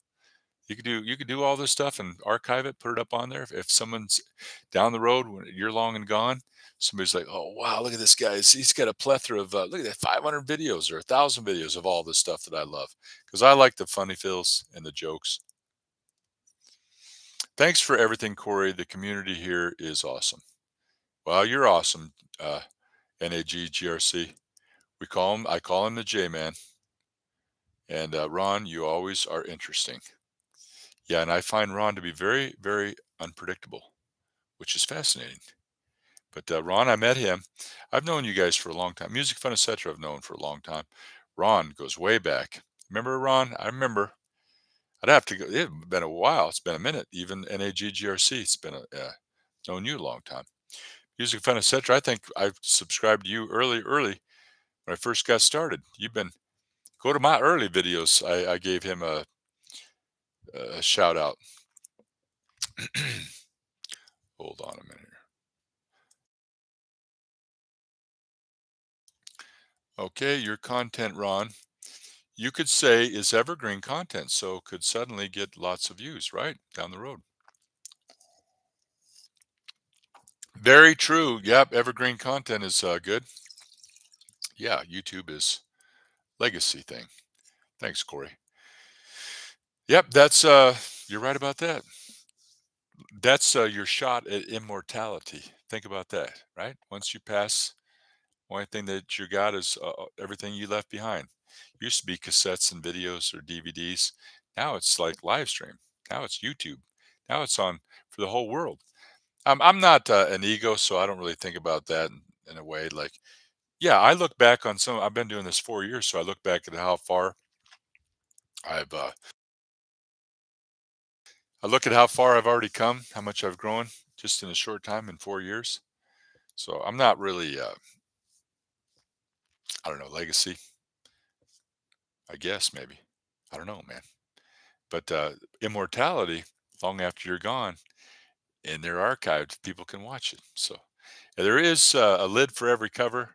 You could do all this stuff and archive it, put it up on there. If someone's down the road when you're long and gone, somebody's like, "Oh wow, look at this guy! He's got a plethora of look at that 500 videos or 1,000 videos of all this stuff that I love." Because I like the funny feels and the jokes. Thanks for everything, Corey. The community here is awesome. Well, you're awesome, NAGGRC. I call him the J Man. And Ron, you always are interesting. Yeah, and I find Ron to be very, very unpredictable, which is fascinating. But Ron, I met him. I've known you guys for a long time. Music Fun, etc. I've known for a long time. Ron goes way back. Remember Ron? I remember. I'd have to go. It's been a while. It's been a minute. Even NAGGRC. It's been known you a long time. Music Fun, etc. I think I subscribed to you early when I first got started. You've been go to my early videos. I gave him a shout out. Hold on a minute here. Okay, your content, Ron, you could say is evergreen content, so could suddenly get lots of views, right? Down the road. Very true. Yep, evergreen content is good. Yeah, YouTube is legacy thing. Thanks, Corey. Yep, that's you're right about that. That's your shot at immortality. Think about that, right? Once you pass, only thing that you got is everything you left behind. Used to be cassettes and videos or DVDs. Now it's like live stream. Now it's YouTube. Now it's on for the whole world. I'm not an ego, so I don't really think about that in a way. Like, yeah, I look back on some. I've been doing this 4 years, so I look back at how far I've. I look at how far I've already come, how much I've grown just in a short time in 4 years. So I'm not really. I don't know, legacy. I guess maybe. I don't know, man. But immortality, long after you're gone, and they're archived, people can watch it. So there is a lid for every cover.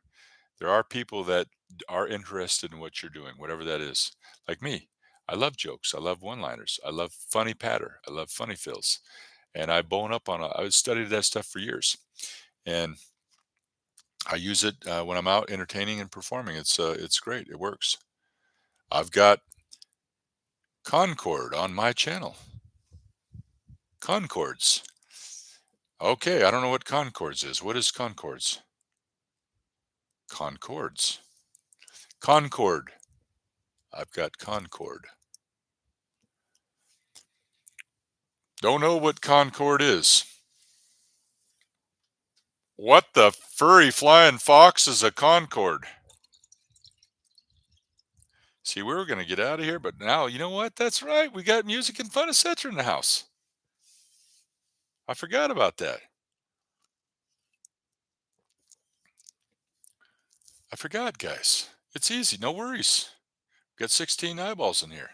There are people that are interested in what you're doing, whatever that is. Like me, I love jokes. I love one-liners. I love funny patter. I love funny fills, and I bone up on. I studied that stuff for years, and I use it when I'm out entertaining and performing. It's great. It works. I've got Concord on my channel. Concords. Okay, I don't know what Concords is. What is Concords? Concords. Concord. I've got Concord. Don't know what Concord is. What the furry flying fox is a Concord? See, we were going to get out of here, but now, you know what? That's right. We got music and fun, etc. in the house. I forgot about that. I forgot, guys. It's easy. No worries. Got 16 eyeballs in here.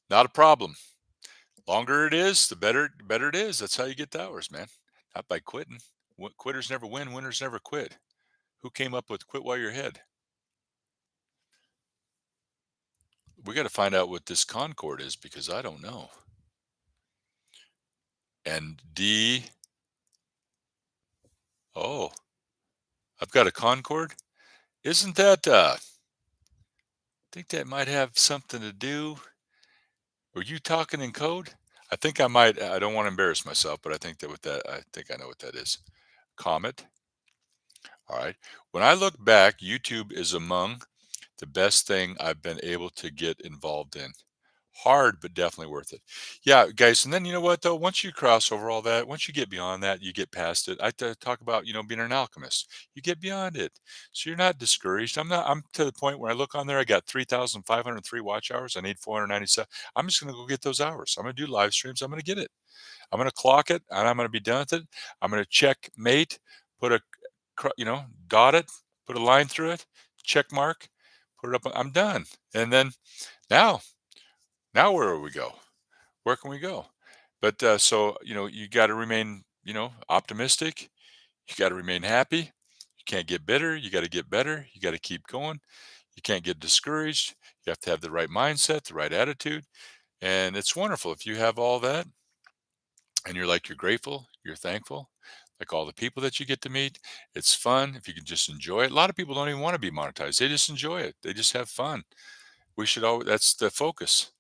Not a problem. Longer it is, the better it is. That's how you get the hours, man. Not by quitting. Quitters never win. Winners never quit. Who came up with quit while you're ahead? We got to find out what this Concord is because I don't know. And D, oh, I've got a Concord. Isn't that, think that might have something to do. Were you talking in code? I think I might, I don't want to embarrass myself, but I think that with that, I think I know what that is. Comet. All right. When I look back, YouTube is among the best thing I've been able to get involved in. Hard, but definitely worth it. Yeah, guys, and then you know what though? Once you cross over all that, once you get beyond that, you get past it. Talk about, being an alchemist. You get beyond it. So you're not discouraged. I'm to the point where I look on there, I got 3,503 watch hours. I need 497. I'm just going to go get those hours. I'm going to do live streams. I'm going to get it. I'm going to clock it and I'm going to be done with it. I'm going to check mate, put a, dot it, put a line through it, check mark, put it up. I'm done. And then now, now where do we go? Where can we go? But so you got to remain optimistic. You got to remain happy. You can't get bitter. You got to get better. You got to keep going. You can't get discouraged. You have to have the right mindset, the right attitude, and it's wonderful if you have all that and you're grateful, you're thankful. Like all the people that you get to meet, it's fun if you can just enjoy it. A lot of people don't even want to be monetized; they just enjoy it. They just have fun. We should always That's the focus.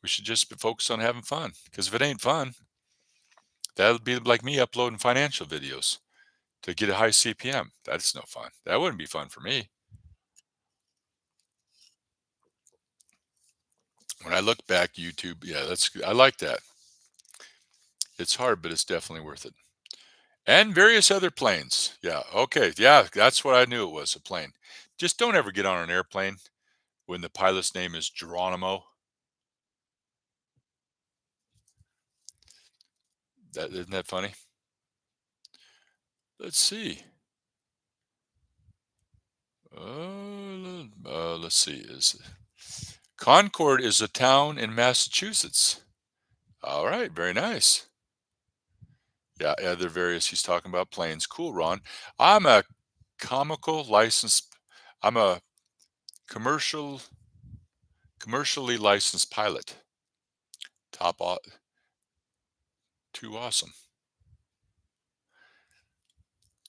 We should just be focused on having fun. Because if it ain't fun, that would be like me uploading financial videos to get a high CPM. That's no fun. That wouldn't be fun for me. When I look back, YouTube, yeah, I like that. It's hard, but it's definitely worth it. And various other planes. Yeah. Okay. Yeah. That's what I knew it was, a plane. Just don't ever get on an airplane when the pilot's name is Geronimo. Isn't that funny? Let's see. Let's see. Is Concord is a town in Massachusetts. All right. Very nice. Yeah. Other various. He's talking about planes. Cool, Ron. I'm a comical licensed. I'm a commercial commercially licensed pilot. Top. Too awesome.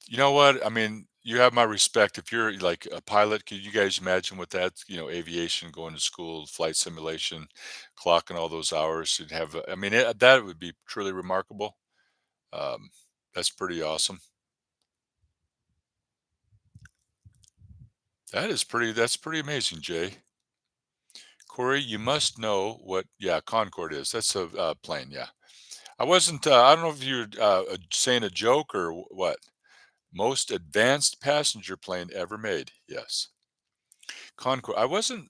You know what? I mean, you have my respect. If you're like a pilot, could you guys imagine what that, aviation, going to school, flight simulation, clocking all those hours and have, I mean, that would be truly remarkable. Um, that's pretty awesome. That's pretty amazing, Jay. Corey, you must know what, yeah, Concorde is. That's a plane. Yeah. I don't know if you're saying a joke or what. Most advanced passenger plane ever made. Yes. Concorde. I wasn't,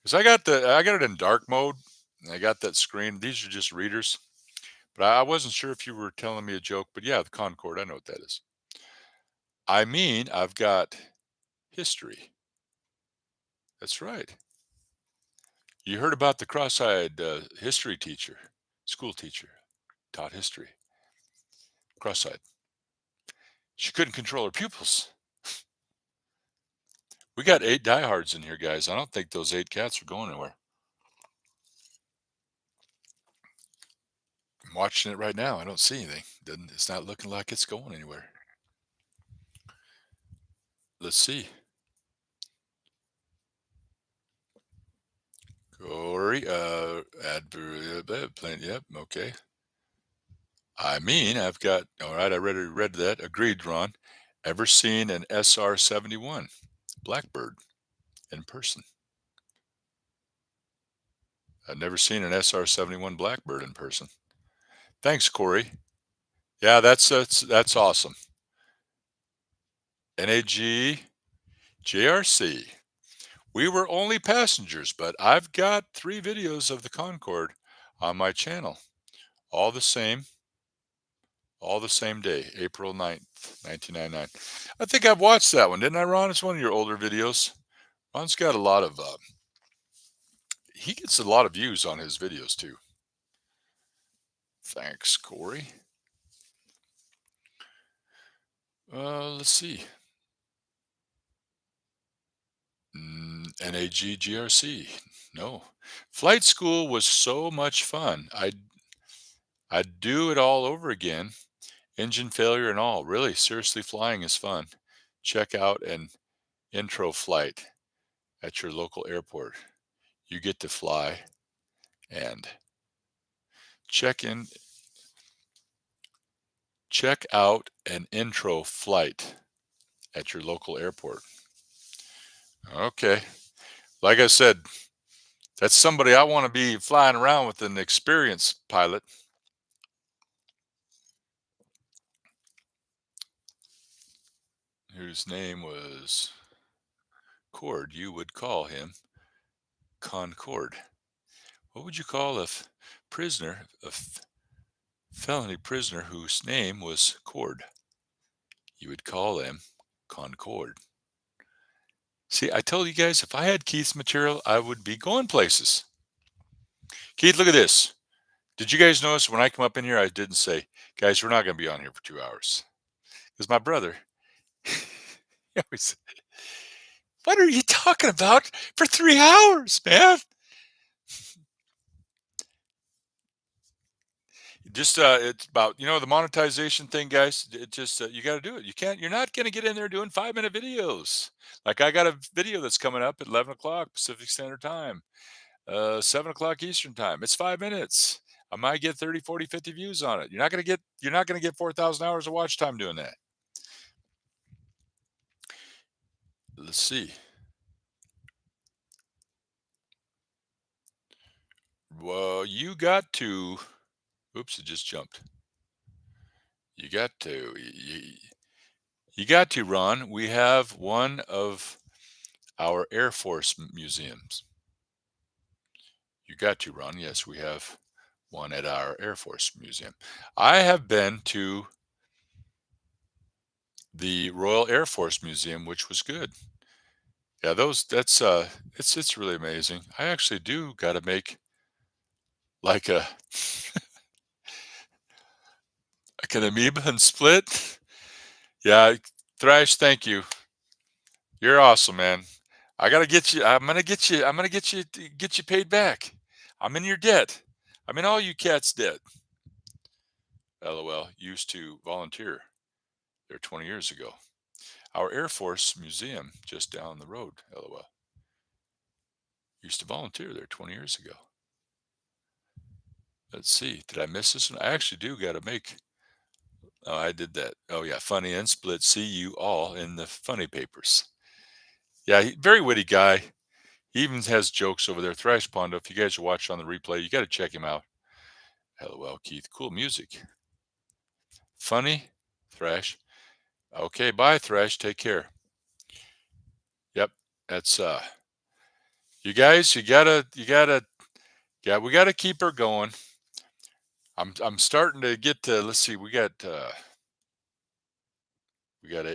because I got it in dark mode. And I got that screen. These are just readers, but I wasn't sure if you were telling me a joke. But yeah, the Concorde, I know what that is. I mean, I've got history. That's right. You heard about the cross-eyed history teacher, school teacher, taught history. Cross-eyed. She couldn't control her pupils. We got 8 diehards in here, guys. I don't think those 8 cats are going anywhere. I'm watching it right now. I don't see anything. It's not looking like it's going anywhere. Let's see. Cory, playing. Yep. Okay. I mean, I've got. All right. I read that. Agreed, Ron. Ever seen an SR-71 Blackbird in person? I've never seen an SR-71 Blackbird in person. Thanks, Cory. Yeah, that's awesome. NAG JRC. We were only passengers, but I've got 3 videos of the Concorde on my channel. All the same, all the same day, April 9th, 1999. I think I've watched that one, didn't I, Ron? It's one of your older videos. Ron's got a lot of, he gets a lot of views on his videos too. Thanks, Cory. Let's see. NAGGRC. No. Flight school was so much fun. I'd do it all over again. Engine failure and all. Really, seriously, flying is fun. Check out an intro flight at your local airport. You get to fly and check in. Check out an intro flight at your local airport. Okay. Like I said, That's somebody I want to be flying around with, an experienced pilot whose name was Cord. You would call him Concord. What would you call a prisoner, felony prisoner whose name was Cord? You would call him Concord. See, I told you guys if I had Keith's material, I would be going places. Keith, look at this. Did you guys notice when I come up in here, I didn't say, guys, we're not going to be on here for 2 hours? Because my brother, he always, what are you talking about for 3 hours, man? Just it's about the monetization thing, guys. It just you got to do it. You can't. You're not going to get in there doing 5 minute videos. Like I got a video that's coming up at 11 o'clock Pacific Standard Time, 7 o'clock Eastern Time. It's 5 minutes. I might get 30, 40, 50 views on it. You're not going to get. You're not going to get 4,000 hours of watch time doing that. Let's see. Well, you got to. Oops, it just jumped. You got to. You got to, Ron. We have one of our Air Force museums. You got to, Ron. Yes, we have one at our Air Force Museum. I have been to the Royal Air Force Museum, which was good. Yeah, it's really amazing. I actually do got to make like a like an amoeba and split. Yeah, Thrash, thank you. You're awesome, man. I gotta get you. I'm gonna get you. I'm gonna get you paid back. I'm in your debt. I'm in all you cats' debt. LOL. Used to volunteer there 20 years ago. Our Air Force Museum just down the road. LOL. Used to volunteer there 20 years ago. Let's see. Did I miss this one? I actually do got to make. Oh, I did that. Oh yeah, funny and split. See you all in the funny papers. Yeah, very witty guy. He even has jokes over there. Thrash Pondo. If you guys are watching on the replay, you got to check him out. LOL, Keith. Cool music. Funny, Thrash. Okay, bye, Thrash. Take care. Yep, that's you guys. Yeah, we gotta keep her going. I'm starting to get to. Let's see, we got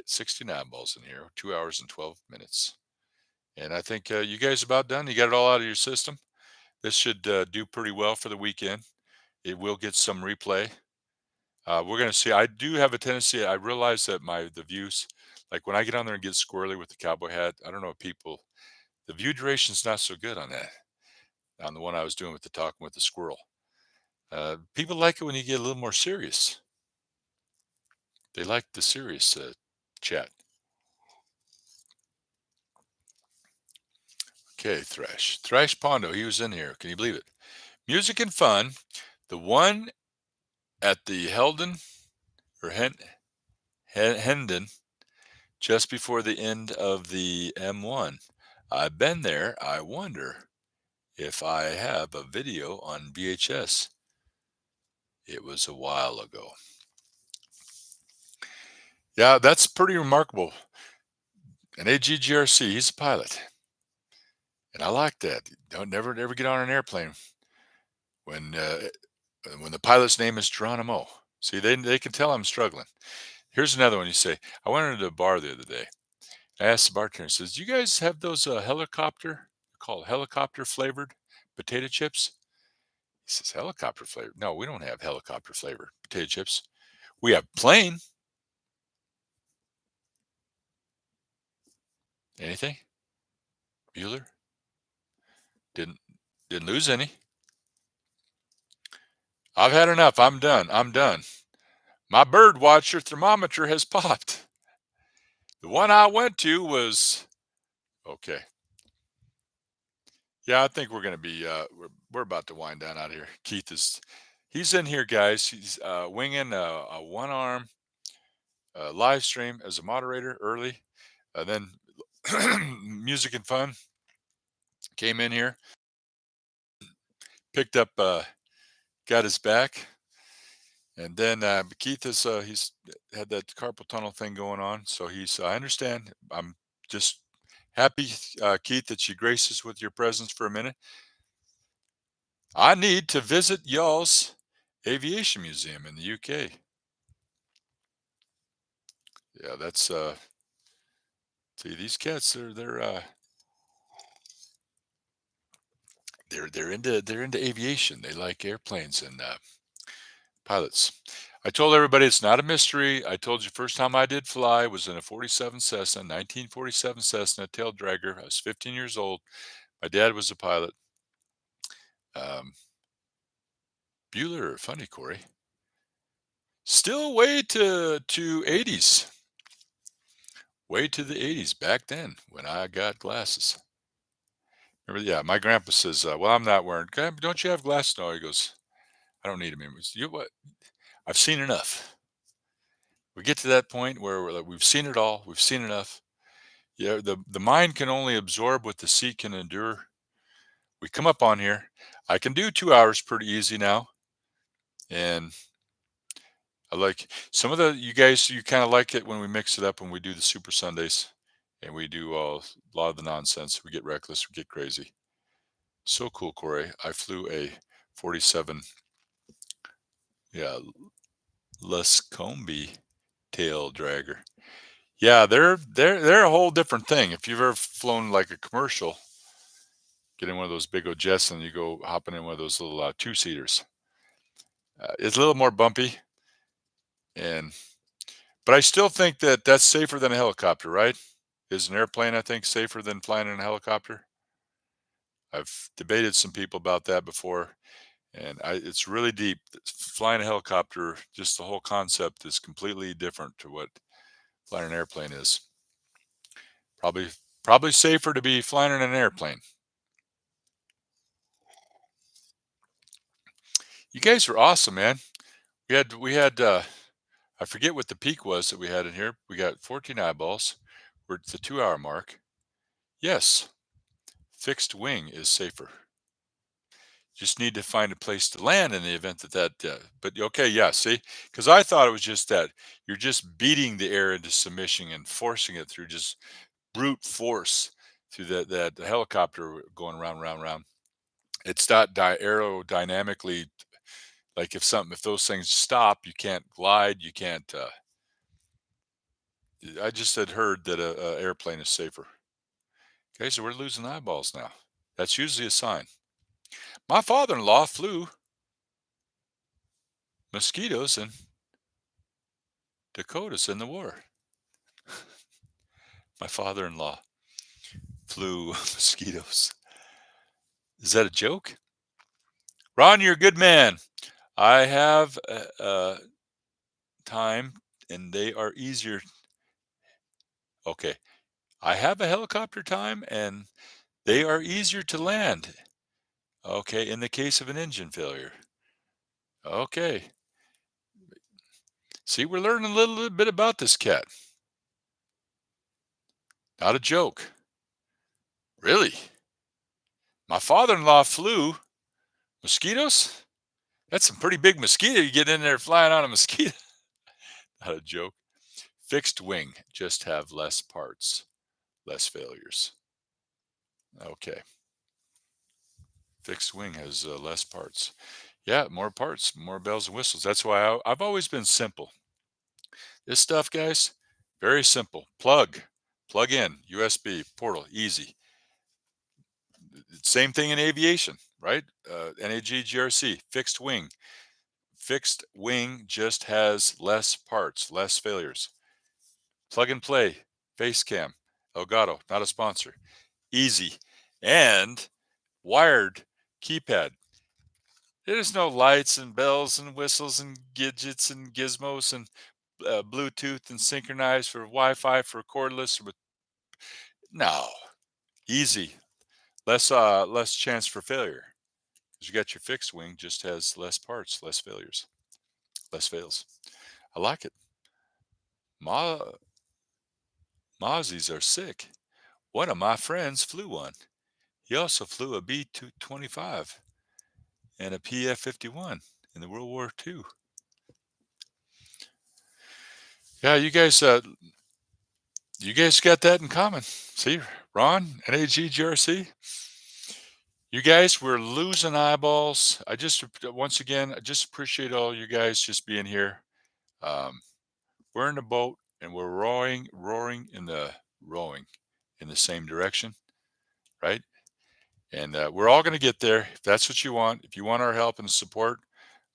69 balls in here. 2 hours and 12 minutes, and I think you guys about done. You got it all out of your system. This should do pretty well for the weekend. It will get some replay. We're gonna see. I do have a tendency. I realize that the views, like when I get on there and get squirrely with the cowboy hat. I don't know if people. The view duration's not so good on that. On the one I was doing with the talking with the squirrel. People like it when you get a little more serious. They like the serious chat. Okay, Thrash. Thrash Pondo, he was in here. Can you believe it? Music and fun. The one at the Helden or Hendon just before the end of the M1. I've been there. I wonder if I have a video on VHS. It was a while ago. Yeah, that's pretty remarkable. An AGGRC, he's a pilot. And I like that. Don't never get on an airplane when when the pilot's name is Geronimo. See, they can tell I'm struggling. Here's another one. You say, I went into a bar the other day. I asked the bartender, says, "Do you guys have those called helicopter flavored potato chips?" He says, "Helicopter flavored? No, we don't have helicopter flavored potato chips. We have plain. Anything? Bueller didn't didn't lose any. I've had enough. I'm done. I'm done. My bird watcher thermometer has popped. The one I went to was okay. Yeah, I think we're going to be we're about to wind down out here. He's in here, guys. He's winging a one arm live stream as a moderator early. Then music and fun came in here. picked up, got his back, and then Keith is he's had that carpal tunnel thing going on, so he's. I understand. I'm just happy, Keith, that you grace us with your presence for a minute. I need to visit y'all's aviation museum in the UK. Yeah, that's see these cats. They're into aviation. They like airplanes and pilots. I told everybody it's not a mystery. I told you first time I did fly was in a 47 Cessna, 1947 Cessna tail dragger. I was 15 years old. My dad was a pilot. Um, Bueller, funny Corey. Still way to 80s. Way to the 80s back then when I got glasses. Remember, yeah, my grandpa says, "Well, I'm not wearing. Don't you have glasses?" No, he goes, "I don't need them anymore." You know what? I've seen enough. We get to that point where we're like, we've seen it all. We've seen enough. Yeah, the mind can only absorb what the sea can endure. We come up on here. I can do 2 hours pretty easy now, and I like some of the you guys. You kind of like it when we mix it up when we do the Super Sundays, and we do a lot of the nonsense. We get reckless. We get crazy. So cool, Corey. I flew a 47, yeah, Luscombe tail dragger. Yeah, they're a whole different thing. If you've ever flown like a commercial, get in one of those big old jets and you go hopping in one of those little two seaters. It's a little more bumpy, and but I still think that that's safer than a helicopter, right? Is an airplane, I think, safer than flying in a helicopter? I've debated some people about that before, and it's really deep. Flying a helicopter, just the whole concept is completely different to what flying an airplane is. Probably, probably safer to be flying in an airplane. You guys are awesome, man. We had I forget what the peak was that we had in here. We got 14 eyeballs. We're at the 2 hour mark. Yes, fixed wing is safer. Just need to find a place to land in the event but okay, yeah, see, because I thought it was just that you're just beating the air into submission and forcing it through just brute force through that helicopter going round, round, round. It's not aerodynamically like if those things stop, you can't glide, you can't. I just had heard that a airplane is safer. Okay, so we're losing eyeballs now. That's usually a sign. My father-in-law flew mosquitoes in Dakotas in the war. My father-in-law flew mosquitoes. Is that a joke? Ron, you're a good man. I have time, and they are easier. Okay, I have a helicopter time, and they are easier to land. Okay, in the case of an engine failure. Okay, see, we're learning a little bit about this cat. Not a joke. Really? My father-in-law flew mosquitoes? That's some pretty big mosquito. You get in there flying on a mosquito. Not a joke. Fixed wing, just have less parts, less failures. Okay. Fixed wing has less parts. Yeah, more parts, more bells and whistles. That's why I've always been simple. This stuff, guys, very simple. Plug in, USB, portal, easy. Same thing in aviation, right? NAG, GRC, fixed wing. Fixed wing just has less parts, less failures. Plug and play, face cam, Elgato, not a sponsor. Easy. And wired keypad. There's no lights and bells and whistles and gadgets and gizmos and Bluetooth and synchronized for Wi-Fi for cordless. No, easy. Less chance for failure. Because you got your fixed wing, just has less parts, less failures, less fails. I like it. Ma Mozzies are sick. One of my friends flew one. He also flew a B-225. and a PF-51 in the World War II. Yeah, you guys got that in common. See, Ron, NAGGRC. You guys, we're losing eyeballs. Once again, I just appreciate all you guys just being here. Um, we're in the boat and we're rowing in the same direction, right? And we're all going to get there. If that's what you want, if you want our help and support,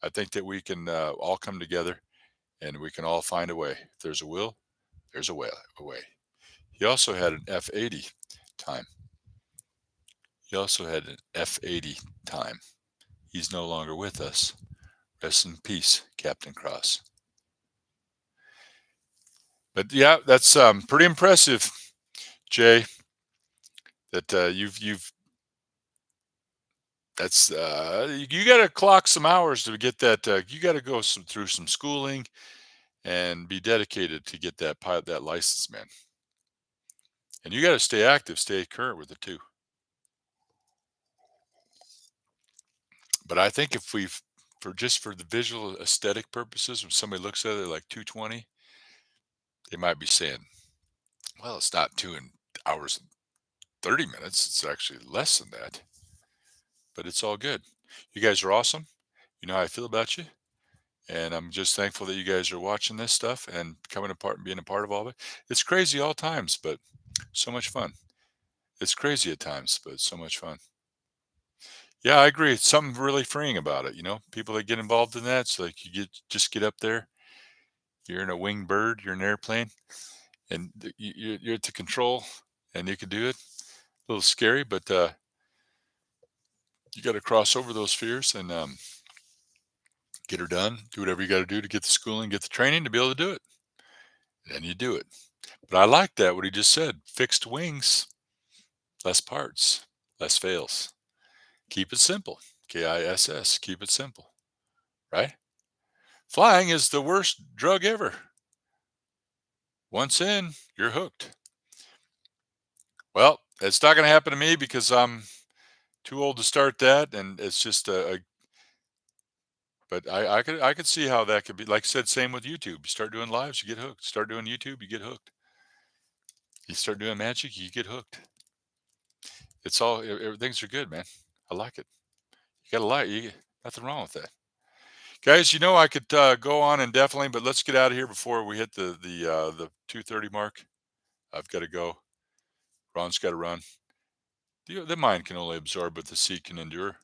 I think that we can all come together and we can all find a way. If there's a will, there's a way. He also had an F-80 time. He also had an F-80 time. He's no longer with us. Rest in peace, Captain Cross. But yeah, that's pretty impressive, Jay. That you've that's you got to clock some hours to get that. You got to go through some schooling and be dedicated to get that license, man. And you got to stay active, stay current with it too. But I think if we've for the visual aesthetic purposes, when somebody looks at it like 220, they might be saying, "Well, it's not 2 hours and 30 minutes. It's actually less than that." But it's all good. You guys are awesome. You know how I feel about you. And I'm just thankful that you guys are watching this stuff and coming apart and being a part of all of it. It's crazy all times, but so much fun. It's crazy at times, but so much fun. Yeah, I agree. It's something really freeing about it. People that get involved in that. It's like just get up there. You're in a winged bird. You're in an airplane, and you're at the control, and you can do it. A little scary, but you got to cross over those fears and get her done. Do whatever you got to do to get the schooling, get the training to be able to do it. And you do it. But I like that what he just said. Fixed wings, less parts, less fails. Keep it simple. KISS. Keep it simple. Right? Flying is the worst drug ever. Once in, you're hooked. Well, it's not going to happen to me because I'm too old to start that, and it's just but I could see how that could be. Like I said, same with YouTube. You start doing lives, you get hooked. Start doing YouTube, you get hooked. You start doing magic, you get hooked. Everything's are good, man. I like it. You got to like nothing wrong with that. Guys, I could go on indefinitely, but let's get out of here before we hit the 2:30 mark. I've got to go. Ron's got to run. The mind can only absorb what the sea can endure.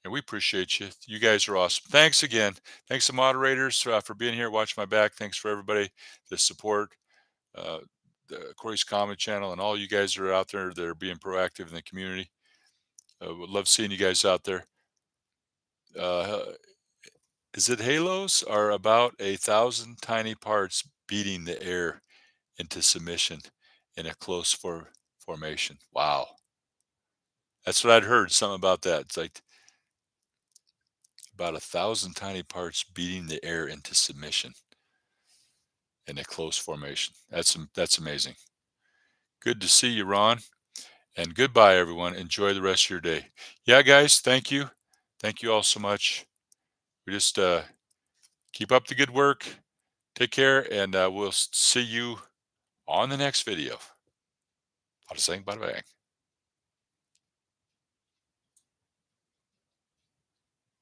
And we appreciate you. You guys are awesome. Thanks again. Thanks to moderators for being here, watching my back. Thanks for everybody, the support, uh, the Cory's Comment channel, and all you guys that are out there that are being proactive in the community. Would love seeing you guys out there. Is it halos are about 1,000 tiny parts beating the air into submission in a close formation. Wow. That's what I'd heard, something about that. It's like about 1,000 tiny parts beating the air into submission in a close formation. That's amazing. Good to see you, Ron. And goodbye, everyone. Enjoy the rest of your day. Yeah, guys, thank you. Thank you all so much. We just keep up the good work. Take care, and we'll see you on the next video. Bada zing, bada bang.